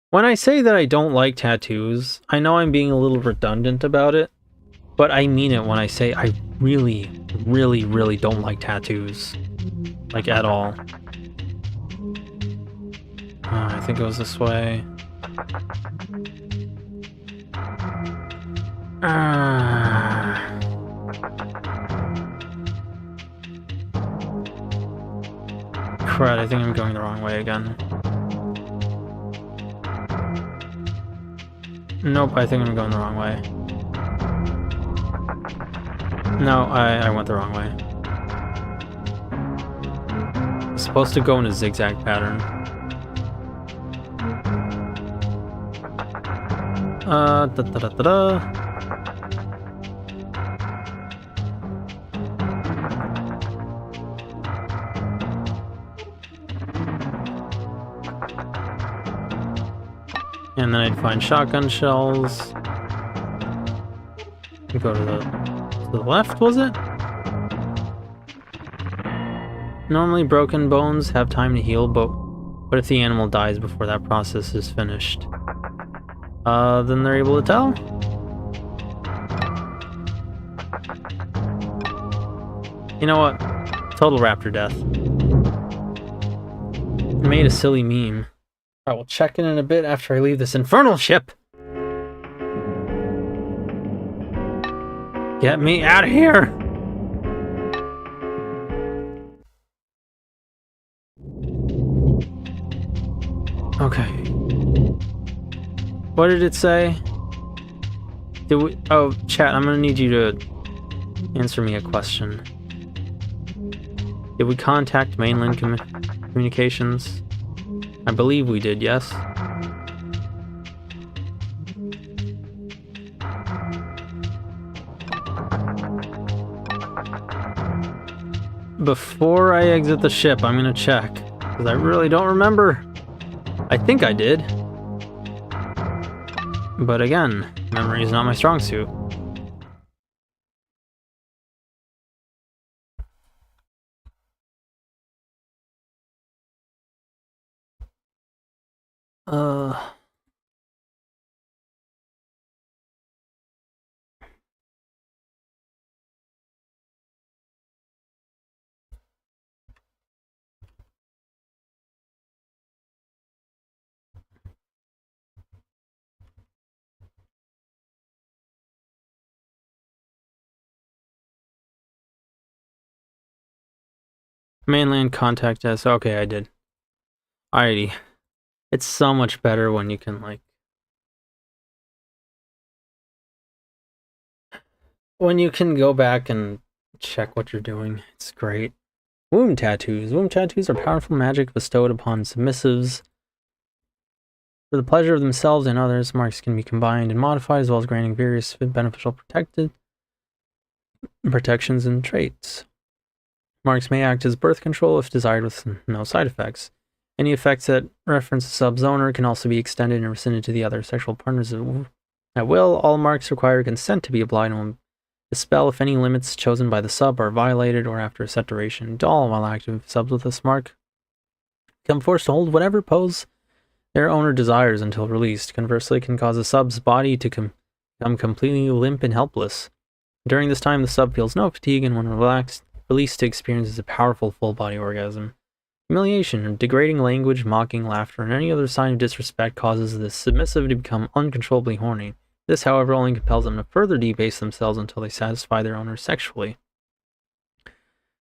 When I say that I don't like tattoos, I know I'm being a little redundant about it, but I mean it when I say I really, really, really don't like tattoos. Like, at all. I think it was this way. Crud, I think I'm going the wrong way again. Nope, I think I'm going the wrong way. No, I went the wrong way. It's supposed to go in a zigzag pattern. Da-da-da-da-da. And then I'd find shotgun shells. We go to the left, was it? Normally broken bones have time to heal, but what if the animal dies before that process is finished? Then they're able to tell? You know what? Total raptor death. I made a silly meme. I will check in a bit after I leave this infernal ship. Get me out of here! Okay. What did it say? Did we... Oh, chat, I'm gonna need you to answer me a question. Did we contact mainland communications? I believe we did, yes? Before I exit the ship, I'm gonna check, because I really don't remember. I think I did. But again, memory is not my strong suit. Mainland contact us. Okay, I did. Alrighty. It's so much better when you can, like... when you can go back and check what you're doing, it's great. Womb tattoos. Womb tattoos are powerful magic bestowed upon submissives. For the pleasure of themselves and others, marks can be combined and modified, as well as granting various beneficial protections and traits. Marks may act as birth control if desired with no side effects. Any effects that reference a sub's owner can also be extended and rescinded to the other sexual partners at will. All marks require consent to be applied and will dispel if any limits chosen by the sub are violated or after a set duration. All while active subs with this mark become forced to hold whatever pose their owner desires until released. Conversely, it can cause a sub's body to become completely limp and helpless. During this time, the sub feels no fatigue, and when released, experiences a powerful full-body orgasm. Humiliation, degrading language, mocking, laughter, and any other sign of disrespect causes the submissive to become uncontrollably horny. This, however, only compels them to further debase themselves until they satisfy their owner sexually.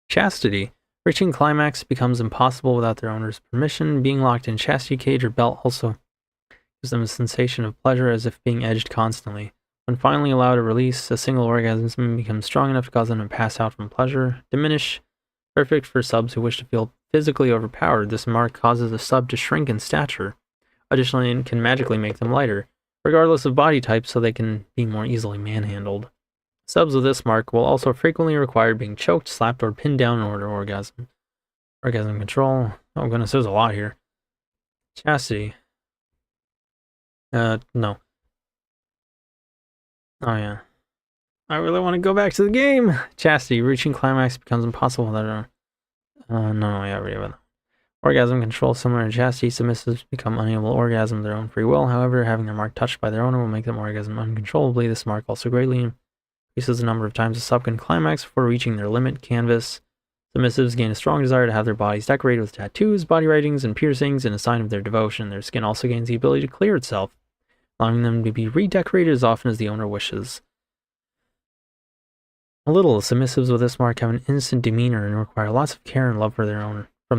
Chastity. Reaching climax becomes impossible without their owner's permission. Being locked in chastity cage or belt also gives them a sensation of pleasure as if being edged constantly. When finally allowed to release, a single orgasm becomes strong enough to cause them to pass out from pleasure. Diminish. Perfect for subs who wish to feel physically overpowered. This mark causes the sub to shrink in stature. Additionally, it can magically make them lighter, regardless of body type, so they can be more easily manhandled. Subs with this mark will also frequently require being choked, slapped, or pinned down in order to orgasm. Orgasm control. Oh goodness, there's a lot here. Chastity. No. Oh yeah. I really want to go back to the game! Chastity. Reaching climax becomes impossible without no, yeah, I already about that. Orgasm control. Similar to chastity, submissives become unable to orgasm of their own free will. However, having their mark touched by their owner will make them orgasm uncontrollably. This mark also greatly increases the number of times a sub can climax before reaching their limit. Canvas. Submissives gain a strong desire to have their bodies decorated with tattoos, body writings, and piercings in a sign of their devotion. Their skin also gains the ability to clear itself, allowing them to be redecorated as often as the owner wishes. Submissives with this mark have an instant demeanor and require lots of care and love from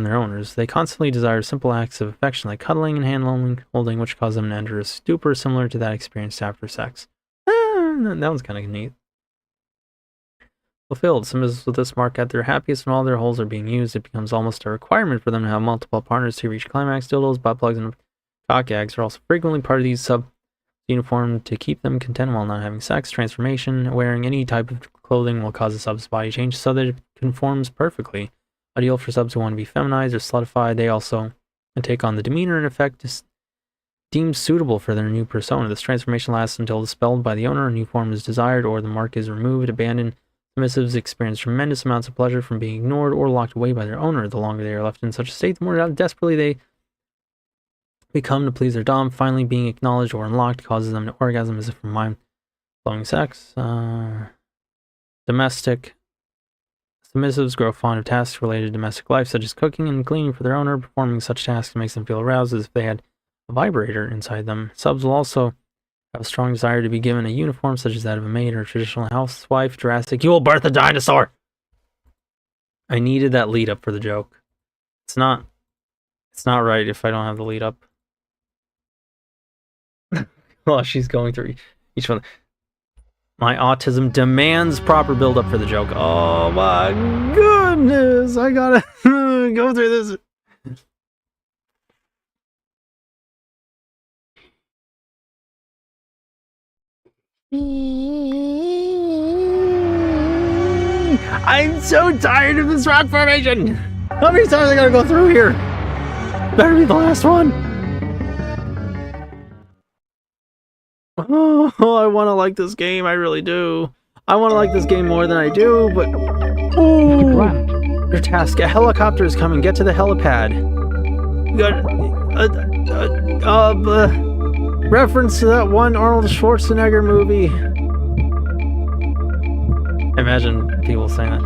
their owners. They constantly desire simple acts of affection like cuddling and hand holding, which cause them to enter a stupor similar to that experienced after sex. That one's kind of neat. Fulfilled. Submissives with this mark at their happiest when all their holes are being used. It becomes almost a requirement for them to have multiple partners to reach climax. Dildos, butt plugs, and cock gags are also frequently part of these sub uniform to keep them content while not having sex. Transformation. Wearing any type of clothing will cause a sub's body change so that it conforms perfectly. Ideal for subs who want to be feminized or slutified. They also take on the demeanor and effect deemed suitable for their new persona. This transformation lasts until dispelled by the owner, a new form is desired, or the mark is removed. Abandoned submissives experience tremendous amounts of pleasure from being ignored or locked away by their owner. The longer they are left in such a state, the more desperately they become to please their dom. Finally, being acknowledged or unlocked causes them to orgasm as if from mind-blowing sex. Domestic. Submissives grow fond of tasks related to domestic life, such as cooking and cleaning for their owner. Performing such tasks makes them feel aroused as if they had a vibrator inside them. Subs will also have a strong desire to be given a uniform, such as that of a maid or a traditional housewife. Jurassic, you will birth a dinosaur! I needed that lead up for the joke. It's not right if I don't have the lead up. Well, she's going through each one. My autism demands proper build-up for the joke. Oh my goodness! I gotta go through this. I'm so tired of this rock formation! How many times I gotta go through here? Better be the last one. Oh, I want to like this game. I really do. I want to like this game more than I do, but... Oh! Your task. A helicopter is coming. Get to the helipad. You got... reference to that one Arnold Schwarzenegger movie. Imagine people saying that.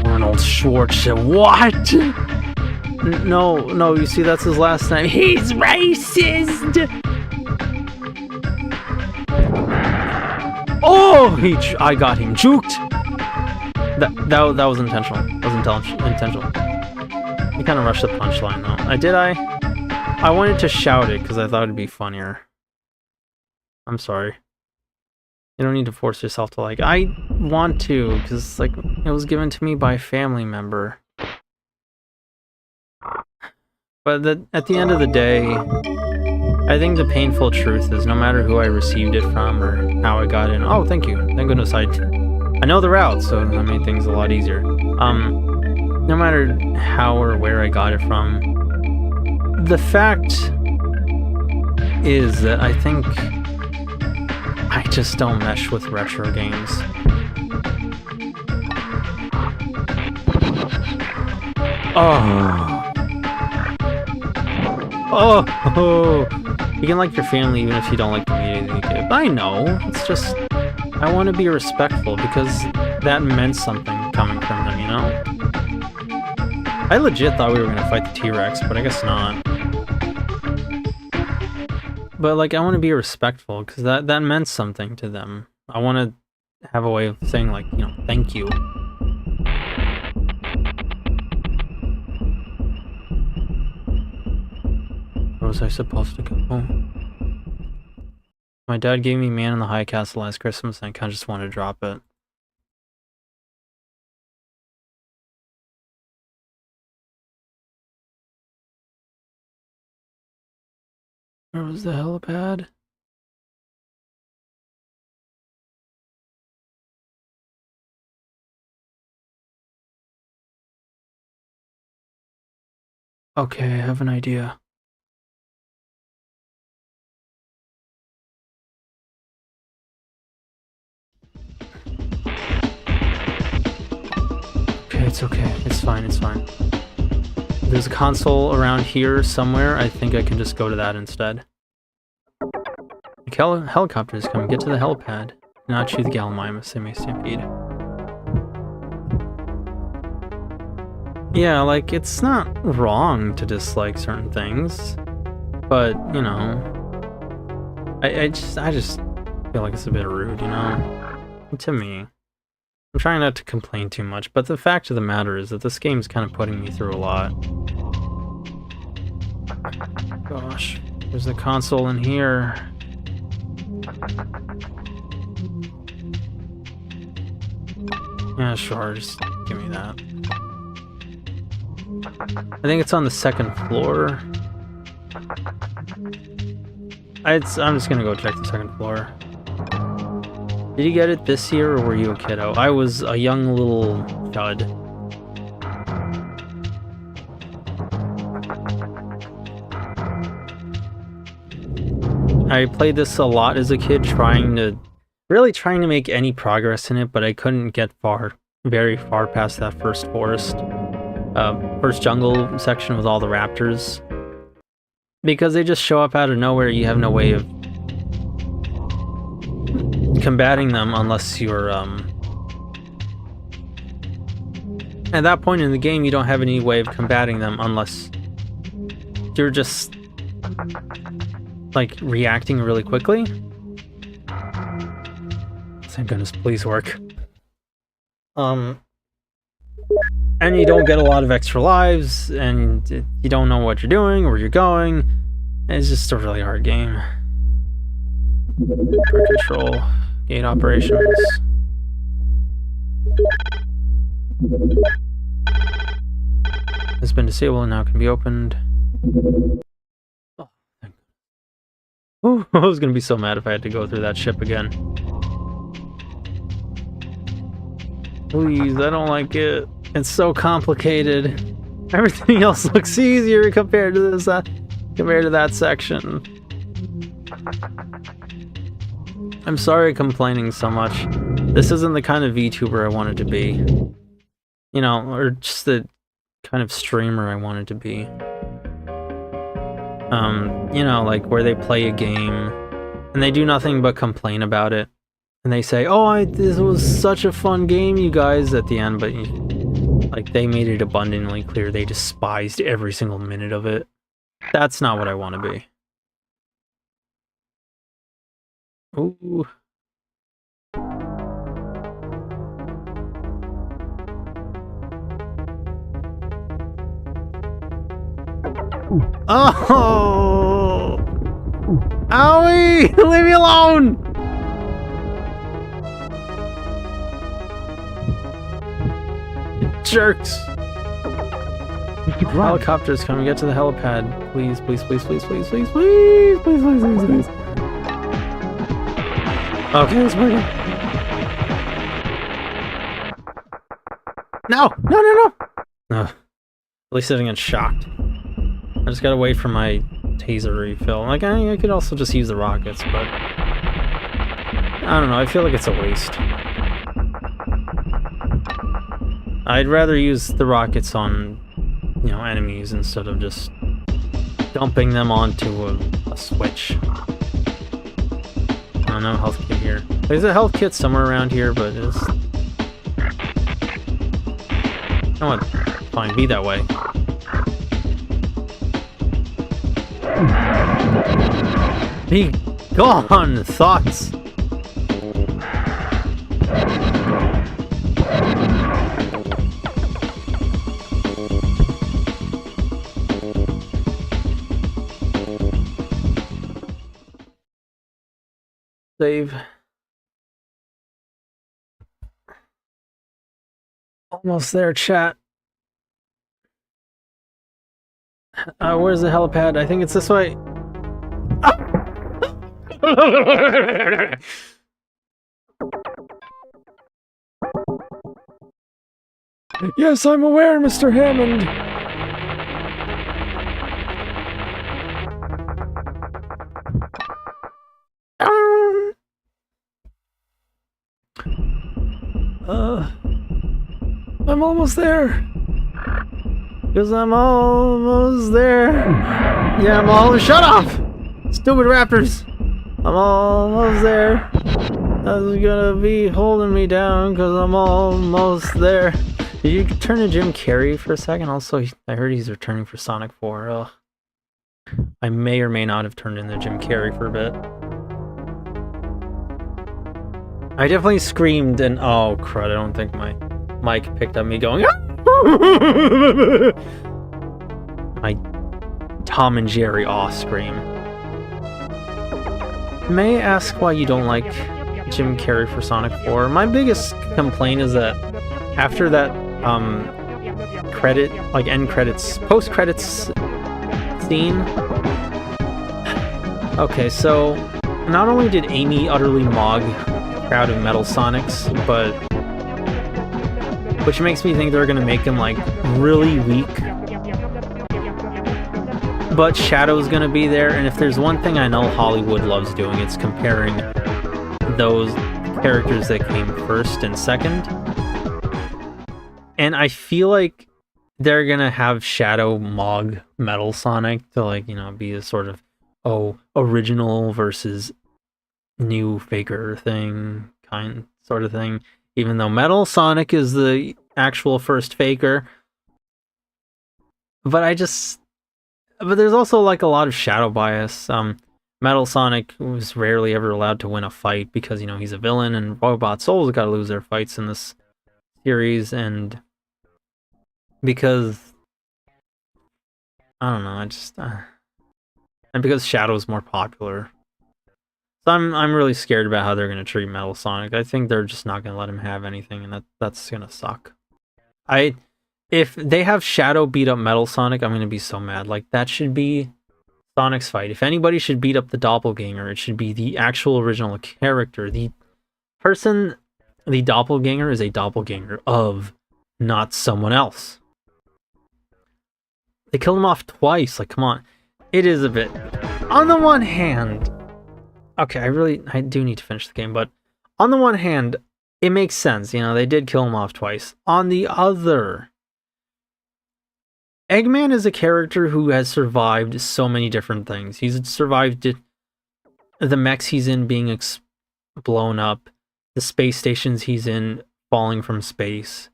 Arnold Schwarzenegger. What? No, you see, that's his last name. He's racist! Oh, I got him juked. That was intentional. That was intentional. You kind of rushed the punchline though. I wanted to shout it because I thought it'd be funnier. I'm sorry. You don't need to force yourself to like. I want to, because like it was given to me by a family member. But at the end of the day, I think the painful truth is no matter who I received it from or how I got in. Oh, thank you. Thank goodness I know the route, so that made things a lot easier. No matter how or where I got it from, the fact is that I think I just don't mesh with retro games. Oh, you can like your family even if you don't like the media they give. I know, it's just, I want to be respectful because that meant something coming from them, you know? I legit thought we were going to fight the T-Rex, but I guess not. But like, I want to be respectful because that meant something to them. I want to have a way of saying like, you know, thank you. Where was I supposed to go? My dad gave me Man in the High Castle last Christmas and I kind of just want to drop it. Where was the helipad? Okay, I have an idea. It's okay. It's fine. It's fine. There's a console around here somewhere. I think I can just go to that instead. The helicopters come. Get to the helipad. Not shoot the Gallimimus. They may stampede. Yeah, like, it's not wrong to dislike certain things. But, you know... I just feel like it's a bit rude, you know? To me. I'm trying not to complain too much, but the fact of the matter is that this game's kind of putting me through a lot. Gosh, there's a console in here. Yeah, sure, just give me that. I think it's on the second floor. I'm just gonna go check the second floor. Did you get it this year, or were you a kiddo? I was a young little chud. I played this a lot as a kid, really trying to make any progress in it, but I couldn't get very far past that first first jungle section with all the raptors. Because they just show up out of nowhere, you have no way of combating them unless you're, at that point in the game, you don't have any way of combating them unless you're just, like, reacting really quickly. Thank goodness, please work. And you don't get a lot of extra lives, and you don't know what you're doing, where you're going. It's just a really hard game. For control. Gate operations. Has been disabled and now can be opened. Oh, thank God. Ooh, I was gonna be so mad if I had to go through that ship again. Please, I don't like it. It's so complicated. Everything else looks easier compared to that section. I'm sorry complaining so much. This isn't the kind of VTuber I wanted to be. You know, or just the kind of streamer I wanted to be. You know, like where they play a game and they do nothing but complain about it. And they say, oh, this was such a fun game, you guys, at the end, but like they made it abundantly clear they despised every single minute of it. That's not what I want to be. Ooh. Oh! Owie! Leave me alone! jerks! Mr. Grunt. Helicopters, can we get to the helipad? Please, please, please, please, please, please, please, please, please, please, please. Okay, it's working. No! No, no, no! Ugh. At least I didn't get shocked. I just gotta wait for my taser refill. Like, I could also just use the rockets, but... I don't know, I feel like it's a waste. I'd rather use the rockets on, you know, enemies instead of just dumping them onto a switch. Oh, no health kit here. There's a health kit somewhere around here, but it's... Oh, what? Fine, be that way. Be gone, thoughts! Save. Almost there, chat. Where's the helipad? I think it's this way. Yes, I'm aware, Mr. Hammond. I'm almost there. Because I'm almost there. Yeah, I'm almost... Shut up! Stupid raptors! I'm almost there. That's gonna be holding me down because I'm almost there. Did you turn to Jim Carrey for a second? Also, I heard he's returning for Sonic 4. Ugh. I may or may not have turned into Jim Carrey for a bit. I definitely screamed and... Oh, crud, I don't think my mic picked up me going... My Tom and Jerry awe scream. May I ask why you don't like Jim Carrey for Sonic 4? My biggest complaint is that after that end credits, post-credits scene. Okay, so not only did Amy utterly mog crowd of Metal Sonics, but which makes me think they're gonna make him like really weak. But Shadow's gonna be there, and if there's one thing I know Hollywood loves doing, it's comparing those characters that came first and second. And I feel like they're gonna have Shadow mog Metal Sonic to, like, you know, be a sort of original versus new faker thing sort of thing. Even though Metal Sonic is the actual first faker. But there's also like a lot of shadow bias. Metal Sonic was rarely ever allowed to win a fight because, you know, he's a villain, and Robot Souls gotta lose their fights in this series, and because I don't know, and because Shadow's more popular. So I'm really scared about how they're gonna treat Metal Sonic. I think they're just not gonna let him have anything, and that's gonna suck. If they have Shadow beat up Metal Sonic, I'm gonna be so mad. Like, that should be Sonic's fight. If anybody should beat up the doppelganger, it should be the actual original character. The doppelganger is a doppelganger of, not someone else. They killed him off twice. Like, come on. It is a bit... On the one hand... Okay, I do need to finish the game, but on the one hand, it makes sense. You know, they did kill him off twice. On the other... Eggman is a character who has survived so many different things. He's survived the mechs he's in being blown up, the space stations he's in falling from space.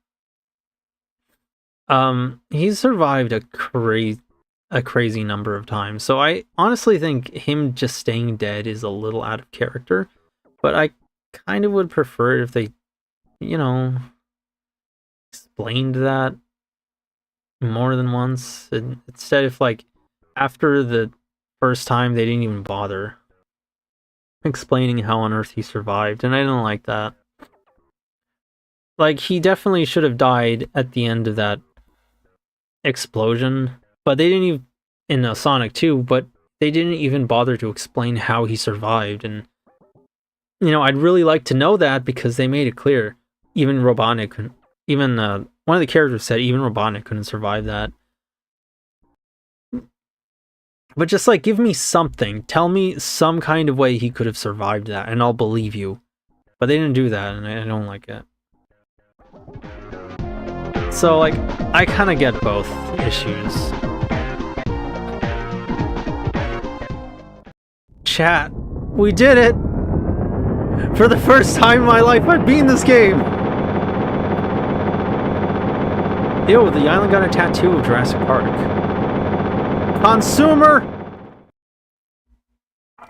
He's survived a crazy number of times. So I honestly think him just staying dead is a little out of character, but I kind of would prefer it if they, you know, explained that more than once, and instead of, like, after the first time they didn't even bother explaining how on earth he survived, and I didn't like that. like, he definitely should have died at the end of that explosion, but they didn't even, in Sonic 2, but they didn't even bother to explain how he survived, and, you know, I'd really like to know that, because they made it clear, even Robotnik couldn't, even, one of the characters said even Robotnik couldn't survive that. But just, like, give me something. Tell me some kind of way he could have survived that, and I'll believe you. But they didn't do that, and I don't like it. So, like, I kind of get both issues. Chat, we did it! For the first time in my life, I've beaten this game! Yo, the island got a tattoo of Jurassic Park. Consumer!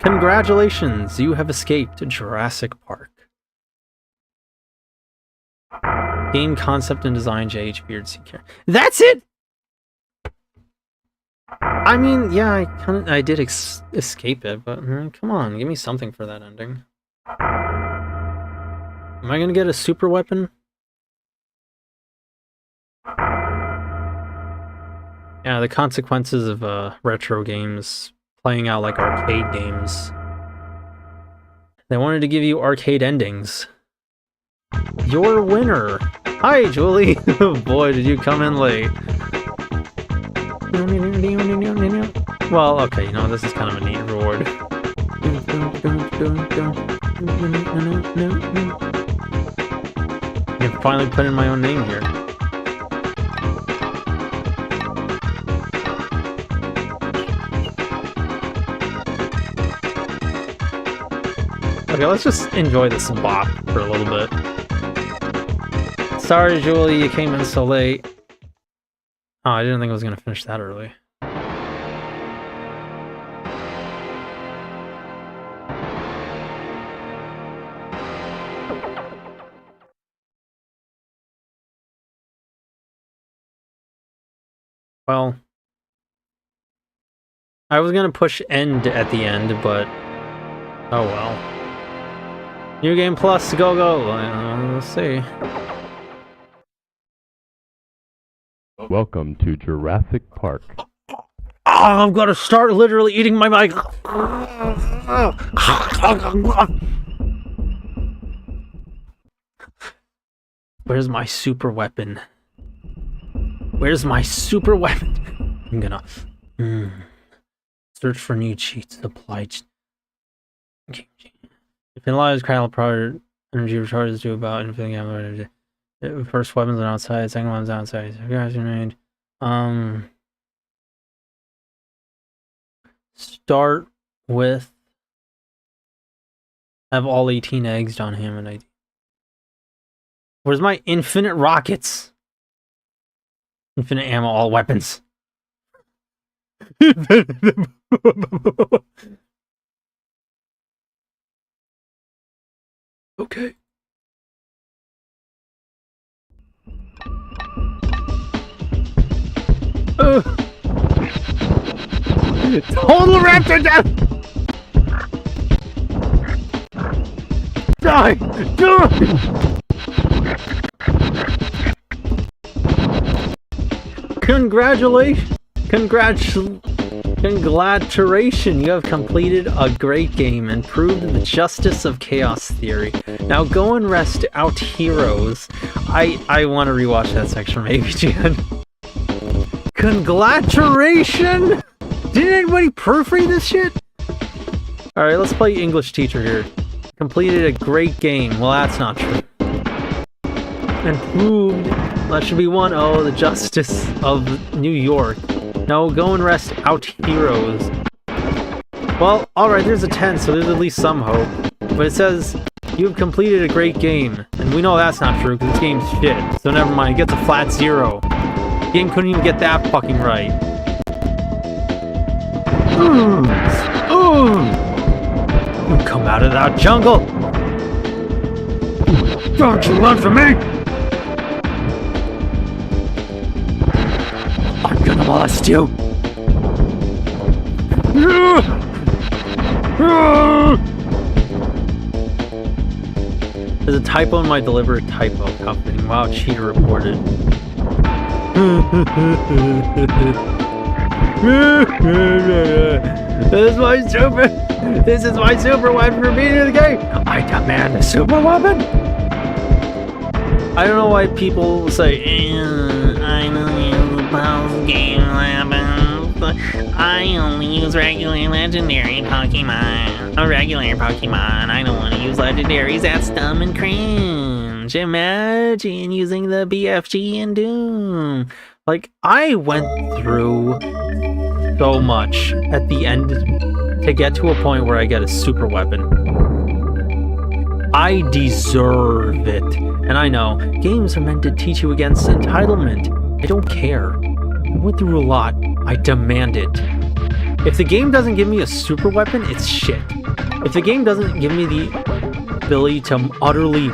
Congratulations, you have escaped Jurassic Park. Game concept and design, J.H. Beard, care. That's it! I mean, yeah, I did escape it, but come on, give me something for that ending. Am I gonna get a super weapon? Yeah, the consequences of retro games playing out like arcade games. They wanted to give you arcade endings. Your winner! Hi, Julie! Boy, did you come in late. Well, okay, you know, this is kind of a neat reward. I can finally put in my own name here. Okay, let's just enjoy this bop for a little bit. Sorry, Julie, you came in so late. Oh, I didn't think I was going to finish that early. Well, I was going to push end at the end, but oh well. New Game Plus, go go! Let's see. Welcome to Jurassic Park. Oh, I'm gonna start literally eating my mic. Where's my super weapon? Where's my super weapon? I'm gonna search for new cheats. Apply. If in lives, cryo power energy recharges do about infilling ammo. First weapons on outside, second one's outside. So you guys need start with have all 18 eggs on him and I. Where's my infinite rockets? Infinite ammo, all weapons. Okay. Total raptor death! Die! Congratulations! Congratulations! You have completed a great game and proved the justice of chaos theory. Now go and rest out, heroes. I want to rewatch that section maybe, Jan. Congratulations! Didn't anybody proofread this shit? Alright, let's play English teacher here. Completed a great game. Well, that's not true. And proved that should be 1-0 the justice of New York. No, go and rest out, heroes. Well, alright, there's a 10, so there's at least some hope. But it says, you have completed a great game. And we know that's not true, because this game's shit. So never mind, it gets a flat 0. The game couldn't even get that fucking right. You come out of that jungle! Don't you run from me! I'm gonna molest you! There's a typo in my deliberate typo. How fitting. Wow, cheater reported. This is my super. This is my super weapon for beating the game. I demand a super weapon. I don't know why people say, I don't use those game weapons. I only use regular legendary Pokemon. A regular Pokemon. I don't want to use legendaries. That's dumb and cringe. Imagine using the BFG in Doom. Like, I went through so much at the end to get to a point where I get a super weapon. I deserve it. And I know, games are meant to teach you against entitlement. I don't care. I went through a lot. I demand it. If the game doesn't give me a super weapon, it's shit. If the game doesn't give me the ability to utterly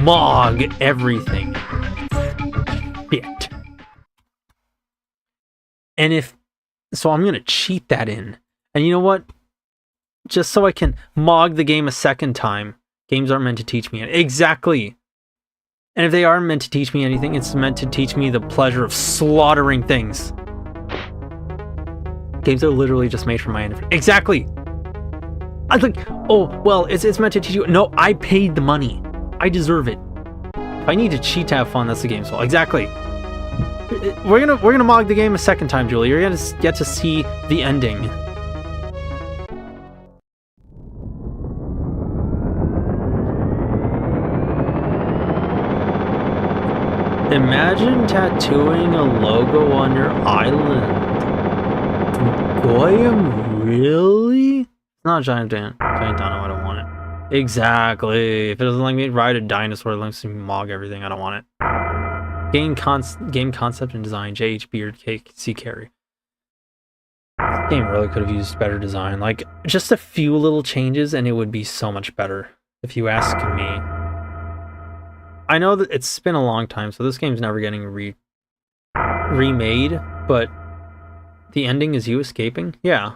mog everything, shit. And so I'm gonna cheat that in. And you know what? Just so I can mog the game a second time. Games aren't meant to teach me it. Exactly. And if they are meant to teach me anything, it's meant to teach me the pleasure of slaughtering things. Games are literally just made for my entertainment. Exactly. I was like, oh, well, it's meant to teach you. No, I paid the money. I deserve it. If I need to cheat to have fun, that's the game's fault. Exactly. We're gonna mog the game a second time, Julie. You're gonna get to see the ending. Imagine tattooing a logo on your island. Goyim, really? It's not a giant dino. I don't want it. Exactly. If it doesn't let me ride a dinosaur, it lets me mog everything. I don't want it. Game concept and design. J.H. Beard, C. Carey. This game really could have used better design. Like, just a few little changes and it would be so much better, if you ask me. I know that it's been a long time, so this game's never getting remade, but the ending is you escaping? Yeah.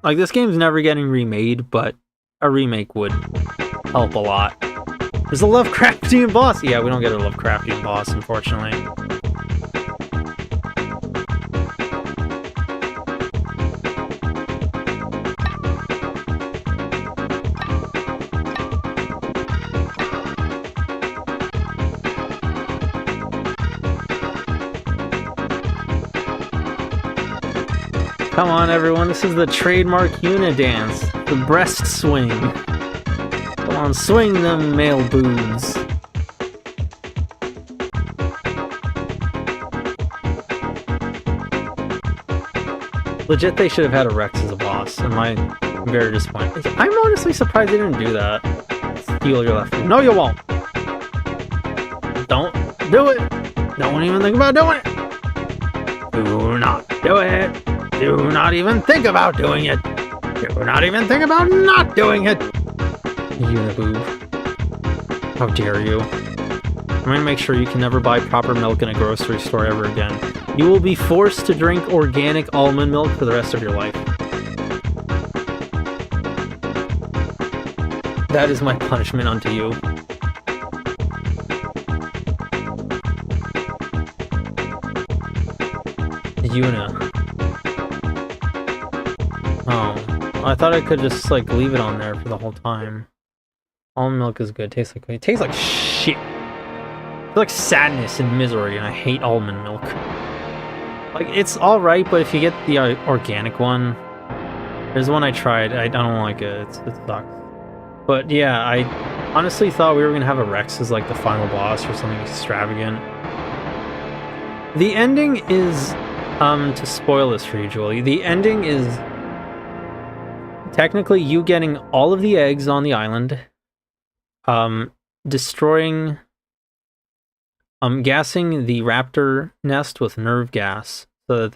Like, this game's never getting remade, but a remake would help a lot. There's a Lovecraftian boss! Yeah, we don't get a Lovecraftian boss, unfortunately. Come on, everyone, this is the trademark Yu-nee dance. The breast swing. Come on, swing them male boobs. Legit, they should have had a Rex as a boss, and I'm very disappointed. I'm honestly surprised they didn't do that. Steal your left foot. No, you won't. Don't do it. Don't even think about doing it. Do not do it. Do not even think about doing it. Do not even think about not doing it. Uniboob. How dare you. I'm going to make sure you can never buy proper milk in a grocery store ever again. You will be forced to drink organic almond milk for the rest of your life. That is my punishment unto you. Yu-nee. Oh, I thought I could just like leave it on there for the whole time. Almond milk is good. Tastes like shit. It's like sadness and misery, and I hate almond milk. Like, it's all right, but if you get the organic one, there's one I tried. I don't like it. It sucks. But yeah, I honestly thought we were gonna have a Rex as like the final boss or something extravagant. The ending is, to spoil this for you, Julie. The ending is technically you getting all of the eggs on the island, destroying, gassing the raptor nest with nerve gas so that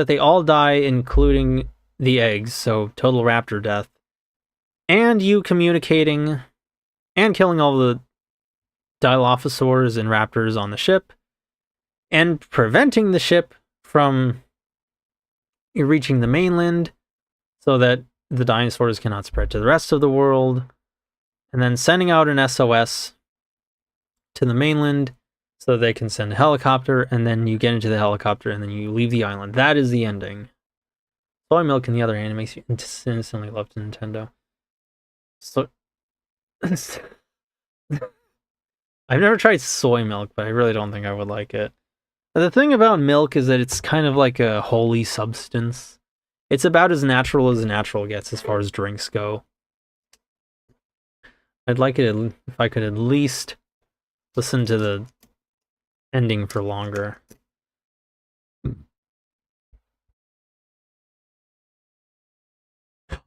they all die, including the eggs, so total raptor death. And you communicating and killing all the Dilophosaurs and raptors on the ship, and preventing the ship from reaching the mainland, so that the dinosaurs cannot spread to the rest of the world. And then sending out an SOS to the mainland so they can send a helicopter, and then you get into the helicopter and then you leave the island. That is the ending. Soy milk, on the other hand, makes you instantly love Nintendo. So I've never tried soy milk, but I really don't think I would like it. And the thing about milk is that it's kind of like a holy substance. It's about as natural gets as far as drinks go. I'd like it if I could at least listen to the ending for longer.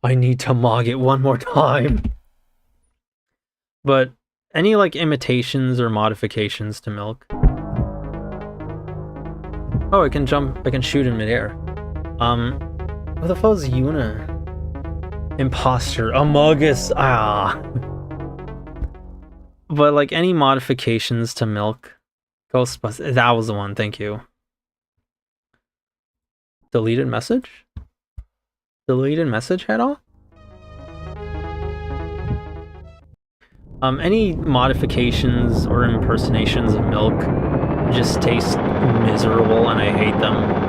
I need to mog it one more time. But any like imitations or modifications to milk? Oh, I can shoot in midair. What the fuck is Yu-nee? Imposter, Among Us, But like any modifications to milk, Ghostbusters, that was the one, thank you. Deleted message? Deleted message at all? Any modifications or impersonations of milk just taste miserable and I hate them.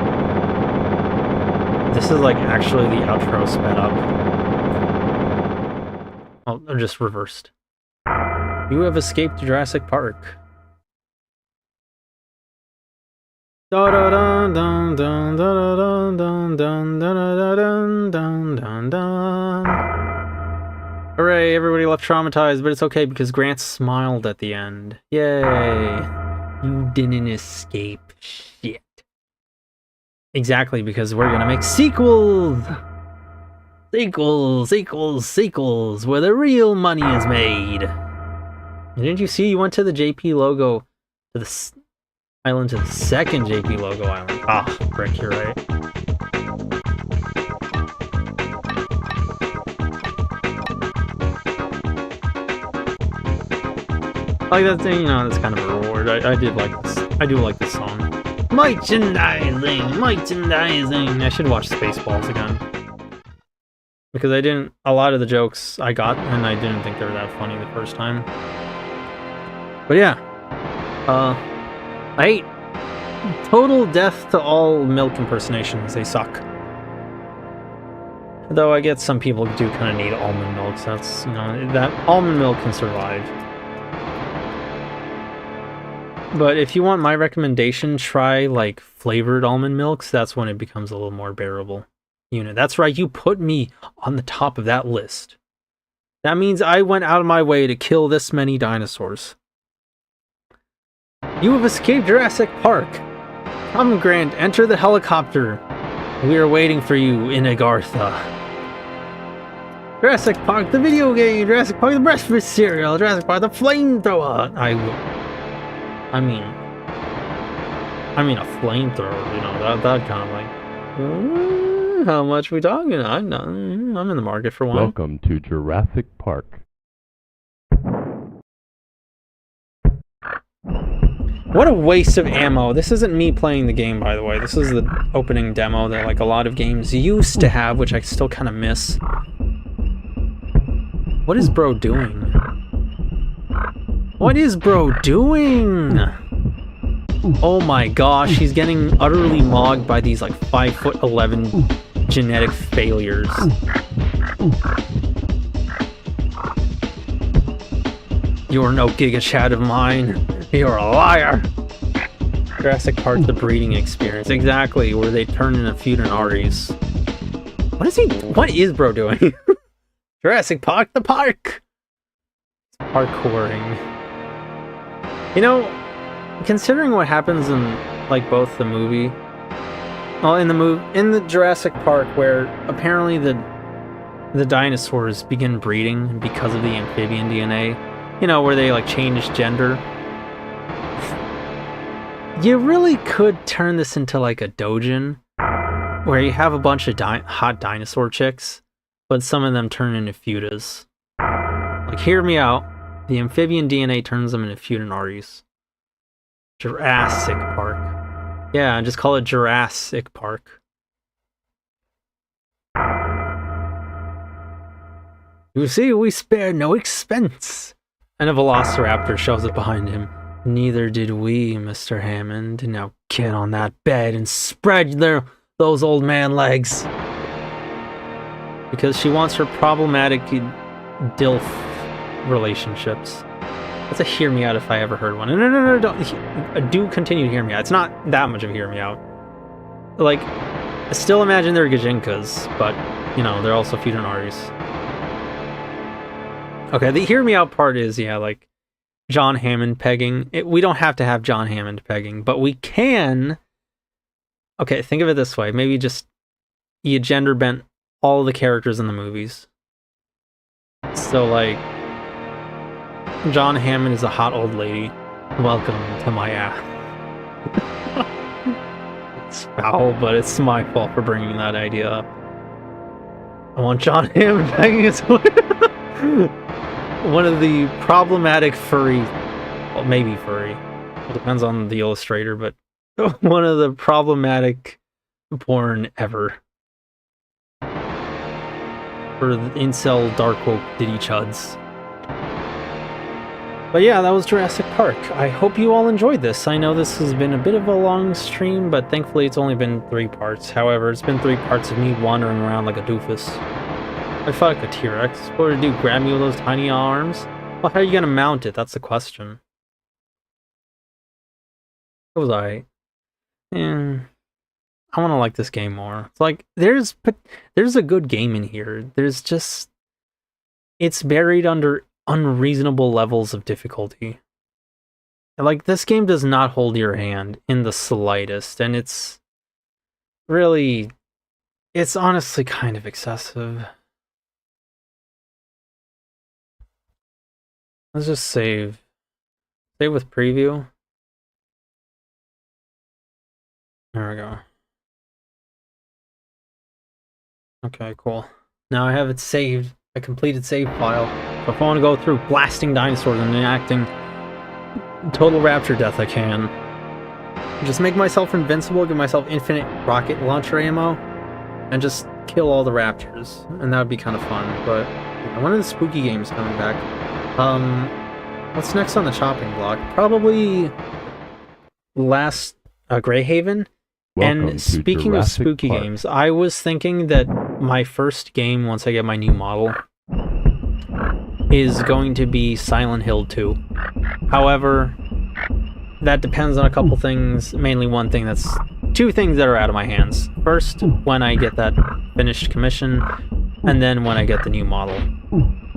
This is like actually the outro sped up. Oh, or just reversed. You have escaped Jurassic Park. Hooray, everybody left traumatized, but it's okay because Grant smiled at the end. Yay. You didn't escape. Shit. Exactly, because we're gonna make sequels! Sequels, where the real money is made. Didn't you see? You went to the JP logo, to the island, to the second JP logo island. Ah, frick, you're right. Like that thing, you know, that's kind of a reward. I did like this. I do like this song. Merchandising! I should watch Spaceballs again. Because a lot of the jokes I got, and I didn't think they were that funny the first time. But yeah. I hate total death to all milk impersonations. They suck. Though I get some people do kind of need almond milk, so that's, you know, that almond milk can survive. But if you want my recommendation, try like flavored almond milks. That's when it becomes a little more bearable. You know, that's right, you put me on the top of that list. That means I went out of my way to kill this many dinosaurs. You have escaped Jurassic Park. Come, Grant, enter the helicopter. We are waiting for you in Agartha. Jurassic Park, the video game. Jurassic Park, the breakfast cereal. Jurassic Park, the flamethrower. I mean a flamethrower, you know, that kind of like, how much we talking? I'm in the market for one. Welcome to Jurassic Park. What a waste of ammo. This isn't me playing the game, by the way. This is the opening demo that like a lot of games used to have, which I still kind of miss. What is bro doing? What is bro doing? Oh my gosh, he's getting utterly mogged by these like 5'11" genetic failures. You're no Giga Chad of mine. You're a liar. Jurassic Park, the breeding experience. Exactly, where they turn into Fudenaris. What is bro doing? Jurassic Park, the park! Parkouring. You know, considering what happens in like both the movie, well, in the Jurassic Park, where apparently the dinosaurs begin breeding because of the amphibian DNA, you know, where they like change gender. You really could turn this into like a doujin, where you have a bunch of hot dinosaur chicks, but some of them turn into Fudas. Like, hear me out. The amphibian DNA turns them into Fudenaris. Jurassic Park. Yeah, just call it Jurassic Park. You see, we spared no expense. And a velociraptor shows up behind him. Neither did we, Mr. Hammond. Now get on that bed and spread those old man legs. Because she wants her problematic DILF relationships. That's a hear me out if I ever heard one. No, don't. Do continue to hear me out. It's not that much of a hear me out. Like, I still imagine they're Gajinkas, but, you know, they're also Fudonaris. Okay, the hear me out part is, yeah, like, John Hammond pegging. We don't have to have John Hammond pegging, but we can... Okay, think of it this way. Maybe just you gender bent all the characters in the movies. So, like, John Hammond is a hot old lady. Welcome to my ass. It's foul, but it's my fault for bringing that idea up. I want John Hammond pegging his one of the problematic furry, well, maybe furry, it depends on the illustrator, but one of the problematic porn ever. For the incel dark woke ditty chuds. But yeah, that was Jurassic Park. I hope you all enjoyed this. I know this has been a bit of a long stream, but thankfully it's only been 3 parts. However, it's been 3 parts of me wandering around like a doofus. I felt like a T-Rex. What would it do, grab me with those tiny arms? Well, how are you gonna mount it? That's the question. What was I? Yeah. I want to like this game more. It's like, there's a good game in here. There's just... It's buried under unreasonable levels of difficulty. Like, this game does not hold your hand in the slightest, and it's... Really... It's honestly kind of excessive. Let's just save. Save with preview. There we go. Okay, cool. Now I have it saved. A completed save file. So if I want to go through blasting dinosaurs and enacting total rapture death, I can. Just make myself invincible, give myself infinite rocket launcher ammo, and just kill all the raptors. And that would be kind of fun, but one of the spooky games coming back. What's next on the chopping block? Probably last Greyhaven. Welcome And speaking of Jurassic spooky Park. games, I was thinking that my first game, once I get my new model, is going to be Silent Hill 2. However, that depends on a couple things, mainly one thing that's... 2 things that are out of my hands. First, when I get that finished commission, and then when I get the new model.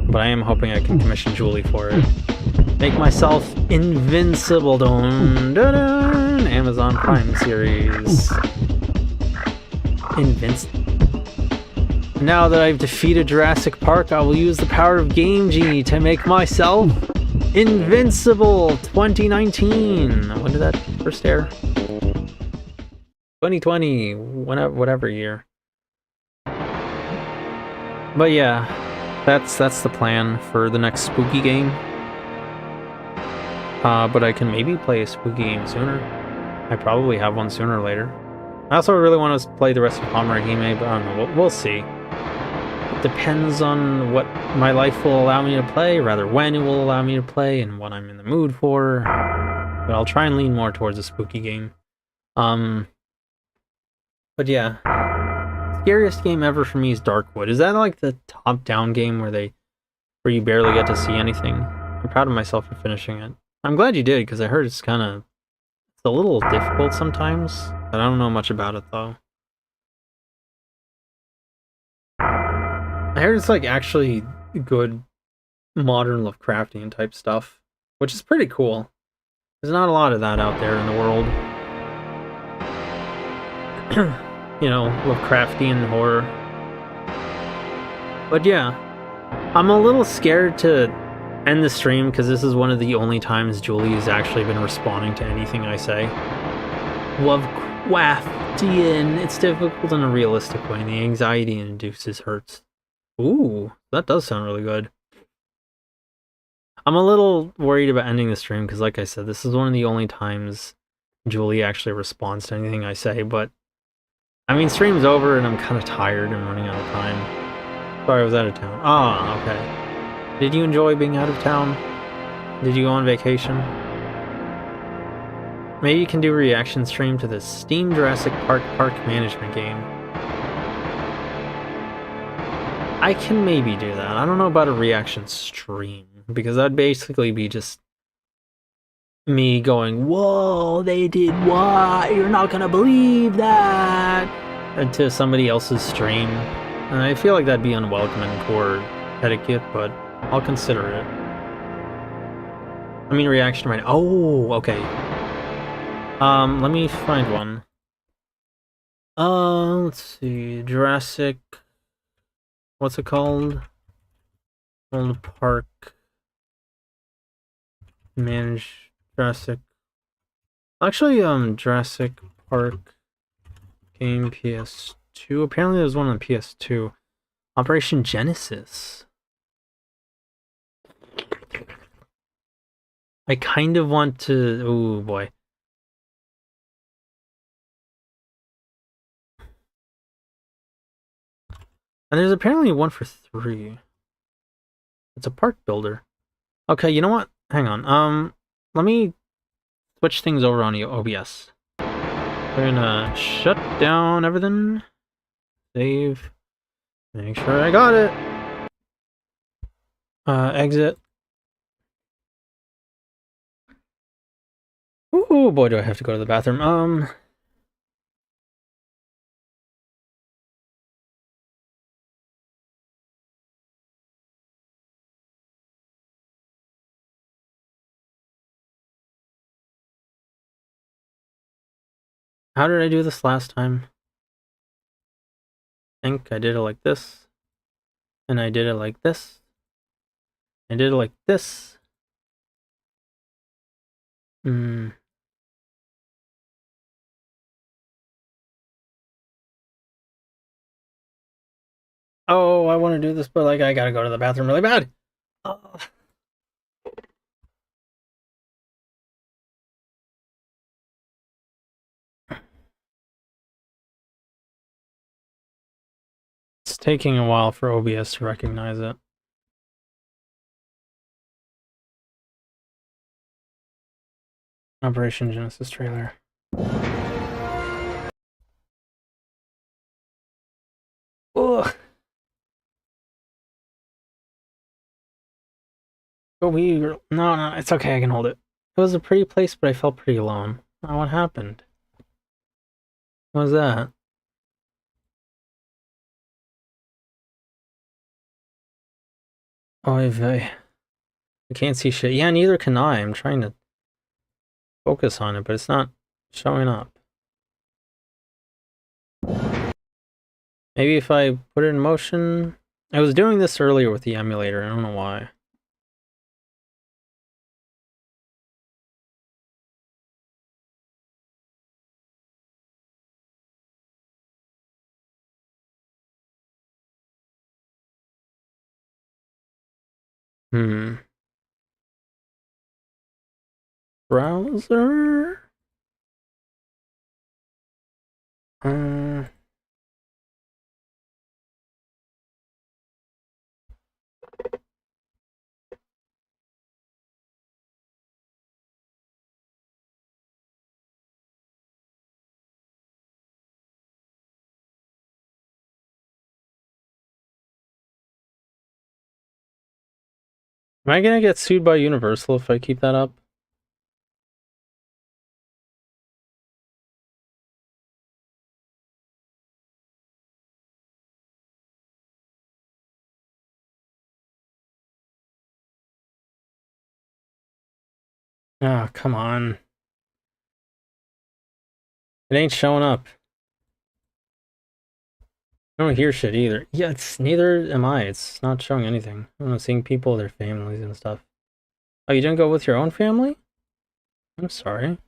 But I am hoping I can commission Julie for it. Make myself invincible. Dun, dun, dun, Amazon Prime series. Invincible. Now that I've defeated Jurassic Park, I will use the power of Game Genie to make myself invincible. 2019. When did that first air? 2020. Whatever year. But yeah, that's the plan for the next spooky game. But I can maybe play a spooky game sooner. I probably have one sooner or later. I also really want to play the rest of Hime, but I don't know. We'll see. It depends on what my life will allow me to play, rather when it will allow me to play, and what I'm in the mood for. But I'll try and lean more towards a spooky game. But yeah. Scariest game ever for me is Darkwood. Is that like the top-down game where you barely get to see anything? I'm proud of myself for finishing it. I'm glad you did, because I heard it's a little difficult sometimes. I don't know much about it, though. I heard it's like actually good modern Lovecraftian type stuff, which is pretty cool. There's not a lot of that out there in the world. You know, Lovecraftian horror. But yeah, I'm a little scared to end the stream because this is one of the only times Julie has actually been responding to anything I say. Lovecraftian. It's difficult in a realistic way, and the anxiety it induces hurts. Ooh, that does sound really good. I'm a little worried about ending the stream because, like I said, this is one of the only times Julie actually responds to anything I say, but I mean, stream's over and I'm kind of tired and running out of time. Sorry, I was out of town. Ah, okay. Did you enjoy being out of town? Did you go on vacation? Maybe you can do a reaction stream to the Steam Jurassic Park park management game. I can maybe do that. I don't know about a reaction stream, because that'd basically be just me going, "Whoa, they did what? You're not gonna believe that!" to somebody else's stream. And I feel like that'd be unwelcome and poor etiquette, but I'll consider it. I mean, reaction right. Oh, okay. Let me find one. Let's see. Jurassic. What's it called? On the park. Manage Jurassic. Actually, Jurassic Park game PS2. Apparently, there's one on PS2. Operation Genesis. I kind of want to. Oh boy. And there's apparently one for 3. It's a park builder. Okay, you know what? Hang on. Let me switch things over on OBS. We're gonna shut down everything. Save. Make sure I got it. Exit. Oh boy, do I have to go to the bathroom. How did I do this last time? I think I did it like this. And I did it like this. I did it like this. Oh, I want to do this, but like I gotta go to the bathroom really bad. Oh. It's taking a while for OBS to recognize it. Operation Genesis trailer. Ugh. But no, it's okay, I can hold it. It was a pretty place, but I felt pretty alone. Oh, what happened? What was that? Oh, I can't see shit. Yeah, neither can I. I'm trying to focus on it, but it's not showing up. Maybe if I put it in motion... I was doing this earlier with the emulator, I don't know why. Browser? Am I gonna get sued by Universal if I keep that up? Ah, oh, come on. It ain't showing up. I don't hear shit either. Yeah, it's neither am I. It's not showing anything. I'm not seeing people, their families and stuff. Oh, you didn't go with your own family? I'm sorry.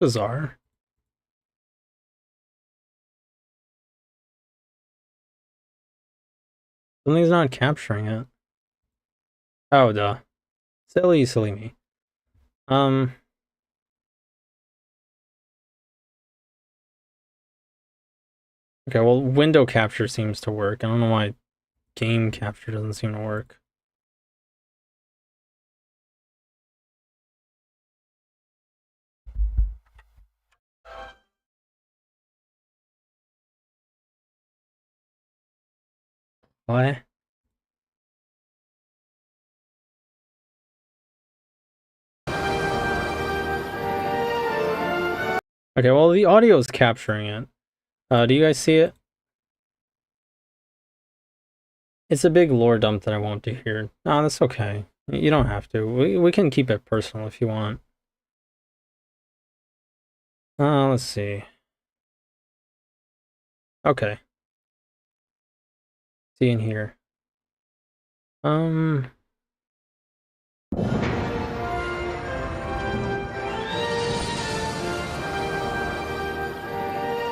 Bizarre. Something's not capturing it. Oh, duh. Silly me. Okay, well, window capture seems to work. I don't know why game capture doesn't seem to work. What? Okay, well, the audio is capturing it. Do you guys see it? It's a big lore dump that I won't do here. No, that's okay. You don't have to. We can keep it personal if you want. Let's see. Okay. See in here.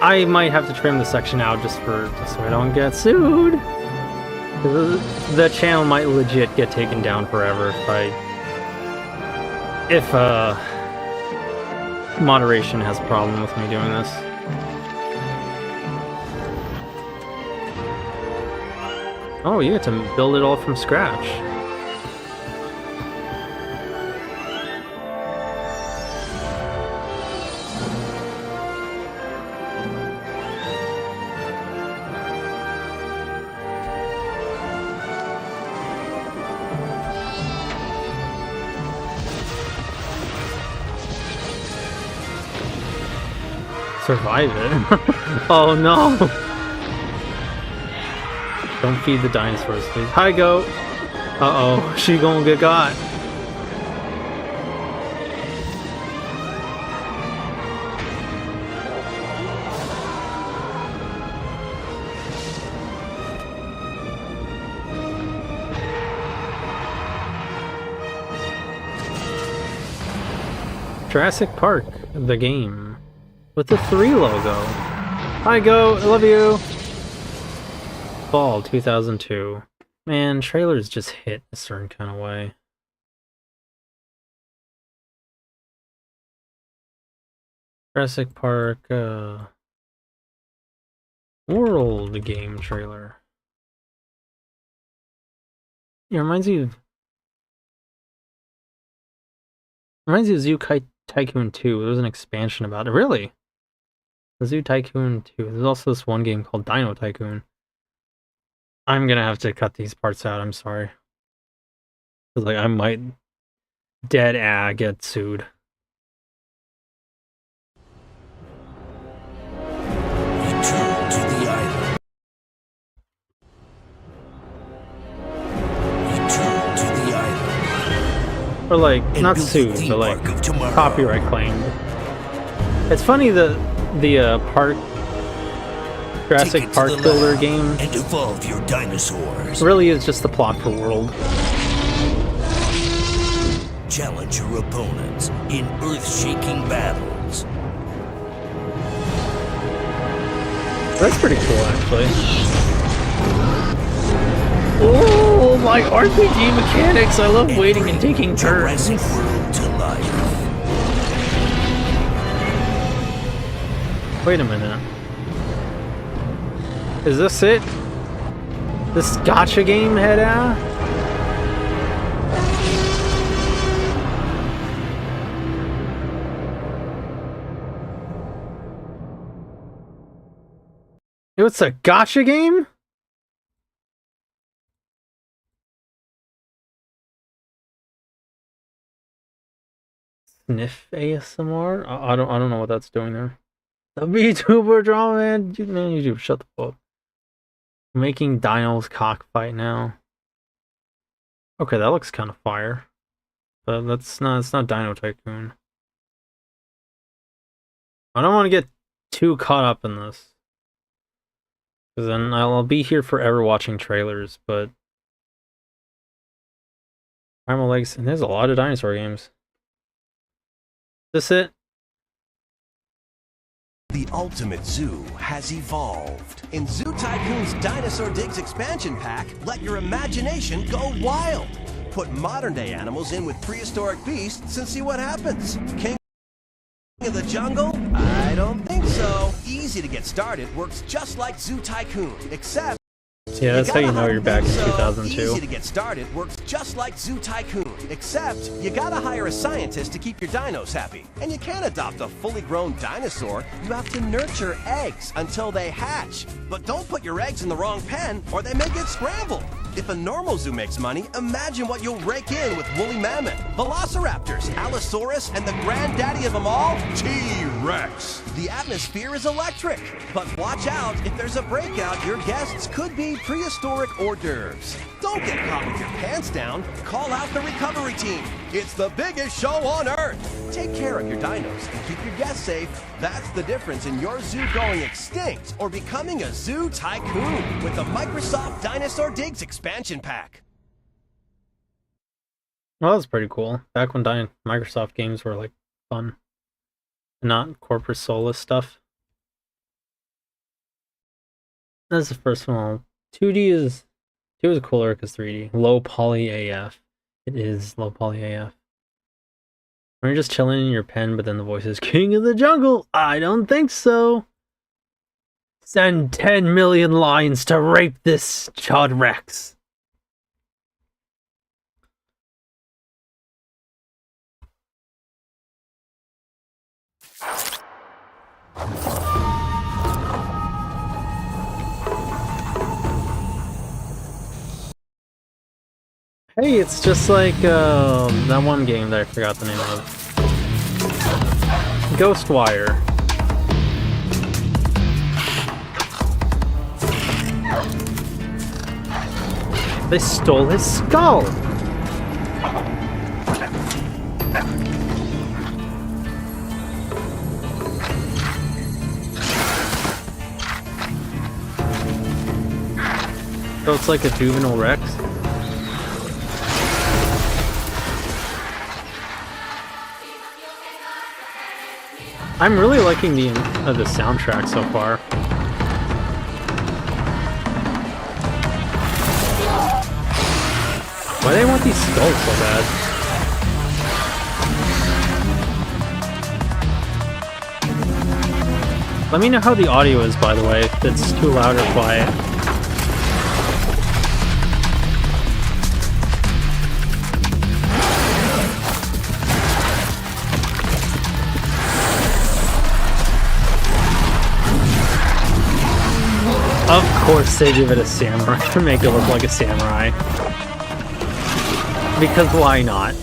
I might have to trim the section out just so I don't get sued. The channel might legit get taken down forever if moderation has a problem with me doing this. Oh, you get to build it all from scratch. Survive it? Oh no! Don't feed the dinosaurs, please. Hi, goat! Uh-oh, she gonna get got. Jurassic Park, the game. With the 3 logo. Hi, goat! I love you! Fall 2002. Man, trailers just hit a certain kind of way. Jurassic Park, World game trailer. It reminds me of Zoo Tycoon 2. There was an expansion about it. Really? The Zoo Tycoon 2. There's also this one game called Dino Tycoon. I'm gonna have to cut these parts out, I'm sorry. Cause like I might get sued. Return to the island. Return to the island. Or like, not sued, but like copyright claimed. It's funny that the Jurassic Park Builder game and evolve your dinosaurs. Really is just the plot for World. Challenge your opponents in earth-shaking battles. That's pretty cool, actually. Oh, my RPG mechanics! I love waiting and taking turns. Jurassic World to life. Wait a minute. Is this it? This gacha game head out? It's a gacha game? Sniff ASMR? I don't know what that's doing there. The vtuber drama, man. You shut the fuck up. Making dinos cockfight now. Okay, that looks kind of fire. But it's not Dino Tycoon. I don't want to get too caught up in this. Because then I'll be here forever watching trailers, but Primal Legacy, and there's a lot of dinosaur games. Is this it? The ultimate zoo has evolved. In Zoo Tycoon's Dinosaur Digs expansion pack, let your imagination go wild. Put modern-day animals in with prehistoric beasts and see what happens. King of the jungle? I don't think so. Easy to get started, works just like Zoo Tycoon, except... Yeah, that's how you know you're back in so 2002. Easy to get started, works just like Zoo Tycoon, except you gotta hire a scientist to keep your dinos happy. And you can't adopt a fully grown dinosaur, you have to nurture eggs until they hatch. But don't put your eggs in the wrong pen or they may get scrambled. If a normal zoo makes money, imagine what you'll rake in with woolly mammoth, velociraptors, allosaurus, and the granddaddy of them all, T-Rex. The atmosphere is electric, but watch out, if there's a breakout, your guests could be prehistoric hors d'oeuvres. Don't get caught with your pants down, call out the recovery team. It's the biggest show on earth. Take care of your dinos and keep your guests safe. That's the difference in your zoo going extinct or becoming a zoo tycoon with the Microsoft Dinosaur Digs expansion pack. Well, that's pretty cool. Back when Microsoft games were like fun, not corporate soulless stuff. That's the first one. 2D is cooler because 3D. Low poly AF. It is low poly AF. When you're just chilling in your pen, but then the voice is King of the Jungle. I don't think so. Send 10 million lions to rape this Chod Rex. Hey, it's just like that one game that I forgot the name of. Ghostwire. They stole his skull! So it's like a juvenile Rex? I'm really liking the soundtrack so far. Why do they want these skulls so bad? Let me know how the audio is, by the way, if it's too loud or quiet. Of course they give it a samurai to make it look like a samurai. Because why not?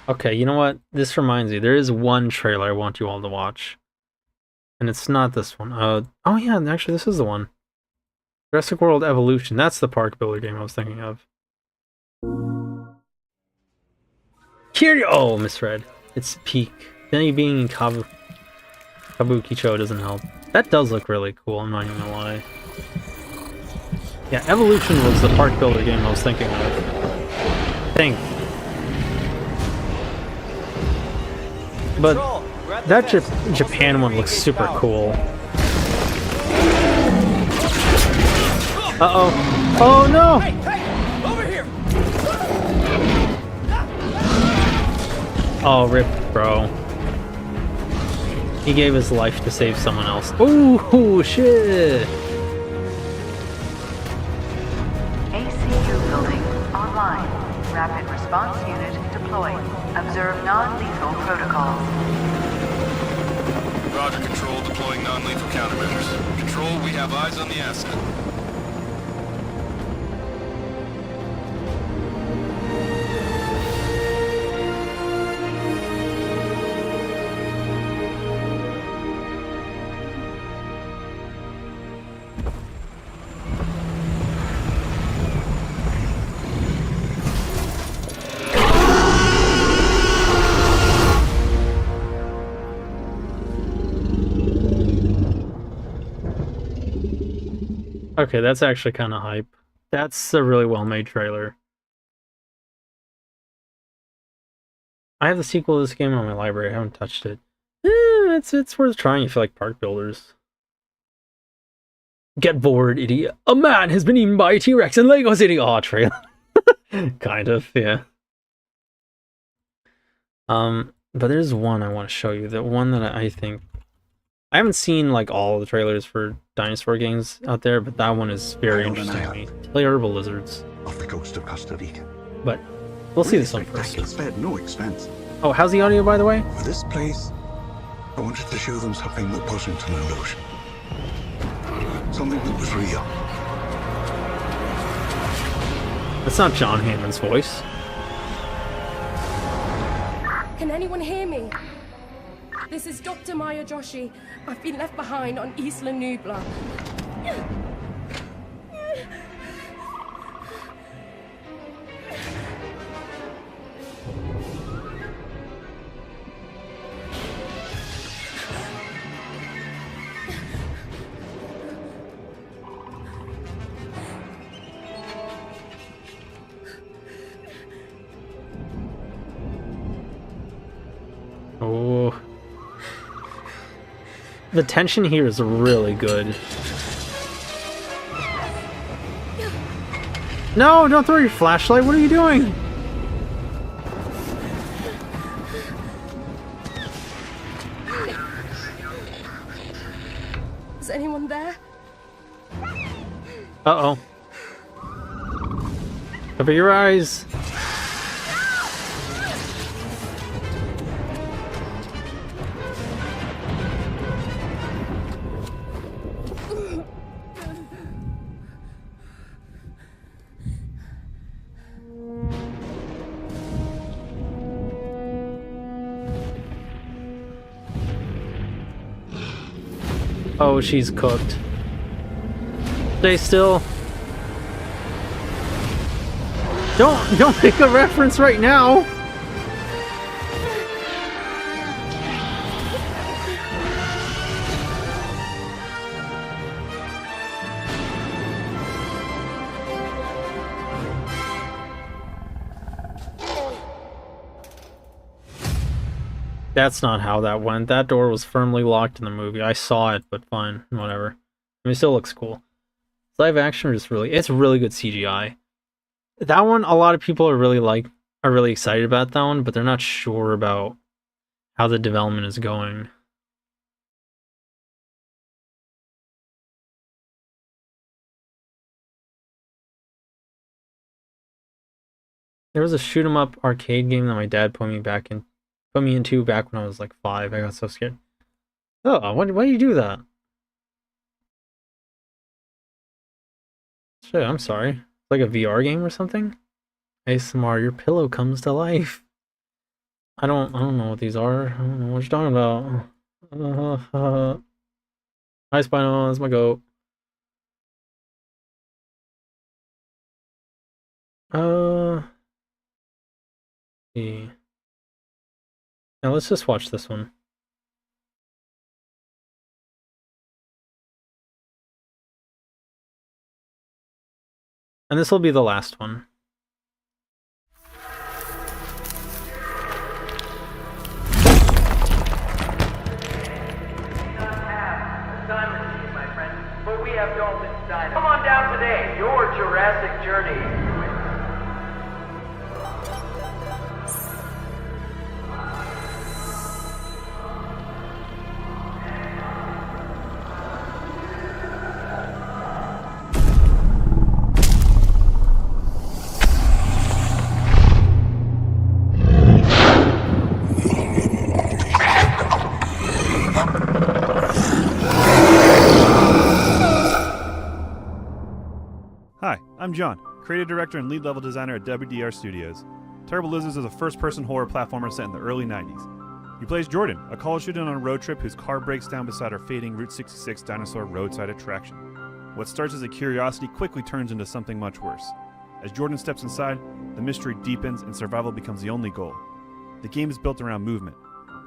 Okay, you know what? This reminds me, there is one trailer I want you all to watch. And it's not this one. Oh yeah, actually this is the one. Jurassic World Evolution. That's the park builder game I was thinking of. Here, oh, misread. It's Peak. Then being in Kabukicho doesn't help. That does look really cool, I'm not even gonna lie. Yeah, Evolution was the park builder game I was thinking of. But that Japan one looks super cool. Uh-oh. Oh no! Hey, over here! Oh, rip, bro. He gave his life to save someone else. Ooh, shit! ACU building online. Rapid response unit deployed. Observe non-lethal protocols. Roger, Control. Deploying non-lethal countermeasures. Control, we have eyes on the asset. Okay, that's actually kind of hype. That's a really well-made trailer. I have the sequel to this game on my library. I haven't touched it. It's worth trying if you like park builders. Get bored, idiot. A man has been eaten by a T-Rex in Lego City. Oh, trailer. Kind of, yeah. But there's one I want to show you. The one that I think... I haven't seen, like, all the trailers for dinosaur games out there, but that one is very interesting to me. Play herbal lizards. Off the coast of Costa Rica. But we'll see this one first. Spared no expense. Oh, how's the audio, by the way? For this place, I wanted to show them something that wasn't an illusion. Something that was real. That's not John Hammond's voice. Can anyone hear me? This is Dr. Maya Joshi. I've been left behind on Isla Nubla. Oh. The tension here is really good. No, don't throw your flashlight. What are you doing? Is anyone there? Uh-oh. Cover your eyes. Oh, she's cooked. Stay still. Don't make a reference right now. That's not how that went. That door was firmly locked in the movie. I saw it, but fine, whatever. I mean, it still looks cool. Live action is it's really good CGI. That one, a lot of people are really excited about that one, but they're not sure about how the development is going. There was a shoot 'em up arcade game that my dad put me into back when I was like 5. I got so scared. Oh, why do you do that? Shit, I'm sorry. Like a VR game or something? ASMR, your pillow comes to life. I don't know what these are. I don't know what you're talking about. Hi, Spino, that's my goat. See. Now let's just watch this one. And this will be the last one. But we have Dolphin Steiner. Come on down today, your Jurassic journey. Hi, I'm John, creative director and lead level designer at WDR Studios. Terrible Lizards is a first-person horror platformer set in the early 90s. You play as Jordan, a college student on a road trip whose car breaks down beside our fading Route 66 dinosaur roadside attraction. What starts as a curiosity quickly turns into something much worse. As Jordan steps inside, the mystery deepens and survival becomes the only goal. The game is built around movement.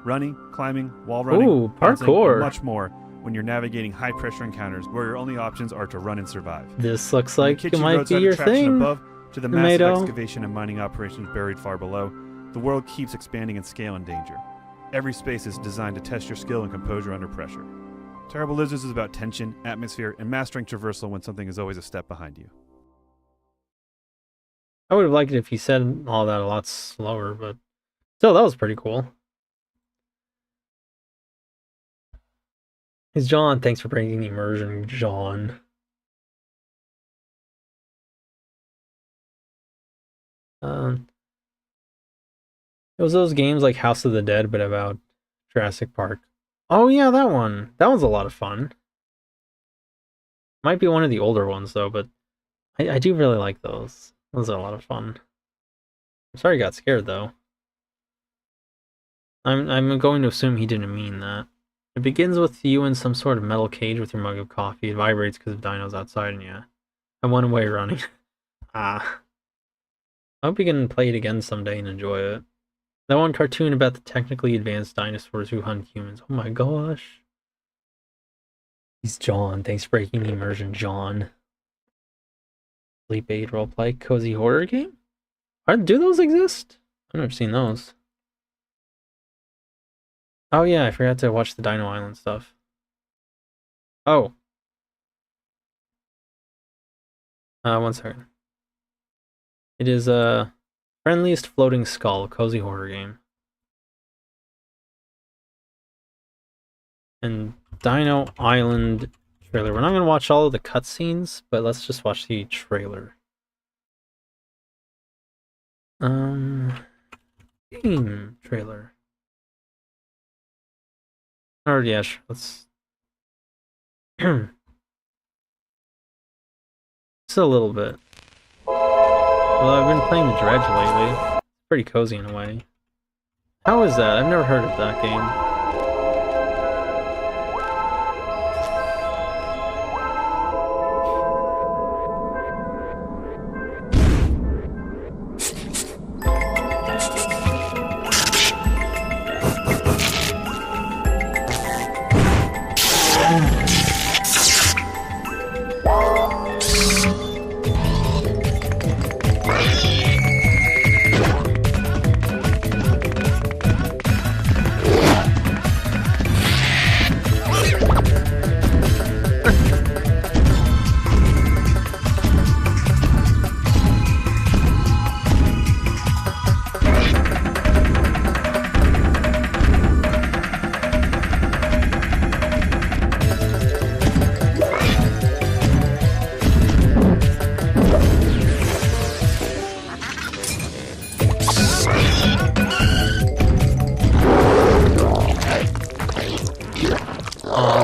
Running, climbing, wall running, ooh, bouncing, parkour. and much more when you're navigating high-pressure encounters where your only options are to run and survive. This looks like it Kitchen might be roadside your attraction thing. Above, to the massive Tomato. excavation and mining operations buried far below, The world keeps expanding in scale and danger. Every space is designed to test your skill and composure under pressure. Terrible Lizards is about tension, atmosphere, and mastering traversal when something is always a step behind you. I would have liked it if he said all that a lot slower, but still, that was pretty cool. It's John. Thanks for bringing the immersion, John. It was those games like House of the Dead, but about Jurassic Park. Oh yeah, that one. That was a lot of fun. Might be one of the older ones though, but I do really like those. Those are a lot of fun. I'm sorry I got scared though. I'm going to assume he didn't mean that. It begins with you in some sort of metal cage with your mug of coffee. It vibrates because of dinos outside, and yeah, I went away running. Ah. I hope you can play it again someday and enjoy it. That one cartoon about the technically advanced dinosaurs who hunt humans. Oh my gosh. He's John. Thanks for breaking the immersion, John. Sleep aid roleplay. Cozy horror game? Do those exist? I've never seen those. Oh yeah, I forgot to watch the Dino Island stuff. Oh. One second. It is Friendliest Floating Skull, cozy horror game. And Dino Island trailer. We're not going to watch all of the cutscenes, but let's just watch the trailer. Game trailer. Or yeah, sure, let's... Just a little bit. Well, I've been playing the Dredge lately. It's pretty cozy in a way. How is that? I've never heard of that game.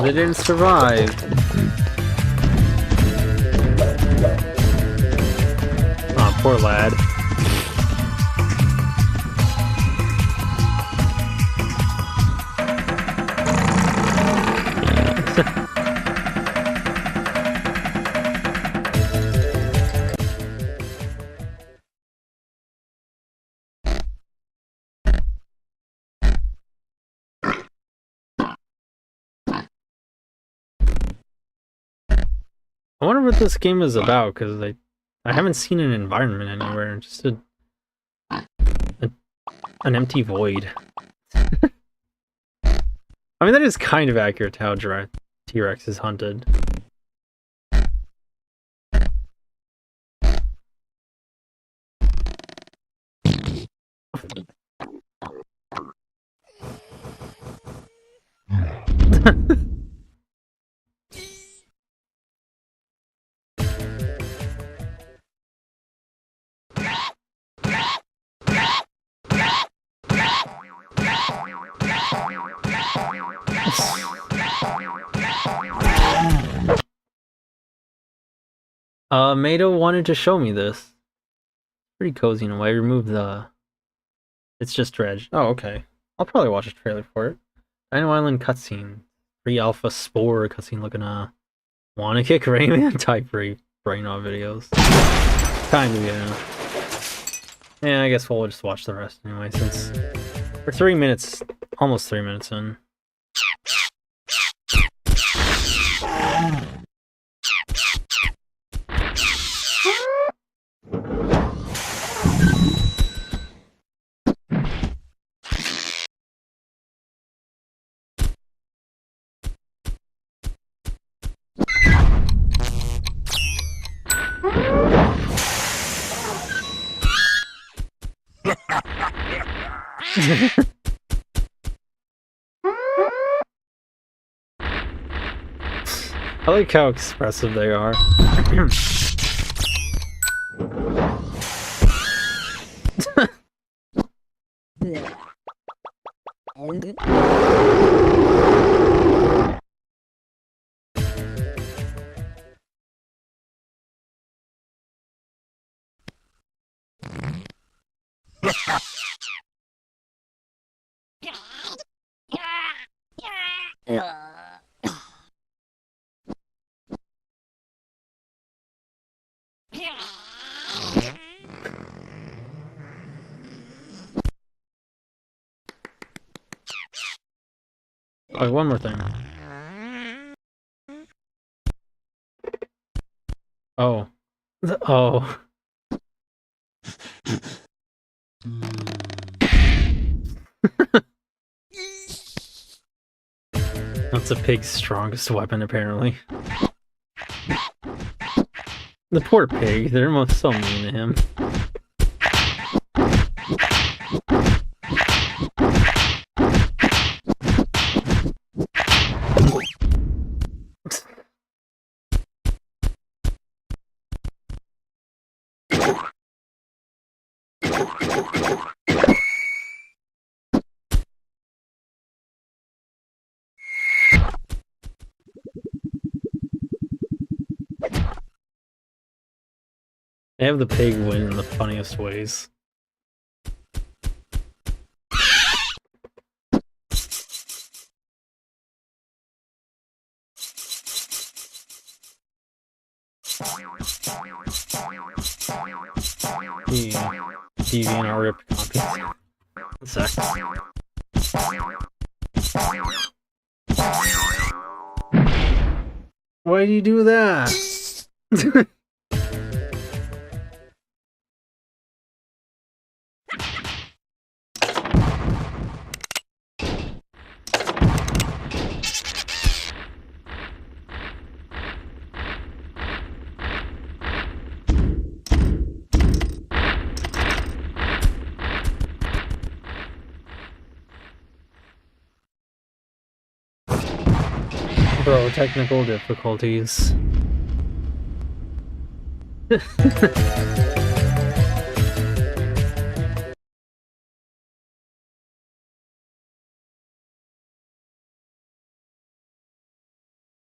They didn't survive. Aw, poor lad. I wonder what this game is about, because I haven't seen an environment anywhere, just an empty void. I mean, that is kind of accurate to how T-Rex is hunted. Mato wanted to show me this. Pretty cozy in a way. Remove the... It's just dredge. Oh, okay. I'll probably watch a trailer for it. Dino Island cutscene. Pre-alpha spore cutscene looking wanna kick Rayman type brain off videos. Kind of, yeah. Yeah, I guess we'll just watch the rest anyway, since we're 3 minutes, almost 3 minutes in. I like how expressive they are. Oh, one more thing. Oh. Oh. That's a pig's strongest weapon, apparently. The poor pig, they're most so mean to him. They have the pig win in the funniest ways. DeviantArt ripped copies. One sec. Why do you do that? Bro, technical difficulties.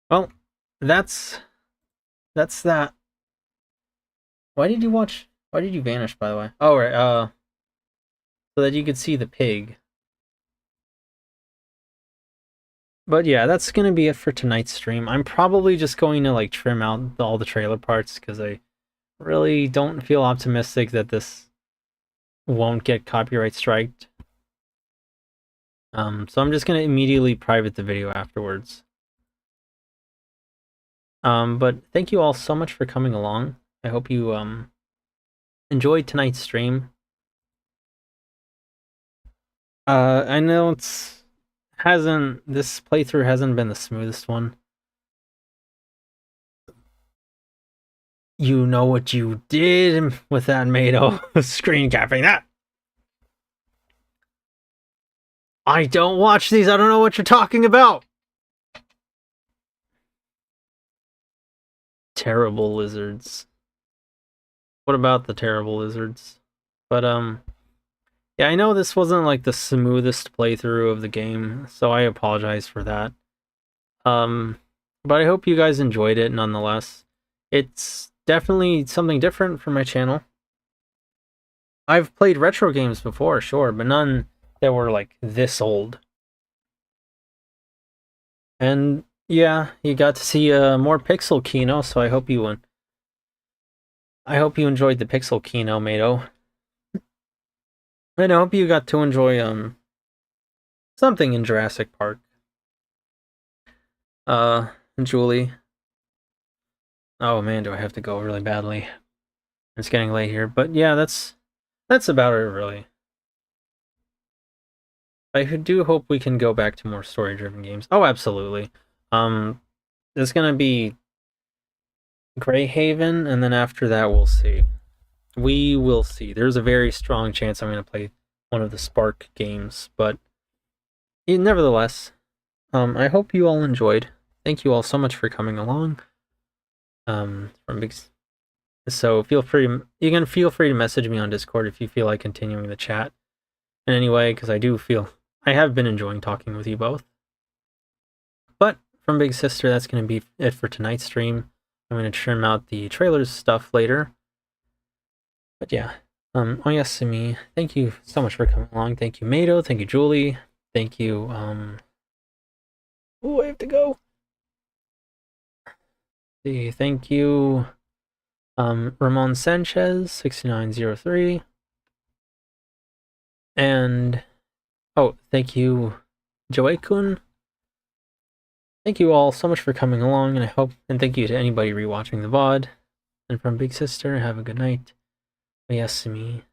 Well, that's that. Why did you vanish, by the way? Oh, right, so that you could see the pig. But yeah, that's gonna be it for tonight's stream. I'm probably just going to like trim out all the trailer parts because I really don't feel optimistic that this won't get copyright striked. So I'm just gonna immediately private the video afterwards. But thank you all so much for coming along. I hope you enjoyed tonight's stream. I know this playthrough hasn't been the smoothest one. You know what you did with that Mado screen capping that. I don't watch these, I don't know what you're talking about. Terrible lizards. What about the terrible lizards? But yeah, I know this wasn't like the smoothest playthrough of the game, so I apologize for that. But I hope you guys enjoyed it nonetheless. It's definitely something different for my channel. I've played retro games before, sure, but none that were like this old. And yeah, you got to see more Pixel Kino, so I hope you enjoyed the Pixel Kino, Mado. And I hope you got to enjoy something in Jurassic Park. Julie. Oh man, do I have to go really badly. It's getting late here, but yeah, that's about it really. I do hope we can go back to more story-driven games. Oh, absolutely. There's gonna be Greyhaven, and then after that we'll see. We will see. There's a very strong chance I'm going to play one of the Spark games, but nevertheless, I hope you all enjoyed. Thank you all so much for coming along. So you can feel free to message me on Discord if you feel like continuing the chat in any way, because I have been enjoying talking with you both. But from Big Sister, that's going to be it for tonight's stream. I'm going to trim out the trailers stuff later. But yeah, Oyasumi, thank you so much for coming along. Thank you, Mado. Thank you, Julie. Thank you, I have to go. Thank you, Ramon Sanchez, 6903. And, thank you, Joey-kun. Thank you all so much for coming along, and thank you to anybody rewatching the VOD. And from Big Sister, have a good night. Oyasumi.